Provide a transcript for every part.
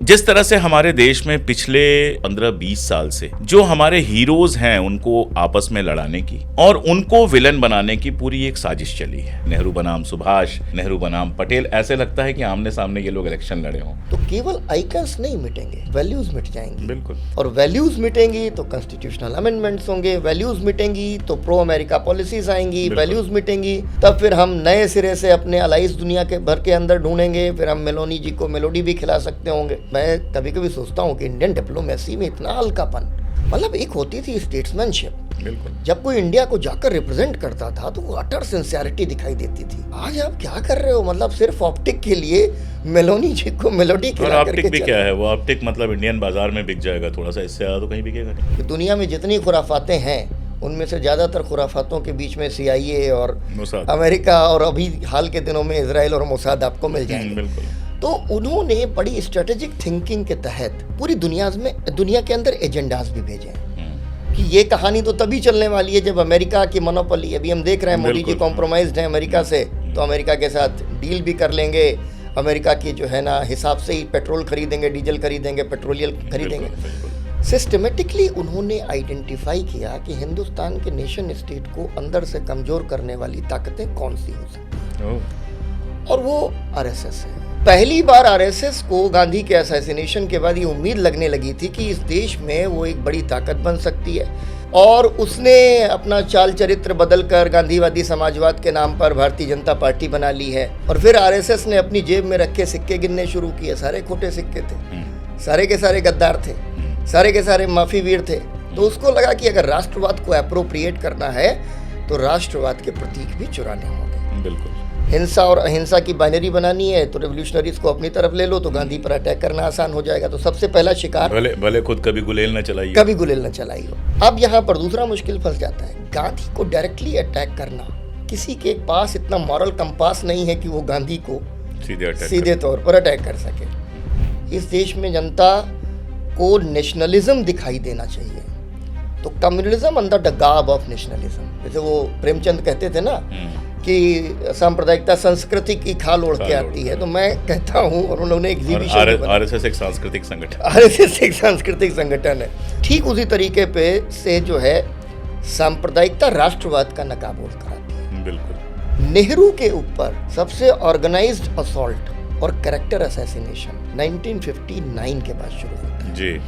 जिस तरह से हमारे देश में पिछले 15-20 साल से जो हमारे हीरोज हैं उनको आपस में लड़ाने की और उनको विलन बनाने की पूरी एक साजिश चली है। नेहरू बनाम सुभाष, नेहरू बनाम पटेल, ऐसे लगता है कि आमने सामने ये लोग इलेक्शन लड़े हों। तो केवल आइकन्स नहीं मिटेंगे, वैल्यूज मिट जाएंगी। बिल्कुल। और वैल्यूज मिटेंगी तो कॉन्स्टिट्यूशनल अमेंडमेंट्स होंगे, वैल्यूज मिटेंगी तो प्रो अमेरिका पॉलिसीज आएंगी, वैल्यूज मिटेंगी तब फिर हम नए सिरे से अपने अलाइज दुनिया के भर के अंदर ढूंढेंगे, फिर हम मेलोनी जी को मेलोडी भी खिला सकते होंगे। मैं कभी कभी सोचता हूँ कि इंडियन डिप्लोमेसी में इतना हल्कापन, मतलब एक होती थी स्टेट्समैनशिप। बिल्कुल। जब कोई इंडिया को जाकर रिप्रेजेंट करता था तो वो अटर सिंसियरिटी दिखाई देती थी। आज आप क्या कर रहे हो, मतलब सिर्फ ऑप्टिक के लिए मेलोनी जी को मेलोडी खिला करके। ऑप्टिक भी क्या है, वो ऑप्टिक मतलब इंडियन बाजार में बिक जाएगा थोड़ा सा, इससे ज्यादा तो कहीं बिकेगा नहीं। दुनिया में जितनी खुराफातें हैं उनमें से ज़्यादातर खुराफातों के बीच में CIA और अमेरिका और अभी हाल के दिनों में इजराइल और मोसाद आपको मिल जाएंगे। बिल्कुल। तो उन्होंने बड़ी स्ट्रेटेजिक थिंकिंग के तहत पूरी दुनिया के अंदर एजेंडाज भी भेजे हैं कि ये कहानी तो तभी चलने वाली है जब अमेरिका की मोनोपोली, अभी हम देख रहे हैं मोदी जी कॉम्प्रोमाइज्ड हैं अमेरिका से, तो अमेरिका के साथ डील भी कर लेंगे, अमेरिका की जो है ना हिसाब से ही पेट्रोल खरीदेंगे, डीजल खरीदेंगे, पेट्रोलियम खरीदेंगे। सिस्टमेटिकली उन्होंने आइडेंटिफाई किया कि हिंदुस्तान के नेशन स्टेट को अंदर से कमजोर करने वाली ताकतें कौन सी हो सकती, और वो RSS है। पहली बार RSS को गांधी के असैसिनेशन के बाद ये उम्मीद लगने लगी थी कि इस देश में वो एक बड़ी ताकत बन सकती है, और उसने अपना चाल चरित्र बदलकर गांधीवादी समाजवाद के नाम पर भारतीय जनता पार्टी बना ली है। और फिर RSS ने अपनी जेब में रखे सिक्के गिनने शुरू किए, सारे खोटे सिक्के थे, सारे के सारे गद्दार थे, सारे के सारे माफी वीर थे। तो उसको लगा कि अगर राष्ट्रवाद को एप्रोप्रिएट करना है तो राष्ट्रवाद के प्रतीक भी चुराने होंगे। बिल्कुल। हिंसा और अहिंसा की बाइनरी बनानी है तो रेवोल्यूशनरीज को अपनी तरफ ले लो तो गांधी पर अटैक करना आसान हो जाएगा। तो सबसे पहला शिकार, भले खुद कभी गुलेल न चलाई हो। अब यहाँ पर दूसरा मुश्किल फंस जाता है, गांधी को डायरेक्टली अटैक करना, किसी के पास इतना मॉरल कंपास नहीं है कि वो गांधी को सीधे तौर पर अटैक कर सके। इस देश में जनता को नेशनलिज्म दिखाई देना चाहिए, तो communalism under the garb of nationalism, जैसे वो प्रेमचंद कहते थे ना कि सांप्रदायिकता संस्कृति की खाल ओढ़ के आती है, तो मैं कहता हूँ, और उन्होंने एग्जीबिशन, RSS एक सांस्कृतिक संगठन, RSS एक सांस्कृतिक संगठन है। ठीक उसी तरीके पे से जो है सांप्रदायिकता राष्ट्रवाद का नकाब ओढ़ कर आती है। बिल्कुल। नेहरू के ऊपर सबसे ऑर्गेनाइज्ड असॉल्ट और कैरेक्टर असैसिनेशन 1959 के बाद शुरू होता है जी।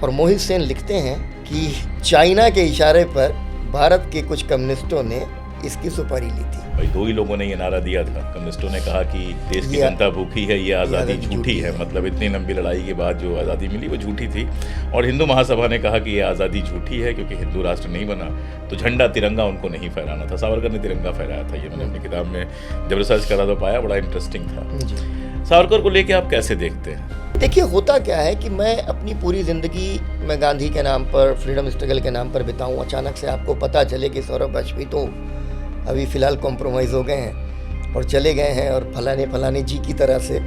और मोहित सेन लिखते हैं कि चाइना के इशारे पर भारत के कुछ कम्युनिस्टों ने इसकी सुपारी ली थी। भाई दो ही लोगों ने ये नारा दिया था, कम्युनिस्टों ने कहा कि देश की जनता भूखी है, ये आज़ादी झूठी है, मतलब इतनी लंबी लड़ाई के बाद जो आज़ादी मिली वो झूठी थी। और हिंदू महासभा ने कहा कि ये आज़ादी झूठी है क्योंकि हिंदू राष्ट्र नहीं बना, तो झंडा तिरंगा उनको नहीं फहराना था। सावरकर ने तिरंगा फहराया था, ये मैंने अपनी किताब में जब रिसर्च करा तो पाया, बड़ा इंटरेस्टिंग था। सावरकर को लेके आप कैसे देखते हैं? देखिए, होता क्या है कि मैं अपनी पूरी ज़िंदगी मैं गांधी के नाम पर, फ्रीडम स्ट्रगल के नाम पर बिताऊं, अचानक से आपको पता चले कि सौरभ वाजपेयी तो अभी फ़िलहाल कॉम्प्रोमाइज़ हो गए हैं और चले गए हैं, और फलाने जी की तरह से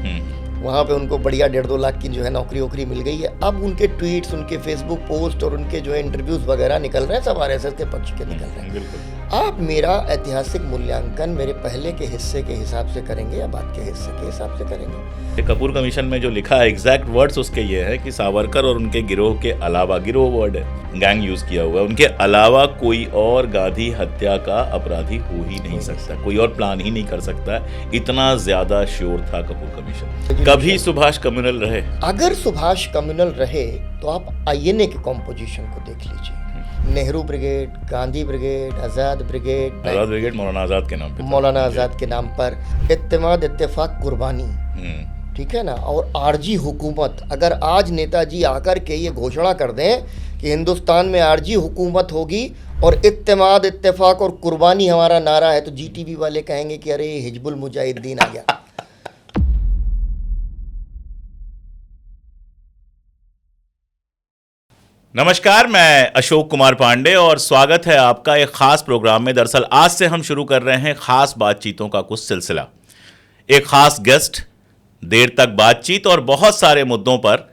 वहाँ पे उनको बढ़िया 1.5-2 लाख की जो है नौकरी मिल गई है। अब उनके ट्वीट्स, उनके फेसबुक पोस्ट और उनके जो है इंटरव्यूज़ वगैरह निकल रहे हैं, सब RSS के पक्ष के निकल रहे हैं। आप मेरा ऐतिहासिक मूल्यांकन मेरे पहले के हिस्से के हिसाब से करेंगे या बाद के हिस्से के हिसाब से करेंगे? कपूर कमीशन में जो लिखा है, एग्जैक्ट वर्ड्स उसके ये है कि सावरकर और उनके गिरोह के अलावा, गिरोह वर्ड है, गैंग यूज किया हुआ है, उनके अलावा कोई और गांधी हत्या का अपराधी हो ही नहीं सकता, कोई और प्लान ही नहीं कर सकता। इतना ज्यादा श्योर था कपूर कमीशन। कभी सुभाष कम्युनल रहे? अगर सुभाष कम्युनल रहे तो आप INA के कॉम्पोजिशन को देख लीजिए। नेहरू ब्रिगेड, गांधी ब्रिगेड, आज़ाद ब्रिगेड मौलाना आज़ाद के नाम पर, इत्तेमाद, इत्तेफाक, कुर्बानी, ठीक है ना, और RG हुकूमत। अगर आज नेताजी आकर के ये घोषणा कर दें कि हिंदुस्तान में RG हुकूमत होगी और इत्तेमाद, इत्तेफाक और कुर्बानी हमारा नारा है, तो GTV वाले कहेंगे कि अरे हिजबुल मुजाहिदीन आ गया। नमस्कार, मैं अशोक कुमार पांडे और स्वागत है आपका एक खास प्रोग्राम में। दरअसल आज से हम शुरू कर रहे हैं खास बातचीतों का कुछ सिलसिला। एक खास गेस्ट, देर तक बातचीत और बहुत सारे मुद्दों पर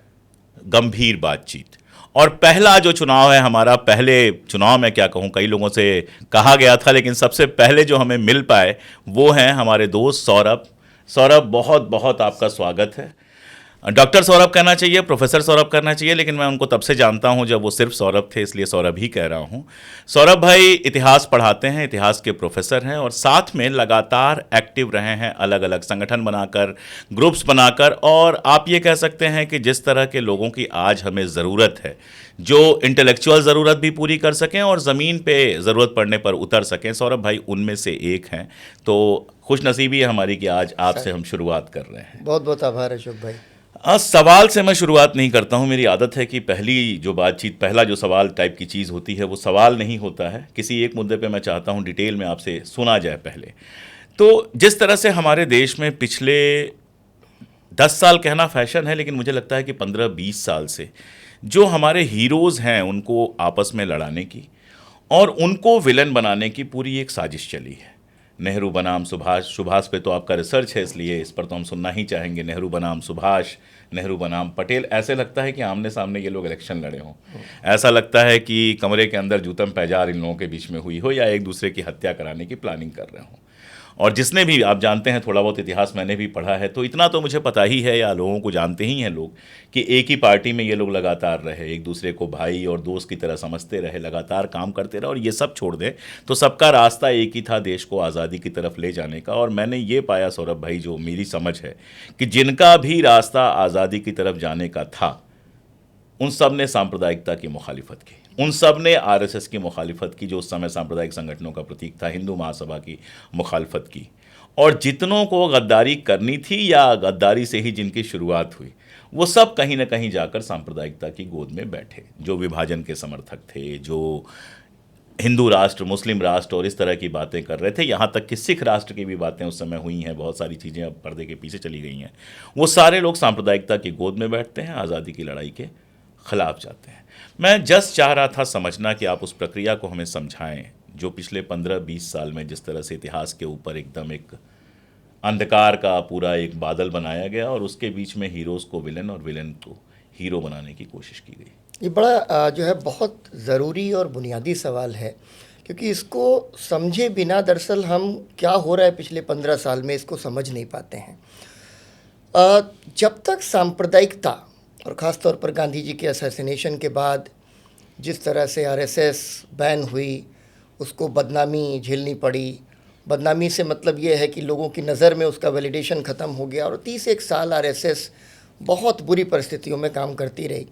गंभीर बातचीत। और पहला जो चुनाव है हमारा, पहले चुनाव में क्या कहूँ, कई लोगों से कहा गया था, लेकिन सबसे पहले जो हमें मिल पाए वो हैं हमारे दोस्त सौरभ। बहुत बहुत आपका स्वागत है। डॉक्टर सौरभ कहना चाहिए, प्रोफेसर सौरभ कहना चाहिए, लेकिन मैं उनको तब से जानता हूं जब वो सिर्फ सौरभ थे, इसलिए सौरभ ही कह रहा हूं। सौरभ भाई इतिहास पढ़ाते हैं, इतिहास के प्रोफेसर हैं और साथ में लगातार एक्टिव रहे हैं अलग अलग संगठन बनाकर, ग्रुप्स बनाकर। और आप ये कह सकते हैं कि जिस तरह के लोगों की आज हमें ज़रूरत है, जो इंटेलेक्चुअल ज़रूरत भी पूरी कर सकें और ज़मीन पे ज़रूरत पड़ने पर उतर सकें, सौरभ भाई उनमें से एक हैं। तो खुशनसीबी है हमारी कि आज आपसे हम शुरुआत कर रहे हैं। बहुत बहुत आभार अशोक भाई। सवाल से मैं शुरुआत नहीं करता हूं। मेरी आदत है कि पहली जो बातचीत, पहला जो सवाल टाइप की चीज़ होती है वो सवाल नहीं होता है। किसी एक मुद्दे पे मैं चाहता हूं डिटेल में आपसे सुना जाए पहले। तो जिस तरह से हमारे देश में पिछले 10 साल कहना फैशन है, लेकिन मुझे लगता है कि 15-20 साल से जो हमारे हीरोज़ हैं उनको आपस में लड़ाने की और उनको विलन बनाने की पूरी एक साजिश चली है। नेहरू बनाम सुभाष, सुभाष पे तो आपका रिसर्च है इसलिए इस पर तो हम सुनना ही चाहेंगे। नेहरू बनाम सुभाष, नेहरू बनाम पटेल, ऐसे लगता है कि आमने सामने ये लोग इलेक्शन लड़े हों। ऐसा लगता है कि कमरे के अंदर जूतम पैजार इन लोगों के बीच में हुई हो या एक दूसरे की हत्या कराने की प्लानिंग कर रहे हों। और जिसने भी, आप जानते हैं, थोड़ा बहुत इतिहास मैंने भी पढ़ा है, तो इतना तो मुझे पता ही है या लोगों को जानते ही हैं लोग कि एक ही पार्टी में ये लोग लगातार रहे, एक दूसरे को भाई और दोस्त की तरह समझते रहे, लगातार काम करते रहे। और ये सब छोड़ दें तो सबका रास्ता एक ही था, देश को आज़ादी की तरफ ले जाने का। और मैंने ये पाया सौरभ भाई, जो मेरी समझ है, कि जिनका भी रास्ता आज़ादी की तरफ जाने का था उन सब ने सांप्रदायिकता की मुखालिफत की, उन सब ने आरएसएस की मुखालिफत की, जो उस समय सांप्रदायिक संगठनों का प्रतीक था, हिंदू महासभा की मुखालिफत की। और जितनों को गद्दारी करनी थी या गद्दारी से ही जिनकी शुरुआत हुई, वो सब कहीं ना कहीं जाकर सांप्रदायिकता की गोद में बैठे। जो विभाजन के समर्थक थे, जो हिंदू राष्ट्र, मुस्लिम राष्ट्र और इस तरह की बातें कर रहे थे, यहाँ तक कि सिख राष्ट्र की भी बातें उस समय हुई हैं, बहुत सारी चीज़ें अब पर्दे के पीछे चली गई हैं। वो सारे लोग सांप्रदायिकता की गोद में बैठते हैं, आज़ादी की लड़ाई के खिलाफ जाते हैं। मैं जस्ट चाह रहा था समझना कि आप उस प्रक्रिया को हमें समझाएं जो पिछले 15-20 साल में जिस तरह से इतिहास के ऊपर एकदम एक अंधकार का पूरा एक बादल बनाया गया और उसके बीच में हीरोज़ को विलन और विलन को हीरो बनाने की कोशिश की गई। ये बड़ा जो है बहुत ज़रूरी और बुनियादी सवाल है, क्योंकि इसको समझे बिना दरअसल हम क्या हो रहा है पिछले 15 साल में इसको समझ नहीं पाते हैं। जब तक सांप्रदायिकता, और ख़ास तौर पर गांधी जी के असैसिनेशन के बाद जिस तरह से आरएसएस बैन हुई, उसको बदनामी झेलनी पड़ी। बदनामी से मतलब ये है कि लोगों की नज़र में उसका वैलिडेशन ख़त्म हो गया और 31 साल आरएसएस बहुत बुरी परिस्थितियों में काम करती रही।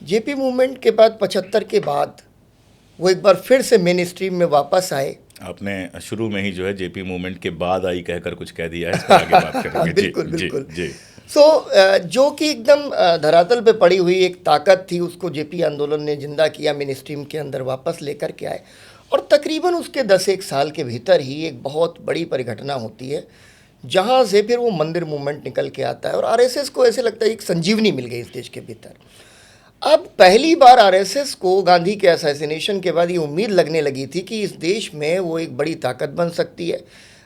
जेपी मूवमेंट के बाद 75 के बाद वो एक बार फिर से मेन स्ट्रीम में वापस आए। आपने शुरू में ही जो है जेपी मूवमेंट के बाद आई कहकर कुछ कह दिया है, इस पर आगे बात करेंगे। बिल्कुल बिल्कुल जी। जो कि एकदम धरातल पे पड़ी हुई एक ताकत थी, उसको जेपी आंदोलन ने जिंदा किया, मेन स्ट्रीम के अंदर वापस लेकर के आए। और तकरीबन उसके 10-1 साल के भीतर ही एक बहुत बड़ी परिघटना होती है जहाँ से फिर वो मंदिर मूवमेंट निकल के आता है और आरएसएस को ऐसे लगता है एक संजीवनी मिल गई इस देश के भीतर। अब पहली बार आरएसएस को गांधी के असैसिनेशन के बाद ये उम्मीद लगने लगी थी कि इस देश में वो एक बड़ी ताकत बन सकती है,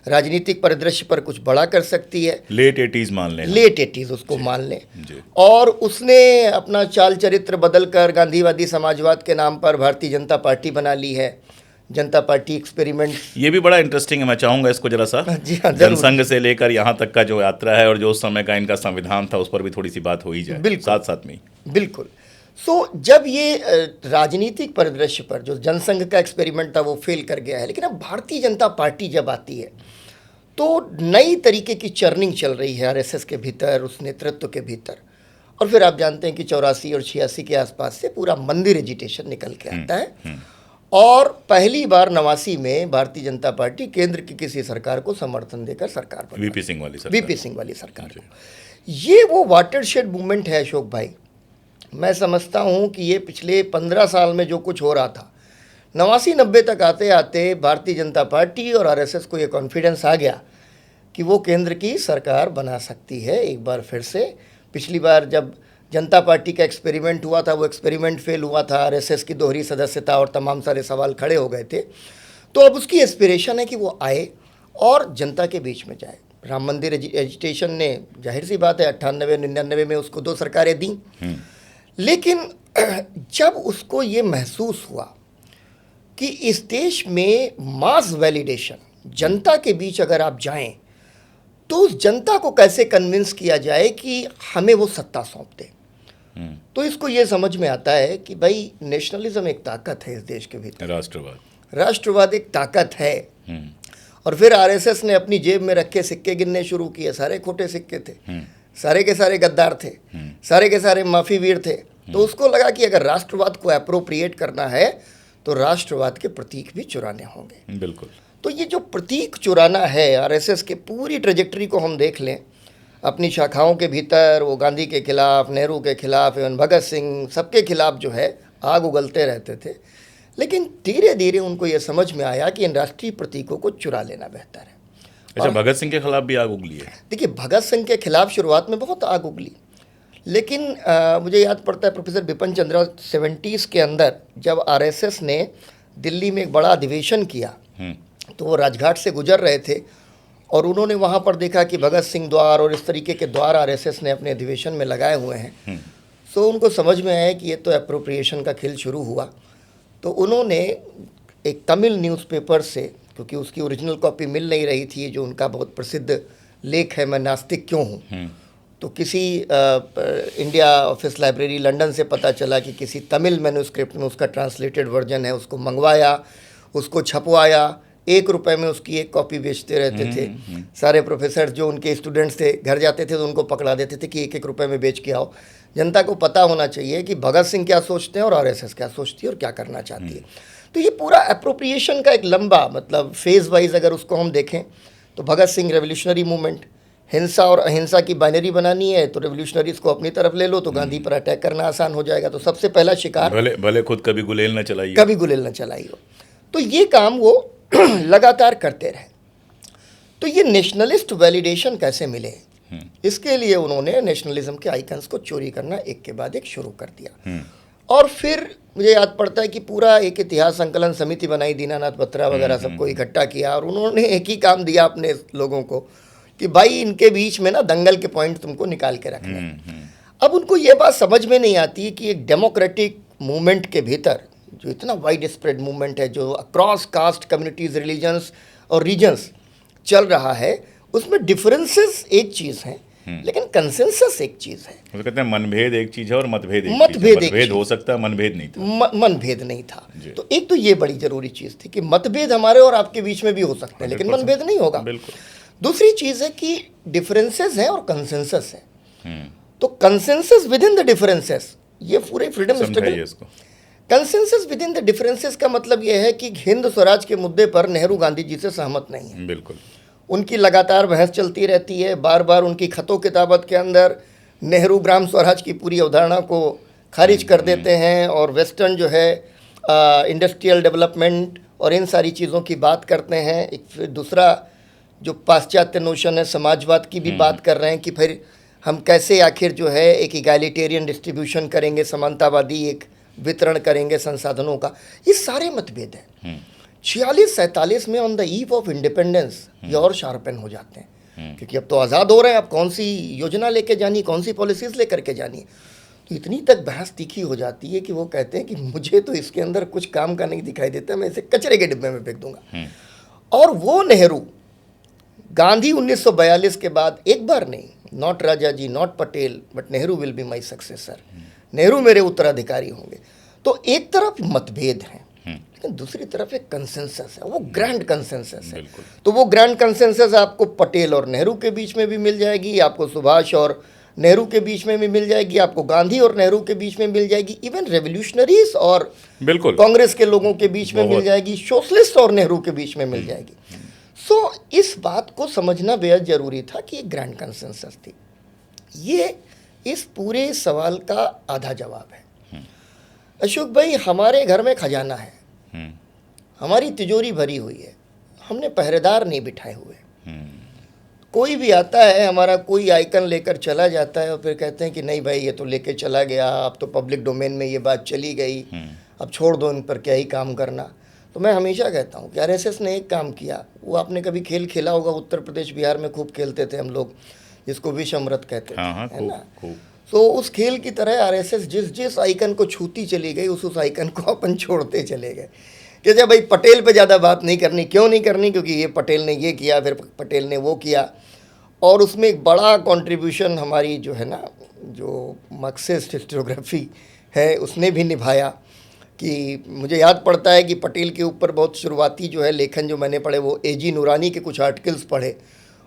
राजनीतिक परिदृश्य पर कुछ बड़ा कर सकती है। लेट 80s मान लें, लेट 80s उसको मान लें। और उसने अपना चाल चरित्र बदलकर गांधीवादी समाजवाद के नाम पर भारतीय जनता पार्टी बना ली है, जनता पार्टी एक्सपेरिमेंट। ये भी बड़ा इंटरेस्टिंग है, मैं चाहूँगा इसको जरा सा जी हाँ, जनसंघ से लेकर यहाँ तक का जो यात्रा है और जो उस समय का इनका संविधान था उस पर भी थोड़ी सी बात हो ही जाए साथ साथ में। बिल्कुल। जब ये राजनीतिक परिदृश्य पर जो जनसंघ का एक्सपेरिमेंट था वो फेल कर गया है, लेकिन अब भारतीय जनता पार्टी जब आती है तो नई तरीके की चर्निंग चल रही है आरएसएस के भीतर, उस नेतृत्व के भीतर। और फिर आप जानते हैं कि 84 और 86 के आसपास से पूरा मंदिर एजिटेशन निकल के आता है और पहली बार 89 में भारतीय जनता पार्टी केंद्र की किसी सरकार को समर्थन देकर सरकार बनाती, वीपी सिंह वाली सरकार को। ये वो वाटरशेड मूवमेंट है अशोक भाई। मैं समझता हूँ कि ये पिछले 15 साल में जो कुछ हो रहा था, 89-90 तक आते आते भारतीय जनता पार्टी और आरएसएस को ये कॉन्फिडेंस आ गया कि वो केंद्र की सरकार बना सकती है एक बार फिर से। पिछली बार जब जनता पार्टी का एक्सपेरिमेंट हुआ था, वो एक्सपेरिमेंट फेल हुआ था, आरएसएस की दोहरी सदस्यता और तमाम सारे सवाल खड़े हो गए थे। तो अब उसकी एस्पिरेशन है कि वो आए और जनता के बीच में जाए। राम मंदिर एजिटेशन ने, जाहिर सी बात है, 98-99 में उसको 2 सरकारें दी, लेकिन जब उसको ये महसूस हुआ कि इस देश में मास वैलिडेशन, जनता के बीच अगर आप जाएं तो उस जनता को कैसे कन्विंस किया जाए कि हमें वो सत्ता सौंप दे। तो इसको ये समझ में आता है कि भाई नेशनलिज्म एक ताकत है इस देश के भीतर, राष्ट्रवाद एक ताकत है। और फिर आरएसएस ने अपनी जेब में रखे सिक्के गिनने शुरू किए, सारे खोटे सिक्के थे, सारे के सारे गद्दार थे, सारे के सारे माफी वीर थे। तो उसको लगा कि अगर राष्ट्रवाद को एप्रोप्रिएट करना है तो राष्ट्रवाद के प्रतीक भी चुराने होंगे। बिल्कुल। तो ये जो प्रतीक चुराना है, आरएसएस के पूरी ट्रेजेक्टरी को हम देख लें, अपनी शाखाओं के भीतर वो गांधी के खिलाफ, नेहरू के खिलाफ, एवं भगत सिंह, सबके खिलाफ जो है आग उगलते रहते थे। लेकिन धीरे धीरे उनको ये समझ में आया कि इन राष्ट्रीय प्रतीकों को चुरा लेना बेहतर है। अच्छा, भगत सिंह के खिलाफ भी आग उगली है? देखिए, भगत सिंह के खिलाफ शुरुआत में बहुत आग उगली, लेकिन मुझे याद पड़ता है प्रोफेसर बिपिन चंद्रा 70s के अंदर जब आरएसएस ने दिल्ली में एक बड़ा अधिवेशन किया, तो वो राजघाट से गुजर रहे थे और उन्होंने वहाँ पर देखा कि भगत सिंह द्वार और इस तरीके के द्वार आरएसएस ने अपने अधिवेशन में लगाए हुए हैं। तो उनको समझ में आया कि ये तो एप्रोप्रिएशन का खेल शुरू हुआ। तो उन्होंने एक तमिल न्यूज़पेपर से, क्योंकि उसकी ओरिजिनल कॉपी मिल नहीं रही थी, जो उनका बहुत प्रसिद्ध लेख है मैं नास्तिक क्यों हूँ, तो किसी इंडिया ऑफिस लाइब्रेरी लंदन से पता चला कि किसी तमिल मैन्युस्क्रिप्ट में उसका ट्रांसलेटेड वर्जन है, उसको मंगवाया, उसको छपवाया, 1 रुपये में उसकी एक कॉपी बेचते रहते थे। सारे प्रोफेसर जो उनके स्टूडेंट्स थे घर जाते थे तो उनको पकड़ा देते थे कि 1-1 रुपये में बेच के आओ। जनता को पता होना चाहिए कि भगत सिंह क्या सोचते हैं और आरएसएस क्या सोचती है और क्या करना चाहती है। तो ये पूरा एप्रोप्रिएशन का एक लंबा, मतलब फेज वाइज अगर उसको हम देखें तो भगत सिंह रेवोल्यूशनरी मूवमेंट, हिंसा और अहिंसा की बाइनरी बनानी है तो रेवोल्यूशनरीज को अपनी तरफ ले लो तो गांधी पर अटैक करना आसान हो जाएगा। तो सबसे पहला शिकार, भले खुद कभी गुलेल न चलाई हो। तो ये काम वो लगातार करते रहे। तो ये नेशनलिस्ट वैलिडेशन कैसे मिले, इसके लिए उन्होंने नेशनलिज्म के आइकन्स को चोरी करना एक के बाद एक शुरू कर दिया। और फिर मुझे याद पड़ता है कि पूरा एक इतिहास संकलन समिति बनाई, दीनानाथ बत्रा वगैरह सबको इकट्ठा किया और उन्होंने एक ही काम दिया अपने लोगों को कि भाई इनके बीच में ना दंगल के पॉइंट तुमको निकाल के रखने। अब उनको ये बात समझ में नहीं आती कि एक डेमोक्रेटिक मूवमेंट के भीतर जो इतना वाइड स्प्रेड मूवमेंट है, जो अक्रॉस कास्ट कम्युनिटीज़, रिलीजन्स और रीजन्स चल रहा है, उसमें डिफरेंसेस एक चीज़ है लेकिन कंसेंसस एक चीज़ है। तो कहते हैं मनभेद एक चीज़ है और मतभेद हो सकता है, मनभेद नहीं था। मनभेद नहीं था। तो एक तो ये बड़ी ज़रूरी चीज़ थी कि मतभेद हमारे और आपके बीच में भी हो सकते हैं लेकिन मनभेद नहीं होगा। बिल्कुल। दूसरी चीज़ है कि डिफरेंसेस हैं और कंसेंसस है। तो consensus with in the differences, ये पूरे freedom struggle. Consensus with in the differences का मतलब यह है कि हिंद स्वराज के मुद्दे पर नेहरू गांधी जी से सहमत नहीं है। बिल्कुल। उनकी लगातार बहस चलती रहती है, बार बार उनकी खतों किताबत के अंदर नेहरू ग्राम स्वराज की पूरी अवधारणा को खारिज कर देते हैं और वेस्टर्न जो है इंडस्ट्रियल डेवलपमेंट और इन सारी चीज़ों की बात करते हैं। एक फिर दूसरा जो पाश्चात्य नोशन है समाजवाद की भी बात कर रहे हैं कि फिर हम कैसे आखिर जो है एक इगैलिटेरियन डिस्ट्रीब्यूशन करेंगे, समानतावादी एक वितरण करेंगे संसाधनों का। ये सारे मतभेद हैं। 46-47 में on the eve of independence ये और शार्पन हो जाते हैं क्योंकि अब तो आज़ाद हो रहे हैं, अब कौन सी योजना लेके जानी, कौन सी पॉलिसीज़ लेकर के जानी। तो इतनी तक बहस तीखी हो जाती है कि वो कहते हैं कि मुझे तो इसके अंदर कुछ काम का नहीं दिखाई देता, मैं इसे कचरे के डिब्बे में फेंक दूंगा। और वो नेहरू गांधी 1942 के बाद एक बार नहीं, not Raja ji, not Patel, but Nehru will be my successor, Nehru मेरे उत्तराधिकारी होंगे। तो एक तरफ मतभेद हैं लेकिन दूसरी तरफ एक कंसेंसस है, वो ग्रैंड कंसेंसस है। तो वो ग्रैंड कंसेंसस आपको पटेल और नेहरू के बीच में भी मिल जाएगी, आपको सुभाष और नेहरू के बीच में भी मिल जाएगी, आपको गांधी और नेहरू के बीच में मिल जाएगी, इवन रेवोल्यूशनरीज और कांग्रेस के लोगों के बीच में मिल जाएगी, सोशलिस्ट और नेहरू के बीच में मिल जाएगी। सो इस बात को समझना बेहद ज़रूरी था कि एक ग्रैंड कंसेंसस थी। ये इस पूरे सवाल का आधा जवाब है। अशोक भाई, हमारे घर में खजाना है, हमारी तिजोरी भरी हुई है, हमने पहरेदार नहीं बिठाए हुए। कोई भी आता है, हमारा कोई आइकन लेकर चला जाता है और फिर कहते हैं कि नहीं भाई ये तो लेके चला गया, अब तो पब्लिक डोमेन में ये बात चली गई, अब छोड़ दो इन पर क्या ही काम करना। तो मैं हमेशा कहता हूँ कि आरएसएस ने एक काम किया, वो आपने कभी खेल खेला होगा, उत्तर प्रदेश बिहार में खूब खेलते थे हम लोग, जिसको विष अमृत कहते थे, है ना। तो उस खेल की तरह आरएसएस जिस आइकन को छूती चली गई उस आइकन को अपन छोड़ते चले गए कि जब भाई पटेल पे ज़्यादा बात नहीं करनी। क्यों नहीं करनी? क्योंकि ये पटेल ने ये किया, फिर पटेल ने वो किया। और उसमें एक बड़ा कंट्रीब्यूशन हमारी जो है ना, जो मार्क्सिस्ट हिस्टोग्राफी है, उसने भी निभाया। कि मुझे याद पड़ता है कि पटेल के ऊपर बहुत शुरुआती जो है लेखन जो मैंने पढ़े वो एजी नूरानी के कुछ आर्टिकल्स पढ़े,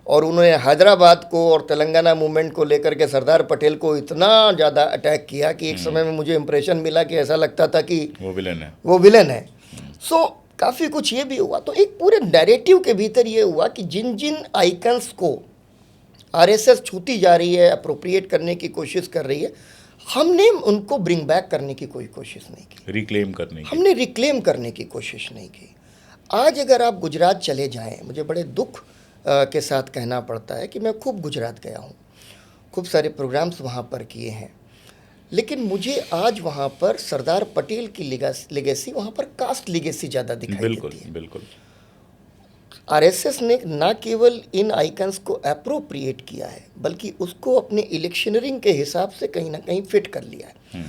और उन्होंने हैदराबाद को और तेलंगाना मूवमेंट को लेकर के सरदार पटेल को इतना ज़्यादा अटैक किया कि एक समय में मुझे इम्प्रेशन मिला कि ऐसा लगता था कि वो विलन है। सो काफ़ी कुछ ये भी हुआ। तो एक पूरे नैरेटिव के भीतर ये हुआ कि जिन जिन आइकन्स को आरएसएस छूती जा रही है, अप्रोप्रिएट करने की कोशिश कर रही है, हमने उनको ब्रिंग बैक करने की कोई कोशिश नहीं की, हमने रिक्लेम करने की कोशिश नहीं की। आज अगर आप गुजरात चले जाएं, मुझे बड़े दुख के साथ कहना पड़ता है कि मैं खूब गुजरात गया हूँ, खूब सारे प्रोग्राम्स वहाँ पर किए हैं, लेकिन मुझे आज वहाँ पर सरदार पटेल की लेगेसी, वहाँ पर कास्ट लेगेसी ज़्यादा दिखाई देती है। बिल्कुल। आरएसएस ने ना केवल इन आइकन्स को अप्रोप्रिएट किया है, बल्कि उसको अपने इलेक्शनरिंग के हिसाब से कहीं ना कहीं फिट कर लिया है।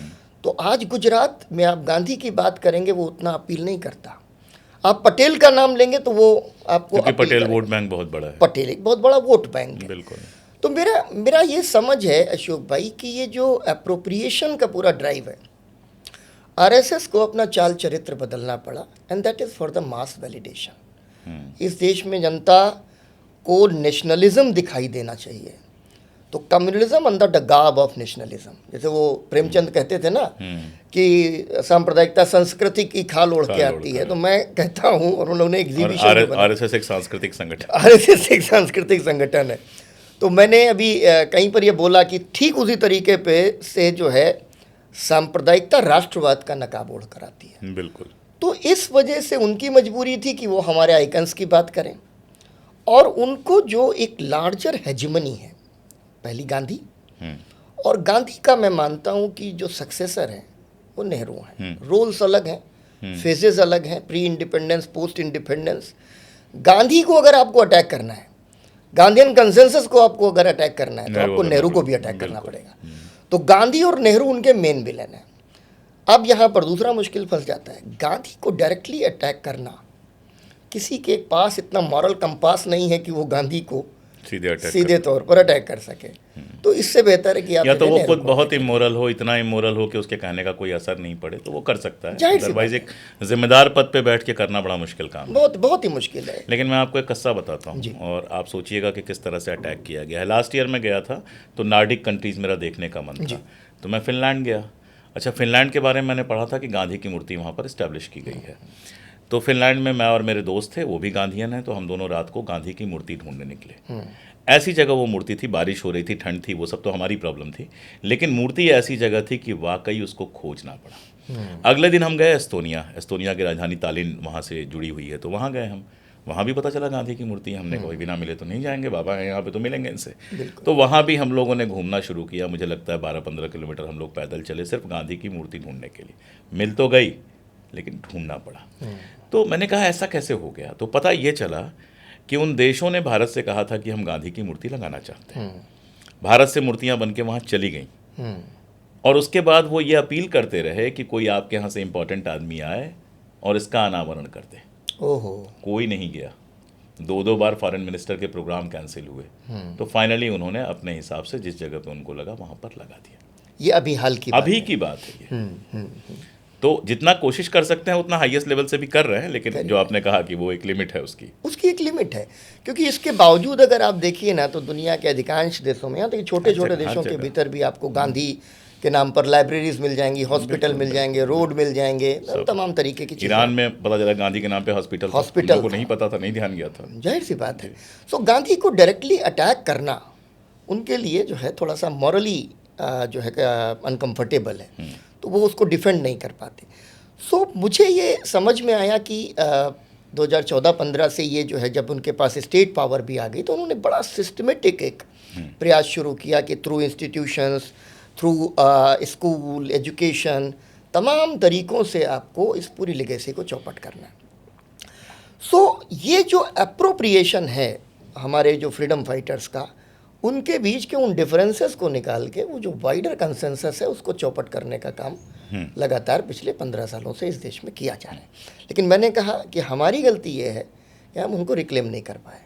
तो आज गुजरात में आप गांधी की बात करेंगे, वो उतना अपील नहीं करता। आप पटेल का नाम लेंगे तो वो आपको, पटेल वोट बैंक बहुत बड़ा है, पटेल एक बहुत बड़ा वोट बैंक है। बिल्कुल। तो मेरा ये समझ है अशोक भाई कि ये जो अप्रोप्रिएशन का पूरा ड्राइव है, आरएसएस को अपना चाल चरित्र बदलना पड़ा, and that is for the mass validation. इस देश में जनता को नेशनलिज्म दिखाई देना चाहिए, तो communalism under the garb of nationalism, जैसे वो प्रेमचंद कहते थे ना कि सांप्रदायिकता संस्कृति की खाल ओढ़ के आती है, तो मैं कहता हूँ, और उन्होंने एग्जीबिशन, आरएसएस एक सांस्कृतिक संगठन, आरएसएस एक सांस्कृतिक संगठन है। तो मैंने अभी कहीं पर यह बोला कि ठीक उसी तरीके पे से जो है सांप्रदायिकता राष्ट्रवाद का नकाब ओढ़ कर आती है। बिल्कुल। तो इस वजह से उनकी मजबूरी थी कि वो हमारे आइकन्स की बात करें, और उनको जो एक लार्जर हेजिमनी है, पहली गांधी, और गांधी का मैं मानता हूं कि जो सक्सेसर है वो नेहरू हैं। रोल्स अलग हैं, फेजेस अलग हैं, pre independence, post independence. Gandhi को अगर आपको अटैक करना है, गांधीयन कंसेंसस को आपको अगर अटैक करना है, तो आपको नेहरू को भी अटैक करना पड़ेगा। तो गांधी और नेहरू उनके मेन विलन हैं। अब यहाँ पर दूसरा मुश्किल फंस जाता है, गांधी को डायरेक्टली अटैक करना, किसी के पास इतना मॉरल कंपास नहीं है कि वो गांधी को सीधे तौर पर अटैक कर सके। तो इससे बेहतर है कि आप या तो वो खुद बहुत इमोरल हो, इतना इमोरल हो कि उसके कहने का कोई असर नहीं पड़े, तो वो कर सकता है। अदरवाइज एक जिम्मेदार पद पे बैठ के करना बड़ा मुश्किल काम है, बहुत ही मुश्किल है। लेकिन मैं आपको एक किस्सा बताता हूँ, और आप सोचिएगा कि किस तरह से अटैक किया गया है। लास्ट ईयर में गया था, तो नार्डिक कंट्रीज़ मेरा देखने का मन था, तो मैं फिनलैंड गया। अच्छा, फिनलैंड के बारे में मैंने पढ़ा था कि गांधी की मूर्ति वहाँ पर इस्टेब्लिश की गई है। तो फिनलैंड में मैं और मेरे दोस्त थे, वो भी गांधीयन हैं, तो हम दोनों रात को गांधी की मूर्ति ढूंढने निकले। ऐसी जगह वो मूर्ति थी, बारिश हो रही थी, ठंड थी, वो सब तो हमारी प्रॉब्लम थी, लेकिन मूर्ति ऐसी जगह थी कि वाकई उसको खोजना पड़ा। अगले दिन हम गए एस्तोनिया की राजधानी तालिन वहाँ से जुड़ी हुई है, तो वहाँ गए हम। वहाँ भी पता चला गांधी की मूर्ति, हमने कोई बिना मिले तो नहीं जाएंगे, बाबा हैं यहाँ पे तो मिलेंगे इनसे। तो वहाँ भी हम लोगों ने घूमना शुरू किया। मुझे लगता है 12-15 किलोमीटर हम लोग पैदल चले, सिर्फ गांधी की मूर्ति ढूंढने के लिए। मिल तो गई, लेकिन ढूंढना पड़ा। तो मैंने कहा ऐसा कैसे हो गया, तो पता ये चला कि उन देशों ने भारत से कहा था कि हम गांधी की मूर्ति लगाना चाहते हैं। भारत से मूर्तियाँ बन के वहाँ चली गईं, और उसके बाद वो ये अपील करते रहे कि कोई आपके यहाँ से इम्पोर्टेंट आदमी आए और इसका अनावरण कर दे। ओहो, कोई नहीं गया। 2 बार फॉरेन मिनिस्टर के प्रोग्राम कैंसिल हुए, तो फाइनली उन्होंने अपने हिसाब से जिस जगह पे उनको लगा वहाँ पर लगा दिया। ये अभी हाल की बात है ये। तो जितना कोशिश कर सकते हैं उतना हाईएस्ट लेवल से भी कर रहे हैं, लेकिन जो आपने कहा कि वो एक लिमिट है, उसकी एक लिमिट है। क्योंकि इसके बावजूद अगर आप देखिए ना, तो दुनिया के अधिकांश देशों में, यहाँ तक छोटे छोटे देशों के भीतर भी आपको गांधी के नाम पर लाइब्रेरीज मिल जाएंगी, हॉस्पिटल मिल जाएंगे, रोड मिल जाएंगे, तमाम तरीके की चीज़ें। ईरान में पता चला गांधी के नाम पे हॉस्पिटल को नहीं पता था, नहीं ध्यान गया था। जाहिर सी बात है। सो गांधी को डायरेक्टली अटैक करना उनके लिए जो है थोड़ा सा मॉरली जो है अनकम्फर्टेबल है, तो वो उसको डिफेंड नहीं कर पाते। सो मुझे ये समझ में आया कि 2014-15 से ये जो है, जब उनके पास स्टेट पावर भी आ गई, तो उन्होंने बड़ा सिस्टमेटिक एक प्रयास शुरू किया कि through institutions, through school education, तमाम तरीक़ों से आपको इस पूरी लेगेसी को चौपट करना है। सो ये जो अप्रोप्रिएशन है हमारे जो फ्रीडम फाइटर्स का, उनके बीच के उन डिफरेंसेस को निकाल के वो जो वाइडर कंसेंसस है उसको चौपट करने का काम लगातार पिछले 15 सालों से इस देश में किया जा रहा है। लेकिन मैंने कहा कि हमारी गलती ये है कि हम उनको रिक्लेम नहीं कर पाए,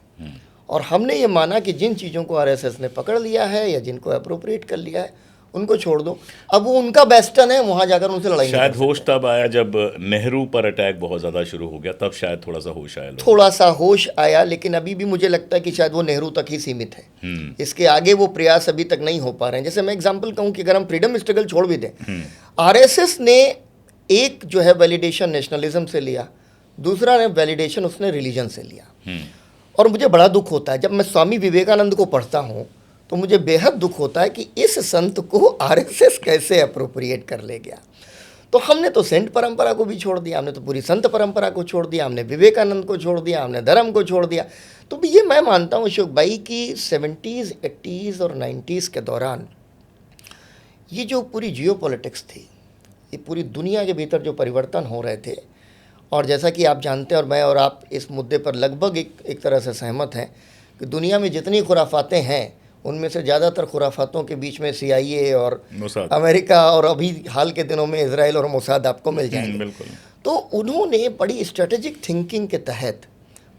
और हमने ये माना कि जिन चीज़ों को आरएसएस ने पकड़ लिया है या जिनको अप्रोप्रिएट कर लिया है उनको छोड़ दो। अब वो उनका वेस्टर्न है, वहाँ जाकर उनसे लड़ाई नहीं शायद कर होश तब आया जब नेहरू पर अटैक बहुत ज़्यादा शुरू हो गया, तब शायद थोड़ा सा होश आया सकते। थोड़ा सा होश आया, लेकिन अभी भी मुझे लगता है कि शायद वो नेहरू तक ही सीमित है। इसके आगे वो प्रयास अभी तक नहीं हो पा रहे हैं। जैसे मैं एग्जाम्पल कहूँ कि अगर हम फ्रीडम स्ट्रगल छोड़ भी दें, आरएसएस ने एक जो है वैलिडेशन नेशनलिज्म से लिया, दूसरा ने वैलिडेशन उसने रिलीजन से लिया। और मुझे बड़ा दुख होता है जब मैं स्वामी विवेकानंद को पढ़ता हूँ, तो मुझे बेहद दुख होता है कि इस संत को आरएसएस कैसे अप्रोप्रिएट कर ले गया। तो हमने तो सेंट परंपरा को भी छोड़ दिया, हमने तो पूरी संत परंपरा को छोड़ दिया, हमने विवेकानंद को छोड़ दिया, हमने धर्म को छोड़ दिया। तो भी ये मैं मानता हूँ अशोक भाई कि 70s, 80s और 90s के दौरान ये जो पूरी जियोपॉलिटिक्स थी, ये पूरी दुनिया के भीतर जो परिवर्तन हो रहे थे, और जैसा कि आप जानते हैं और मैं और आप इस मुद्दे पर लगभग एक तरह से सहमत हैं कि दुनिया में जितनी खुराफातें हैं उनमें से ज़्यादातर खुराफातों के बीच में CIA और अमेरिका और अभी हाल के दिनों में इजराइल और मोसाद आपको मिल जाएंगे। बिल्कुल। तो उन्होंने बड़ी स्ट्रेटेजिक थिंकिंग के तहत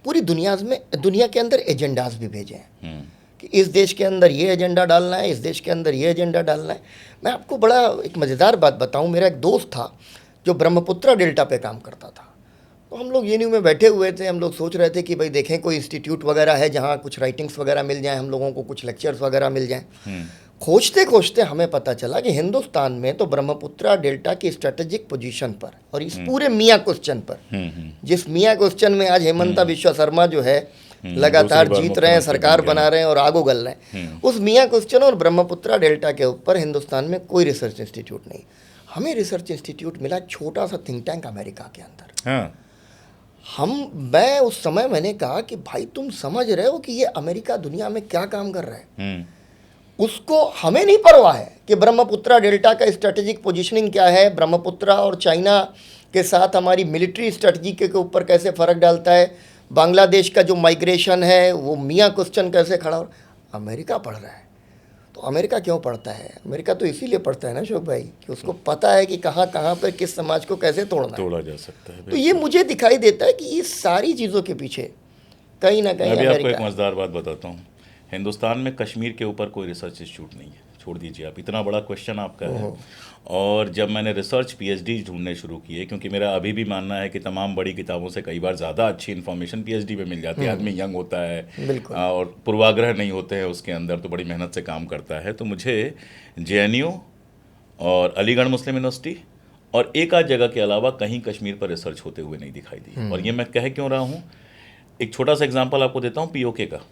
पूरी दुनिया के अंदर एजेंडाज भी भेजे हैं कि इस देश के अंदर ये एजेंडा डालना है, इस देश के अंदर ये एजेंडा डालना है। मैं आपको बड़ा एक मज़ेदार बात बताऊँ, मेरा एक दोस्त था जो ब्रह्मपुत्रा डेल्टा पे काम करता था। तो हम लोग JNU में बैठे हुए थे, हम लोग सोच रहे थे कि भाई देखें कोई इंस्टीट्यूट वगैरह है जहाँ कुछ राइटिंग्स वगैरह मिल जाएं, हम लोगों को कुछ लेक्चर्स वगैरह मिल जाएं। खोजते खोजते हमें पता चला कि हिंदुस्तान में तो ब्रह्मपुत्रा डेल्टा की स्ट्रेटेजिक पोजीशन पर और इस पूरे मियाँ क्वेश्चन पर, जिस मियाँ क्वेश्चन में आज हेमंता बिश्वा शर्मा जो है लगातार जीत रहे हैं, सरकार बना रहे हैं और आग उगल रहे हैं, उस मियाँ क्वेश्चन और ब्रह्मपुत्रा डेल्टा के ऊपर हिंदुस्तान में कोई रिसर्च इंस्टीट्यूट नहीं। हमें रिसर्च इंस्टीट्यूट मिला छोटा सा थिंक टैंक अमेरिका के अंदर। मैं उस समय मैंने कहा कि भाई तुम समझ रहे हो कि ये अमेरिका दुनिया में क्या काम कर रहा है? उसको हमें नहीं परवाह है कि ब्रह्मपुत्रा डेल्टा का स्ट्रेटेजिक पोजीशनिंग क्या है, ब्रह्मपुत्रा और चाइना के साथ हमारी मिलिट्री स्ट्रेटजी के ऊपर कैसे फ़र्क डालता है, बांग्लादेश का जो माइग्रेशन है वो मियाँ क्वेश्चन कैसे खड़ा हो। अमेरिका पढ़ रहा है। तो अमेरिका क्यों पढ़ता है? अमेरिका तो इसीलिए पढ़ता है ना अशोक भाई कि उसको पता है कि कहाँ पर किस समाज को कैसे तोड़ा जा सकता है। तो ये मुझे दिखाई देता है कि ये सारी चीज़ों के पीछे कहीं ना कहीं मैं भी आपको एक मज़ेदार बात बताता हूँ। हिंदुस्तान में कश्मीर के ऊपर कोई रिसर्च इंस्टीट्यूट नहीं है, छोड़ दीजिए आप, इतना बड़ा क्वेश्चन आपका है। और जब मैंने रिसर्च PhD ढूंढने शुरू किए, क्योंकि मेरा अभी भी मानना है कि तमाम बड़ी किताबों से कई बार ज़्यादा अच्छी इन्फॉर्मेशन PhD में मिल जाती है। आदमी यंग होता है और पूर्वाग्रह नहीं होते हैं उसके अंदर, तो बड़ी मेहनत से काम करता है। तो मुझे JNU और अलीगढ़ मुस्लिम यूनिवर्सिटी और एक आध जगह के अलावा कहीं कश्मीर पर रिसर्च होते हुए नहीं दिखाई दी। और ये मैं कह क्यों रहा हूँ, एक छोटा सा एग्जाम्पल आपको देता हूँ POK का।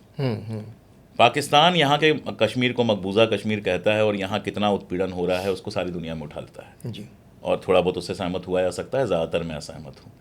पाकिस्तान यहाँ के कश्मीर को मकबूजा कश्मीर कहता है और यहाँ कितना उत्पीड़न हो रहा है उसको सारी दुनिया में उठाता है जी। और थोड़ा बहुत उससे सहमत हुआ जा सकता है, ज़्यादातर मैं असहमत हूँ।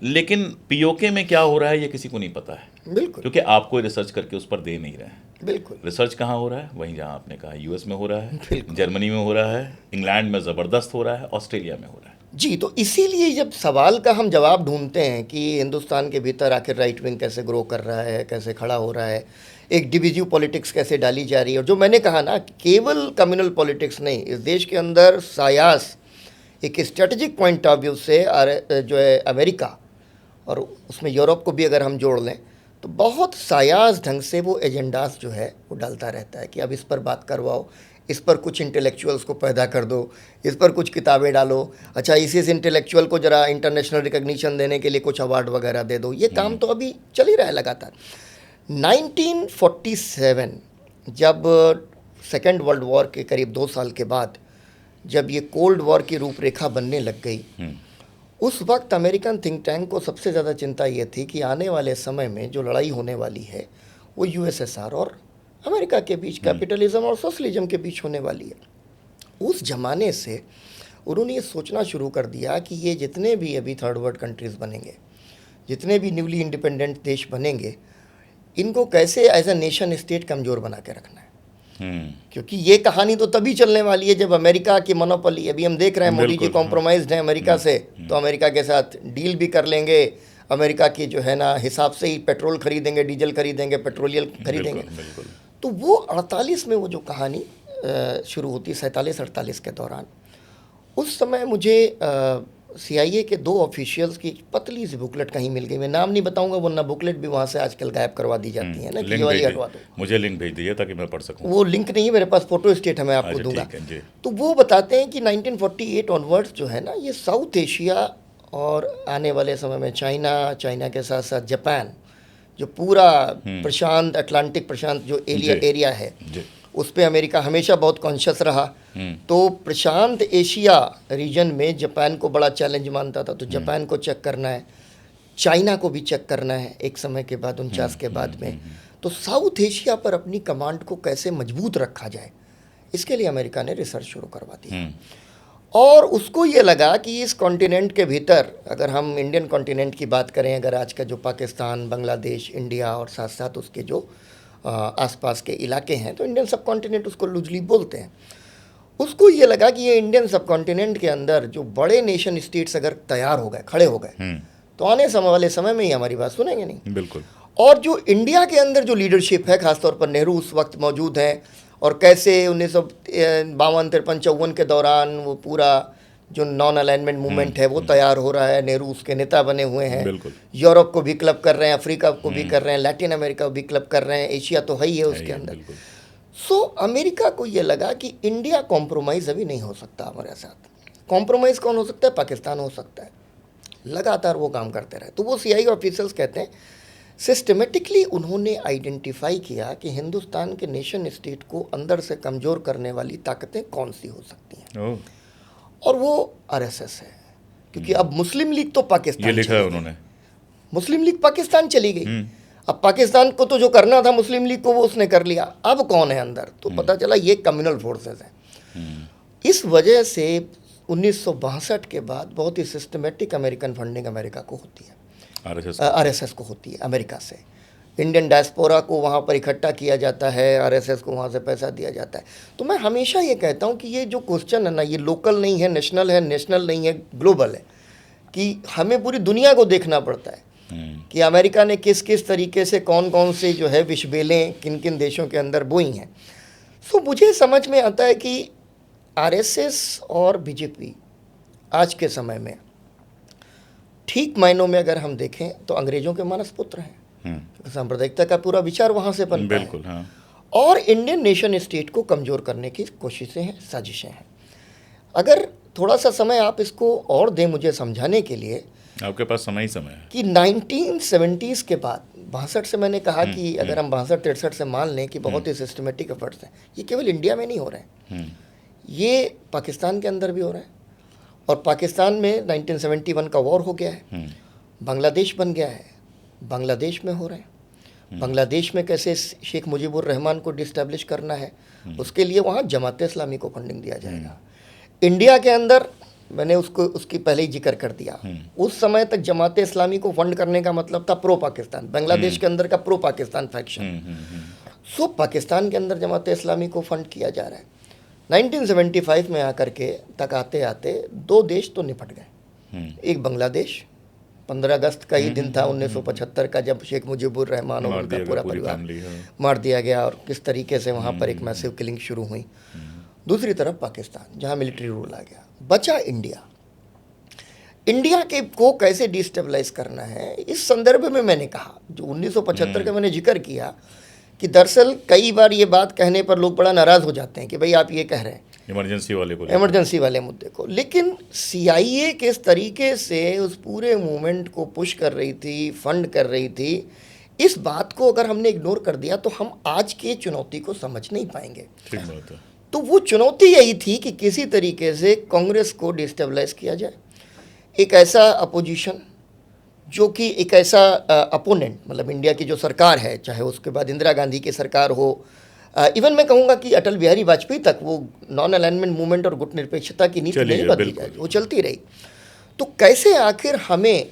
लेकिन POK में क्या हो रहा है ये किसी को नहीं पता है। बिल्कुल। क्योंकि आप कोई रिसर्च करके उस पर दे नहीं रहे हैं। बिल्कुल। रिसर्च कहाँ हो रहा है? वहीं जहाँ आपने कहा US में हो रहा है, जर्मनी में हो रहा है, इंग्लैंड में ज़बरदस्त हो रहा है, ऑस्ट्रेलिया में हो रहा है जी। तो इसीलिए जब सवाल का हम जवाब ढूंढते हैं कि हिंदुस्तान के भीतर आखिर राइट विंग कैसे ग्रो कर रहा है, कैसे खड़ा हो रहा है, एक डिविजिव पॉलिटिक्स कैसे डाली जा रही है, और जो मैंने कहा ना केवल कम्युनल पॉलिटिक्स नहीं, इस देश के अंदर सायास एक स्ट्रेटजिक पॉइंट ऑफ व्यू से जो है अमेरिका और उसमें यूरोप को भी अगर हम जोड़ लें तो बहुत सायास ढंग से वो एजेंडास जो है वो डालता रहता है कि अब इस पर बात करवाओ, इस पर कुछ इंटेलेक्चुअल्स को पैदा कर दो, इस पर कुछ किताबें डालो, अच्छा इस इंटेलेक्चुअल को ज़रा इंटरनेशनल रिकग्निशन देने के लिए कुछ अवार्ड वगैरह दे दो। ये काम तो अभी चल ही रहा है लगातार। 1947 जब सेकेंड वर्ल्ड वॉर के करीब 2 साल के बाद जब ये कोल्ड वॉर की रूपरेखा बनने लग गई, उस वक्त अमेरिकन थिंक टैंक को सबसे ज़्यादा चिंता ये थी कि आने वाले समय में जो लड़ाई होने वाली है वो USSR और अमेरिका के बीच, कैपिटलिज्म और सोशलिज्म के बीच होने वाली है। उस ज़माने से उन्होंने ये सोचना शुरू कर दिया कि ये जितने भी अभी थर्ड वर्ल्ड कंट्रीज़ बनेंगे, जितने भी न्यूली इंडिपेंडेंट देश बनेंगे, इनको कैसे एज ए नेशन स्टेट कमज़ोर बना के रखना है। क्योंकि ये कहानी तो तभी चलने वाली है जब अमेरिका की मोनोपोली, अभी हम देख रहे हैं मोदी जी कॉम्प्रोमाइज्ड हैं अमेरिका से, तो अमेरिका के साथ डील भी कर लेंगे, अमेरिका की जो है ना हिसाब से ही पेट्रोल खरीदेंगे, डीजल खरीदेंगे, पेट्रोलियल खरीदेंगे। तो वो 48 में वो जो कहानी शुरू होती है 47-48 के दौरान, उस समय मुझे CIA के 2 ऑफिशियल्स की पतली सी बुकलेट कहीं मिल गई, मैं नाम नहीं बताऊंगा, वरना बुकलेट भी वहाँ से आजकल गायब करवा दी जाती है ना, कि ये लिंक वाली भेज हटवा दो। मुझे लिंक भेज दीजिए ताकि मैं पढ़ सकूं। वो लिंक नहीं है मेरे पास, फोटो स्टेट है, मैं आपको अच्छा, दूंगा। ठीक है जी। तो वो बताते हैं कि 1948 ऑनवर्ड्स जो है ना, ये साउथ एशिया और आने वाले समय में चाइना के साथ साथ जापान, जो पूरा प्रशांत अटलांटिक प्रशांत जो एरिया है, जी। उस पर अमेरिका हमेशा बहुत कॉन्शियस रहा। तो प्रशांत एशिया रीजन में जापान को बड़ा चैलेंज मानता था, तो जापान को चेक करना है, चाइना को भी चेक करना है एक समय के बाद, 49 के बाद में। तो साउथ एशिया पर अपनी कमांड को कैसे मजबूत रखा जाए, इसके लिए अमेरिका ने रिसर्च शुरू करवा दी। और उसको ये लगा कि इस कॉन्टिनेंट के भीतर, अगर हम इंडियन कॉन्टिनेंट की बात करें, अगर आज का जो पाकिस्तान, बांग्लादेश, इंडिया और साथ साथ उसके जो आसपास के इलाके हैं, तो इंडियन सब कॉन्टिनेंट उसको लूजली बोलते हैं। उसको ये लगा कि ये इंडियन सब कॉन्टिनेंट के अंदर जो बड़े नेशन स्टेट्स अगर तैयार हो गए, खड़े हो गए, तो आने वाले समय में ही हमारी बात सुनेंगे नहीं। बिल्कुल। और जो इंडिया के अंदर जो लीडरशिप है, खासतौर पर नेहरू उस वक्त मौजूद हैं, और कैसे 1952, 53, 54 के दौरान वो पूरा जो नॉन अलाइनमेंट मूवमेंट है वो तैयार हो रहा है, नेहरू उसके नेता बने हुए हैं, यूरोप को भी क्लब कर रहे हैं, अफ्रीका को भी कर रहे हैं, लैटिन अमेरिका को भी क्लब कर रहे हैं, एशिया तो है ही है उसके अंदर। सो अमेरिका को ये लगा कि इंडिया कॉम्प्रोमाइज़ अभी नहीं हो सकता हमारे साथ। कॉम्प्रोमाइज़ कौन हो सकता है? पाकिस्तान हो सकता है। लगातार वो काम करते रहे। तो वो CIA ऑफिसर्स कहते हैं सिस्टमेटिकली उन्होंने आइडेंटिफाई किया कि हिंदुस्तान के नेशन स्टेट को अंदर से कमज़ोर करने वाली ताकतें कौन सी हो सकती हैं, और वो RSS है। क्योंकि अब मुस्लिम लीग तो पाकिस्तान, ये लिखा है उन्होंने, मुस्लिम लीग पाकिस्तान चली गई। अब पाकिस्तान को तो जो करना था मुस्लिम लीग को वो उसने कर लिया, अब कौन है अंदर? तो पता चला ये कम्युनल फोर्सेस हैं। इस वजह से 1962 के बाद बहुत ही सिस्टमेटिक अमेरिकन फंडिंग अमेरिका को होती है, RSS को होती है अमेरिका से। इंडियन डायस्पोरा को वहाँ पर इकट्ठा किया जाता है, RSS को वहाँ से पैसा दिया जाता है। तो मैं हमेशा ये कहता हूँ कि ये जो क्वेश्चन है ना, ये लोकल नहीं है, नेशनल नहीं है, ग्लोबल है, कि हमें पूरी दुनिया को देखना पड़ता है कि अमेरिका ने किस किस तरीके से कौन कौन से जो है विषबेलें किन किन देशों के अंदर बोई हैं। सो मुझे समझ में आता है कि RSS और BJP आज के समय में ठीक मायनों में अगर हम देखें तो अंग्रेजों के मानस पुत्र हैं। सांप्रदायिकता का पूरा विचार वहाँ से बनता है। हाँ। और इंडियन नेशन स्टेट को कमज़ोर करने की कोशिशें हैं, साजिशें हैं। अगर थोड़ा सा समय आप इसको और दें मुझे समझाने के लिए, आपके पास समय ही समय है, कि 1970s के बाद 62 से मैंने कहा कि अगर हम 62-63 से मान लें कि बहुत ही सिस्टमेटिक एफर्ट्स हैं, ये केवल इंडिया में नहीं हो रहे हैं, ये पाकिस्तान के अंदर भी हो रहे हैं। और पाकिस्तान में 1971 का वॉर हो गया है, बांग्लादेश बन गया है, बांग्लादेश में हो रहे हैं। बांग्लादेश में कैसे शेख मुजीबुर रहमान को डिस्टैब्लिश करना है, उसके लिए वहाँ जमात इस्लामी को फंडिंग दिया जाएगा। इंडिया के अंदर मैंने उसकी पहले ही जिक्र कर दिया, उस समय तक जमात इस्लामी को फंड करने का मतलब था प्रो पाकिस्तान, बांग्लादेश के अंदर का प्रो पाकिस्तान फैक्शन। सो पाकिस्तान के अंदर जमात इस्लामी को फंड किया जा रहा है। 1975 में आकर के तक आते आते 2 देश तो निपट गए। एक बांग्लादेश, 15 अगस्त का ही दिन था 1975 का, जब शेख मुजीबुर रहमान और उनका पूरा परिवार मार दिया गया, और किस तरीके से वहाँ पर एक मैसिव किलिंग शुरू हुई। दूसरी तरफ पाकिस्तान, जहाँ मिलिट्री रूल आ गया। बचा इंडिया के को कैसे डिस्टेबलाइज करना है, इस संदर्भ में मैंने कहा, जो 1975 का मैंने जिक्र किया, कि दरअसल कई बार ये बात कहने पर लोग बड़ा नाराज़ हो जाते हैं कि भाई आप ये कह रहे हैं इमरजेंसी वाले मुद्दे को, लेकिन CIA किस तरीके से उस पूरे मूवमेंट को पुश कर रही थी, फंड कर रही थी, इस बात को अगर हमने इग्नोर कर दिया तो हम आज की चुनौती को समझ नहीं पाएंगे। ठीक बात है। तो वो चुनौती यही थी कि किसी तरीके से कांग्रेस को डिस्टेबलाइज किया जाए, एक ऐसा अपोजिशन जो कि एक ऐसा अपोनेंट, मतलब इंडिया की जो सरकार है, चाहे उसके बाद इंदिरा गांधी की सरकार हो, इवन मैं कहूँगा कि अटल बिहारी वाजपेयी तक, वो नॉन अलाइनमेंट मूवमेंट और गुटनिरपेक्षता की नीति नहीं बदली जाएगी, वो चलती रही। तो कैसे आखिर हमें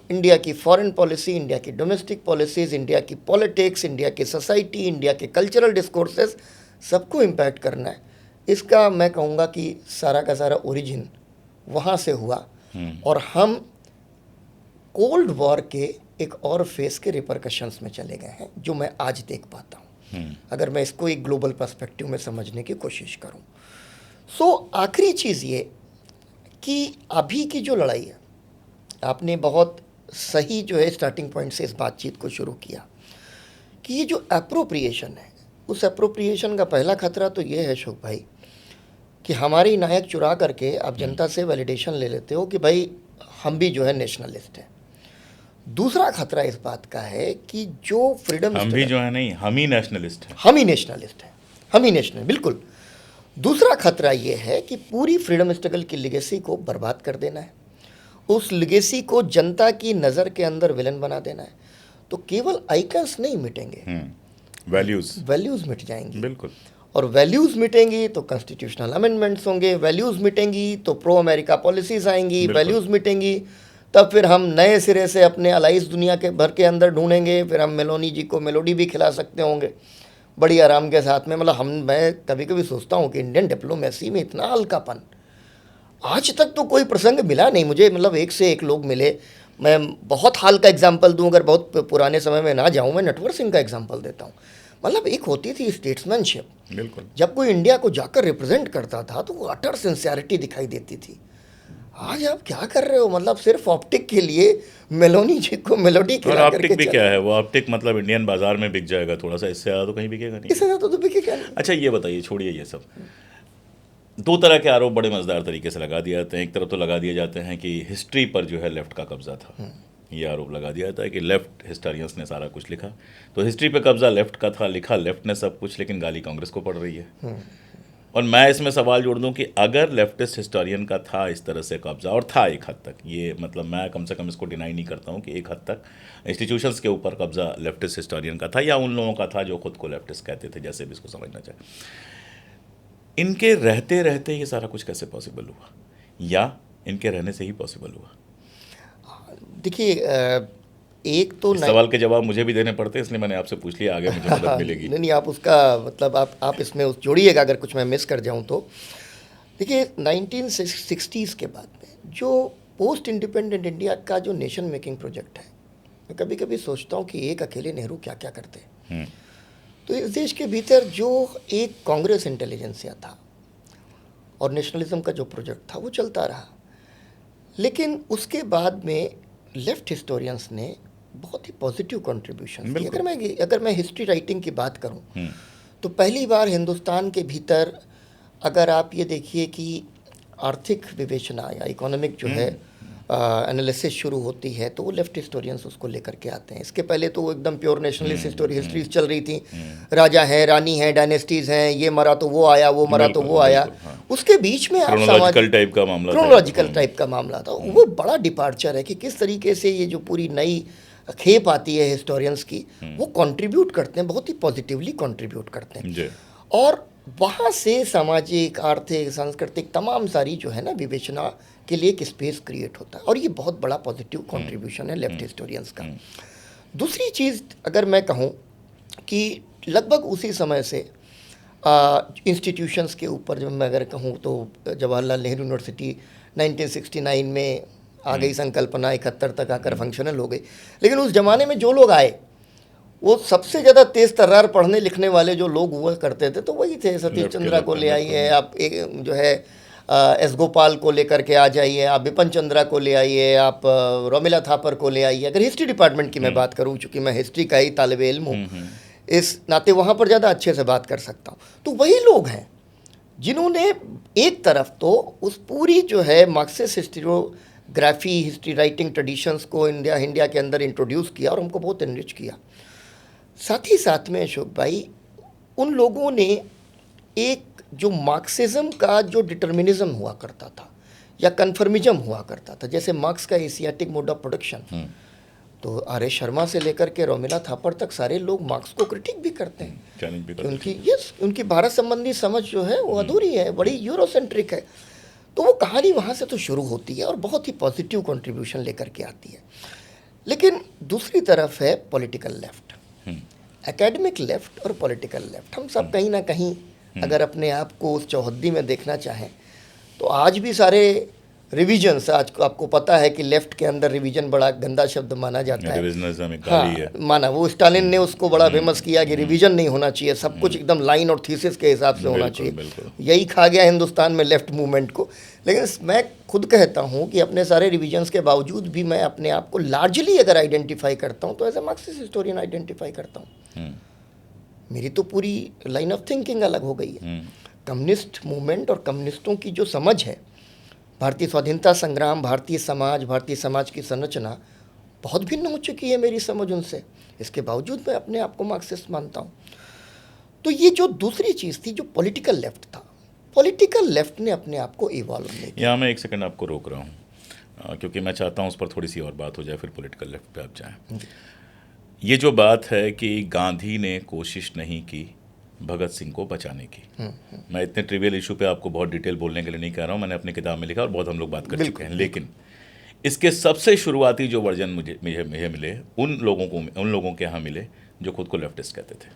इंडिया की फॉरेन पॉलिसी, इंडिया की डोमेस्टिक पॉलिसीज़, इंडिया की पॉलिटिक्स, इंडिया की सोसाइटी, इंडिया के कल्चरल डिस्कोर्सेस सबको इम्पैक्ट करना है, इसका मैं कहूँगा कि सारा का सारा ओरिजिन वहाँ से हुआ। और हम कोल्ड वॉर के एक और फेस के रिपरकशंस में चले गए हैं, जो मैं आज देख पाता हूँ, अगर मैं इसको एक ग्लोबल पर्सपेक्टिव में समझने की कोशिश करूँ। सो आखिरी चीज़ ये कि अभी की जो लड़ाई है, आपने बहुत सही जो है स्टार्टिंग पॉइंट से इस बातचीत को शुरू किया कि ये जो अप्रोप्रिएशन है, उस अप्रोप्रिएशन का पहला खतरा तो ये है अशोक भाई कि हमारे ही नायक चुरा करके आप जनता से वैलिडेशन ले लेते हो कि भाई हम भी जो है नेशनलिस्ट हैं। दूसरा खतरा इस बात का है कि जो फ्रीडम हम भी जो है नहीं, हम ही नेशनलिस्ट हैं, हम ही नेशनलिस्ट हैं, हम ही नेशनल, बिल्कुल। दूसरा खतरा ये है कि पूरी फ्रीडम स्ट्रगल की लिगेसी को बर्बाद कर देना है, उस लिगेसी को जनता की नज़र के अंदर विलन बना देना है। तो केवल आइकन्स नहीं मिटेंगे, वैल्यूज़ मिट जाएंगी, बिल्कुल। और वैल्यूज़ मिटेंगी तो कॉन्स्टिट्यूशनल अमेंडमेंट्स होंगे, वैल्यूज़ मिटेंगी तो प्रो अमेरिका पॉलिसीज़ आएंगी, वैल्यूज़ मिटेंगी तब फिर हम नए सिरे से अपने अलाइज दुनिया के भर के अंदर ढूंढेंगे, फिर हम मेलोनी जी को मेलोडी भी खिला सकते होंगे बड़ी आराम के साथ में। मतलब मैं कभी कभी सोचता हूँ कि इंडियन डिप्लोमेसी में इतना हल्कापन आज तक तो कोई प्रसंग मिला नहीं मुझे, मतलब एक से एक लोग मिले। मैं बहुत हाल का एग्जाम्पल दूँ, अगर बहुत पुराने समय में ना जाऊँ, मैं नटवर सिंह का एग्जाम्पल देता हूँ। मतलब एक होती थी स्टेट्समैनशिप, बिल्कुल, जब कोई इंडिया को जाकर रिप्रेजेंट करता था तो वो अटर सिंसियरिटी दिखाई देती थी। आज आप क्या कर रहे हो, मतलब सिर्फ ऑप्टिक के लिए मेलोनी जी को मेलोडी और ऑप्टिक भी क्या है, वो ऑप्टिक मतलब इंडियन बाजार में बिक जाएगा थोड़ा सा, इससे ज़्यादा तो कहीं बिकेगा नहीं, इससे ज़्यादा तो बिकेगा नहीं। अच्छा ये बताइए, छोड़िए ये सब, दो तरह के आरोप बड़े मज़ेदार तरीके से लगा दिए जाते हैं। एक तरफ तो लगा दिए जाते हैं कि हिस्ट्री पर जो है लेफ्ट का कब्जा था, ये आरोप लगा दिया जाता है कि लेफ्ट हिस्टोरियंस ने सारा कुछ लिखा, तो हिस्ट्री पे कब्जा लेफ्ट का था, लिखा लेफ्ट ने सब कुछ, लेकिन गाली कांग्रेस को पड़ रही है। और मैं इसमें सवाल जोड़ दूं कि अगर लेफ्टिस्ट हिस्टोरियन का था इस तरह से कब्जा, और था एक हद तक, ये मतलब मैं कम से कम इसको डिनाई नहीं करता हूं कि एक हद तक इंस्टीट्यूशंस के ऊपर कब्जा लेफ्टिस्ट हिस्टोरियन का था, या उन लोगों का था जो खुद को लेफ्टिस्ट कहते थे, जैसे भी इसको समझना चाहे। इनके रहते रहते ये सारा कुछ कैसे पॉसिबल हुआ, या इनके रहने से ही पॉसिबल हुआ? देखिए, एक तो सवाल के जवाब मुझे भी देने पड़ते हैं, इसलिए मैंने आपसे पूछ लिया, आगे मुझे मदद मिलेगी। नहीं, आप उसका मतलब आप इसमें जोड़िएगा अगर कुछ मैं मिस कर जाऊं तो। देखिए, 1960s के बाद में जो पोस्ट इंडिपेंडेंट इंडिया का जो नेशन मेकिंग प्रोजेक्ट है, मैं कभी कभी सोचता हूं कि एक अकेले नेहरू क्या क्या करते। तो इस देश के भीतर जो एक कांग्रेस इंटेलिजेंसिया था और नेशनलिज्म का जो प्रोजेक्ट था वो चलता रहा, लेकिन उसके बाद में लेफ्ट हिस्टोरियंस ने बहुत ही पॉजिटिव कंट्रीब्यूशन की। अगर मैं हिस्ट्री राइटिंग की बात करूं तो पहली बार हिंदुस्तान के भीतर अगर आप ये देखिए कि आर्थिक विवेचना या इकोनॉमिक जो है एनालिसिस शुरू होती है तो वो लेफ्ट हिस्टोरियंस उसको लेकर के आते हैं। इसके पहले तो वो एकदम प्योर नेशनलिस्ट हिस्ट्रीज चल रही थी, राजा हैं, रानी हैं, डायनेस्टीज हैं, ये मरा तो वो आया, वो मरा तो वो आया। उसके बीच में क्रोनोलॉजिकल टाइप का मामला था। वो बड़ा डिपार्चर है कि किस तरीके से ये जो पूरी नई खेप आती है हिस्टोरियंस की, वो कंट्रीब्यूट करते हैं, बहुत ही पॉजिटिवली कंट्रीब्यूट करते हैं, और वहाँ से सामाजिक, आर्थिक, सांस्कृतिक तमाम सारी जो है ना विवेचना के लिए एक स्पेस क्रिएट होता है, और ये बहुत बड़ा पॉजिटिव कंट्रीब्यूशन है लेफ्ट हिस्टोरियंस का। दूसरी चीज़ अगर मैं कहूँ कि लगभग उसी समय से इंस्टीट्यूशंस के ऊपर जब मैं अगर कहूँ तो जवाहरलाल नेहरू यूनिवर्सिटी 1969 में आ गई संकल्पना, 71 तक आकर फंक्शनल हो गई। लेकिन उस ज़माने में जो लोग आए वो सबसे ज़्यादा तेज़ तर्रार पढ़ने लिखने वाले जो लोग हुआ करते थे तो वही थे। सतीश चंद्रा को ले आइए आप, एक जो है एस गोपाल को लेकर के आ जाइए, आप बिपिन चंद्रा को ले आइए, आप रोमिला थापर को ले आइए। अगर हिस्ट्री डिपार्टमेंट की मैं बात करूँ, चूँकि मैं हिस्ट्री का ही तालिबे इल्म हूँ, इस नाते वहाँ पर ज़्यादा अच्छे से बात कर सकता हूँ। तो वही लोग हैं जिन्होंने एक तरफ तो उस पूरी जो है मार्क्सिस्ट हिस्ट्रियोग्राफी, हिस्ट्री राइटिंग ट्रेडिशंस को इंडिया के अंदर इंट्रोड्यूस किया और हमको बहुत एनरिच किया। साथ ही साथ में अशोक भाई, उन लोगों ने एक जो मार्क्सिज्म का जो डिटर्मिनिज्म हुआ करता था या कन्फर्मिज्म हुआ करता था, जैसे मार्क्स का एशियाटिक मोड ऑफ प्रोडक्शन, तो आर एस शर्मा से लेकर के रोमिला थापर तक सारे लोग मार्क्स को क्रिटिक भी करते हैं। उनकी भारत संबंधी समझ जो है वो अधूरी है, बड़ी यूरोसेंट्रिक है। तो वो कहानी वहाँ से तो शुरू होती है और बहुत ही पॉजिटिव कंट्रीब्यूशन लेकर के आती है। लेकिन दूसरी तरफ है पॉलिटिकल लेफ्ट, एकेडमिक लेफ्ट और पॉलिटिकल लेफ्ट। हम सब कहीं ना कहीं अगर अपने आप को उस चौहद्दी में देखना चाहें तो आज भी सारे रिविजन्स, आज को आपको पता है कि लेफ्ट के अंदर रिवीजन बड़ा गंदा शब्द माना जाता है। रिविजनिज्म एक हाँ, गाली है। माना वो स्टालिन ने उसको बड़ा फेमस किया कि रिवीजन नहीं होना चाहिए, सब कुछ एकदम लाइन और थीसिस के हिसाब से होना चाहिए। बिल्कुल। यही खा गया हिंदुस्तान में लेफ्ट मूवमेंट को। लेकिन मैं खुद कहता हूँ कि अपने सारे रिविजन्स के बावजूद भी मैं अपने आप को लार्जली अगर आइडेंटिफाई करता हूँ तो as a Marxist historian identify करता हूँ। मेरी तो पूरी लाइन ऑफ थिंकिंग अलग हो गई है। कम्युनिस्ट मूवमेंट और कम्युनिस्टों की जो समझ है, भारतीय स्वाधीनता संग्राम, भारतीय समाज की संरचना बहुत भिन्न हो चुकी है मेरी समझ उनसे। इसके बावजूद मैं अपने आप को मार्क्सिस्ट मानता हूँ। तो ये जो दूसरी चीज़ थी, जो पॉलिटिकल लेफ्ट था, पॉलिटिकल लेफ्ट ने अपने आप को इवॉल्व नहीं किया। यहाँ मैं एक सेकंड आपको रोक रहा हूँ क्योंकि मैं चाहता हूँ उस पर थोड़ी सी और बात हो जाए, फिर पॉलिटिकल लेफ्ट पे आप जाएं। ये जो बात है कि गांधी ने कोशिश नहीं की भगत सिंह को बचाने की, मैं इतने ट्रिवियल इशू पे आपको बहुत डिटेल बोलने के लिए नहीं कह रहा हूँ, मैंने अपनी किताब में लिखा और बहुत हम लोग बात कर चुके हैं। लेकिन इसके सबसे शुरुआती जो वर्जन मुझे मिले उन लोगों के यहाँ मिले जो खुद को लेफ्टिस्ट कहते थे।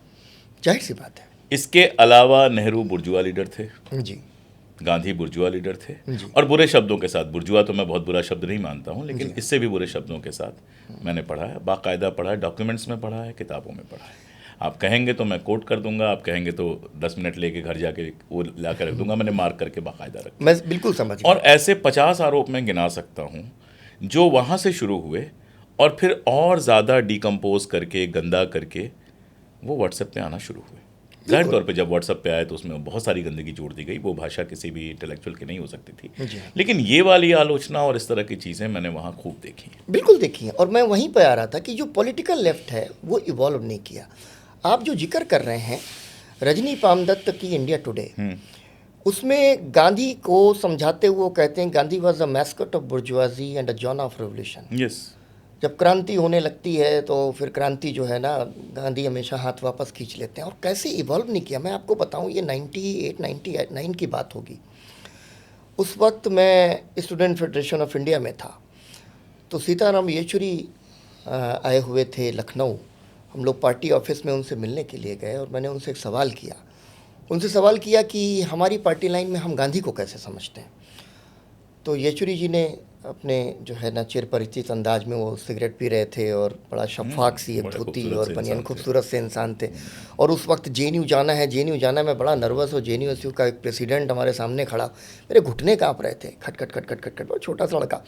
जाहिर सी बात है। इसके अलावा नेहरू बुर्जुआ लीडर थे जी, गांधी बुर्जुआ लीडर थे, और बुरे शब्दों के साथ, बुर्जुआ तो मैं बहुत बुरा शब्द नहीं मानता हूँ, लेकिन इससे भी बुरे शब्दों के साथ मैंने पढ़ा है, बाकायदा पढ़ा है, डॉक्यूमेंट्स में पढ़ा है, किताबों में पढ़ा है। आप कहेंगे तो मैं कोट कर दूंगा, आप कहेंगे तो 10 मिनट लेके घर जाके वो ला कर रख दूंगा, मैंने मार्क करके बाकायदा रखा। मैं बिल्कुल समझ गया। और ऐसे 50 आरोप मैं गिना सकता हूँ जो वहाँ से शुरू हुए और फिर और ज़्यादा डिकम्पोज करके, गंदा करके वो व्हाट्सएप पे आना शुरू हुए। जाहिर तौर पे जब व्हाट्सएप पे आए तो उसमें बहुत सारी गंदगी जोड़ दी गई, वो भाषा किसी भी इंटेलेक्चुअल की नहीं हो सकती थी। लेकिन ये वाली आलोचना और इस तरह की चीज़ें मैंने वहाँ खूब देखी हैं। बिल्कुल देखी हैं। और मैं वहीं पर आ रहा था कि जो पॉलिटिकल लेफ्ट है वो इवॉल्व नहीं किया। आप जो जिक्र कर रहे हैं रजनी पामदत्त की इंडिया टुडे, उसमें गांधी को समझाते हुए वो कहते हैं Gandhi was a mascot of bourgeoisie and a John of revolution. Yes. जब क्रांति होने लगती है तो फिर क्रांति जो है ना, गांधी हमेशा हाथ वापस खींच लेते हैं। और कैसे इवॉल्व नहीं किया, मैं आपको बताऊं, ये 98-99 की बात होगी। उस वक्त मैं स्टूडेंट फेडरेशन ऑफ इंडिया में था, तो सीताराम येचुरी आए हुए थे लखनऊ। हम लोग पार्टी ऑफिस में उनसे मिलने के लिए गए और मैंने उनसे एक सवाल किया कि हमारी पार्टी लाइन में हम गांधी को कैसे समझते हैं। तो येचुरी जी ने अपने जो है ना चिरपरिचित अंदाज में, वो सिगरेट पी रहे थे और बड़ा शफाक सी एक धोती और बनियान, खूबसूरत से इंसान थे। और उस वक्त जेएनयू जाना है, मैं बड़ा नर्वस हूँ। जेएनयू का एक प्रेसिडेंट हमारे सामने खड़ा, मेरे घुटने काँप रहे थे, खट खट खट खट खट खट, बहुत छोटा सा लड़का।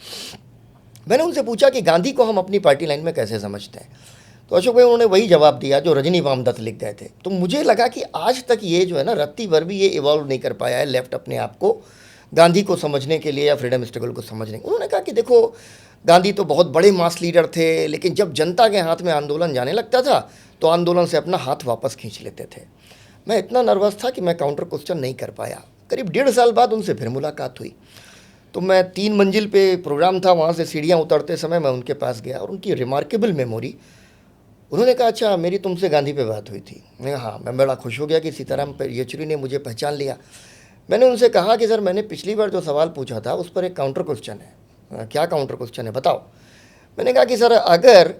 मैंने उनसे पूछा कि गांधी को हम अपनी पार्टी लाइन में कैसे समझते हैं। तो अशोक भाई उन्होंने वही जवाब दिया जो रजनी पामदत्त लिख गए थे। तो मुझे लगा कि आज तक ये जो है ना, रत्ती भर भी ये इवॉल्व नहीं कर पाया है लेफ्ट अपने आप को गांधी को समझने के लिए या फ्रीडम स्ट्रगल को समझने। उन्होंने कहा कि देखो, गांधी तो बहुत बड़े मास लीडर थे, लेकिन जब जनता के हाथ में आंदोलन जाने लगता था तो आंदोलन से अपना हाथ वापस खींच लेते थे। मैं इतना नर्वस था कि मैं काउंटर क्वेश्चन नहीं कर पाया। करीब 1.5 साल बाद उनसे फिर मुलाकात हुई, तो मैं 3 मंजिल पे प्रोग्राम था, वहाँ से सीढ़ियाँ उतरते समय मैं उनके पास गया और उनकी रिमार्केबल मेमोरी। उन्होंने कहा अच्छा, मेरी तुमसे गांधी पे बात हुई थी। मैंने कहा हाँ। मैं बड़ा खुश हो गया कि सीताराम येचुरी ने मुझे पहचान लिया। मैंने उनसे कहा कि सर, मैंने पिछली बार जो सवाल पूछा था उस पर एक काउंटर क्वेश्चन है। क्या काउंटर क्वेश्चन है बताओ। मैंने कहा कि सर, अगर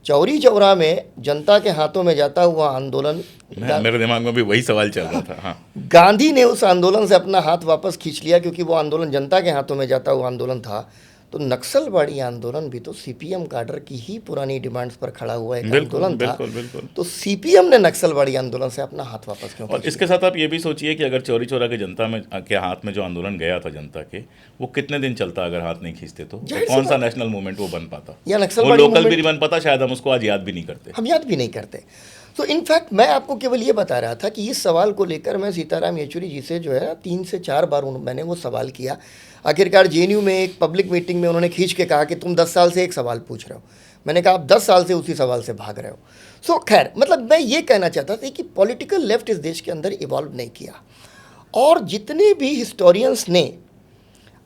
चौरी चौरा में जनता के हाथों में जाता हुआ आंदोलन, मेरे दिमाग में भी वही सवाल चल रहा था। हाँ। गांधी ने उस आंदोलन से अपना हाथ वापस खींच लिया क्योंकि वो आंदोलन जनता के हाथों में जाता हुआ आंदोलन था, तो नक्सलवाड़ी आंदोलन भी तो सीपीएम काडर की ही पुरानी डिमांड्स पर खड़ा हुआ एक आंदोलन था। बिल्कुल। तो सीपीएम ने नक्सलवाड़ी आंदोलन से अपना हाथ वापस क्यों? और इसके साथ आप ये भी सोचिए कि अगर चौरी चौरा के जनता में के हाथ में जो आंदोलन गया था जनता के, वो कितने दिन चलता अगर हाथ नहीं खींचते तो कौन सा नेशनल मूवमेंट वो बन पाता, या वो नक्सलवाड़ी लोकल भी नहीं बन पाता, शायद हम उसको आज याद भी नहीं करते। हम याद भी नहीं करते। तो इनफैक्ट मैं आपको केवल ये बता रहा था कि इस सवाल को लेकर मैं सीताराम येचुरी जी से जो है 3 से 4 बार मैंने वो सवाल किया। आखिरकार जेएनयू में एक पब्लिक मीटिंग में उन्होंने खींच के कहा कि तुम 10 साल से एक सवाल पूछ रहे हो। मैंने कहा आप 10 साल से उसी सवाल से भाग रहे हो। सो खैर, मतलब मैं ये कहना चाहता था कि पॉलिटिकल लेफ्ट इस देश के अंदर इवॉल्व नहीं किया। और जितने भी हिस्टोरियंस ने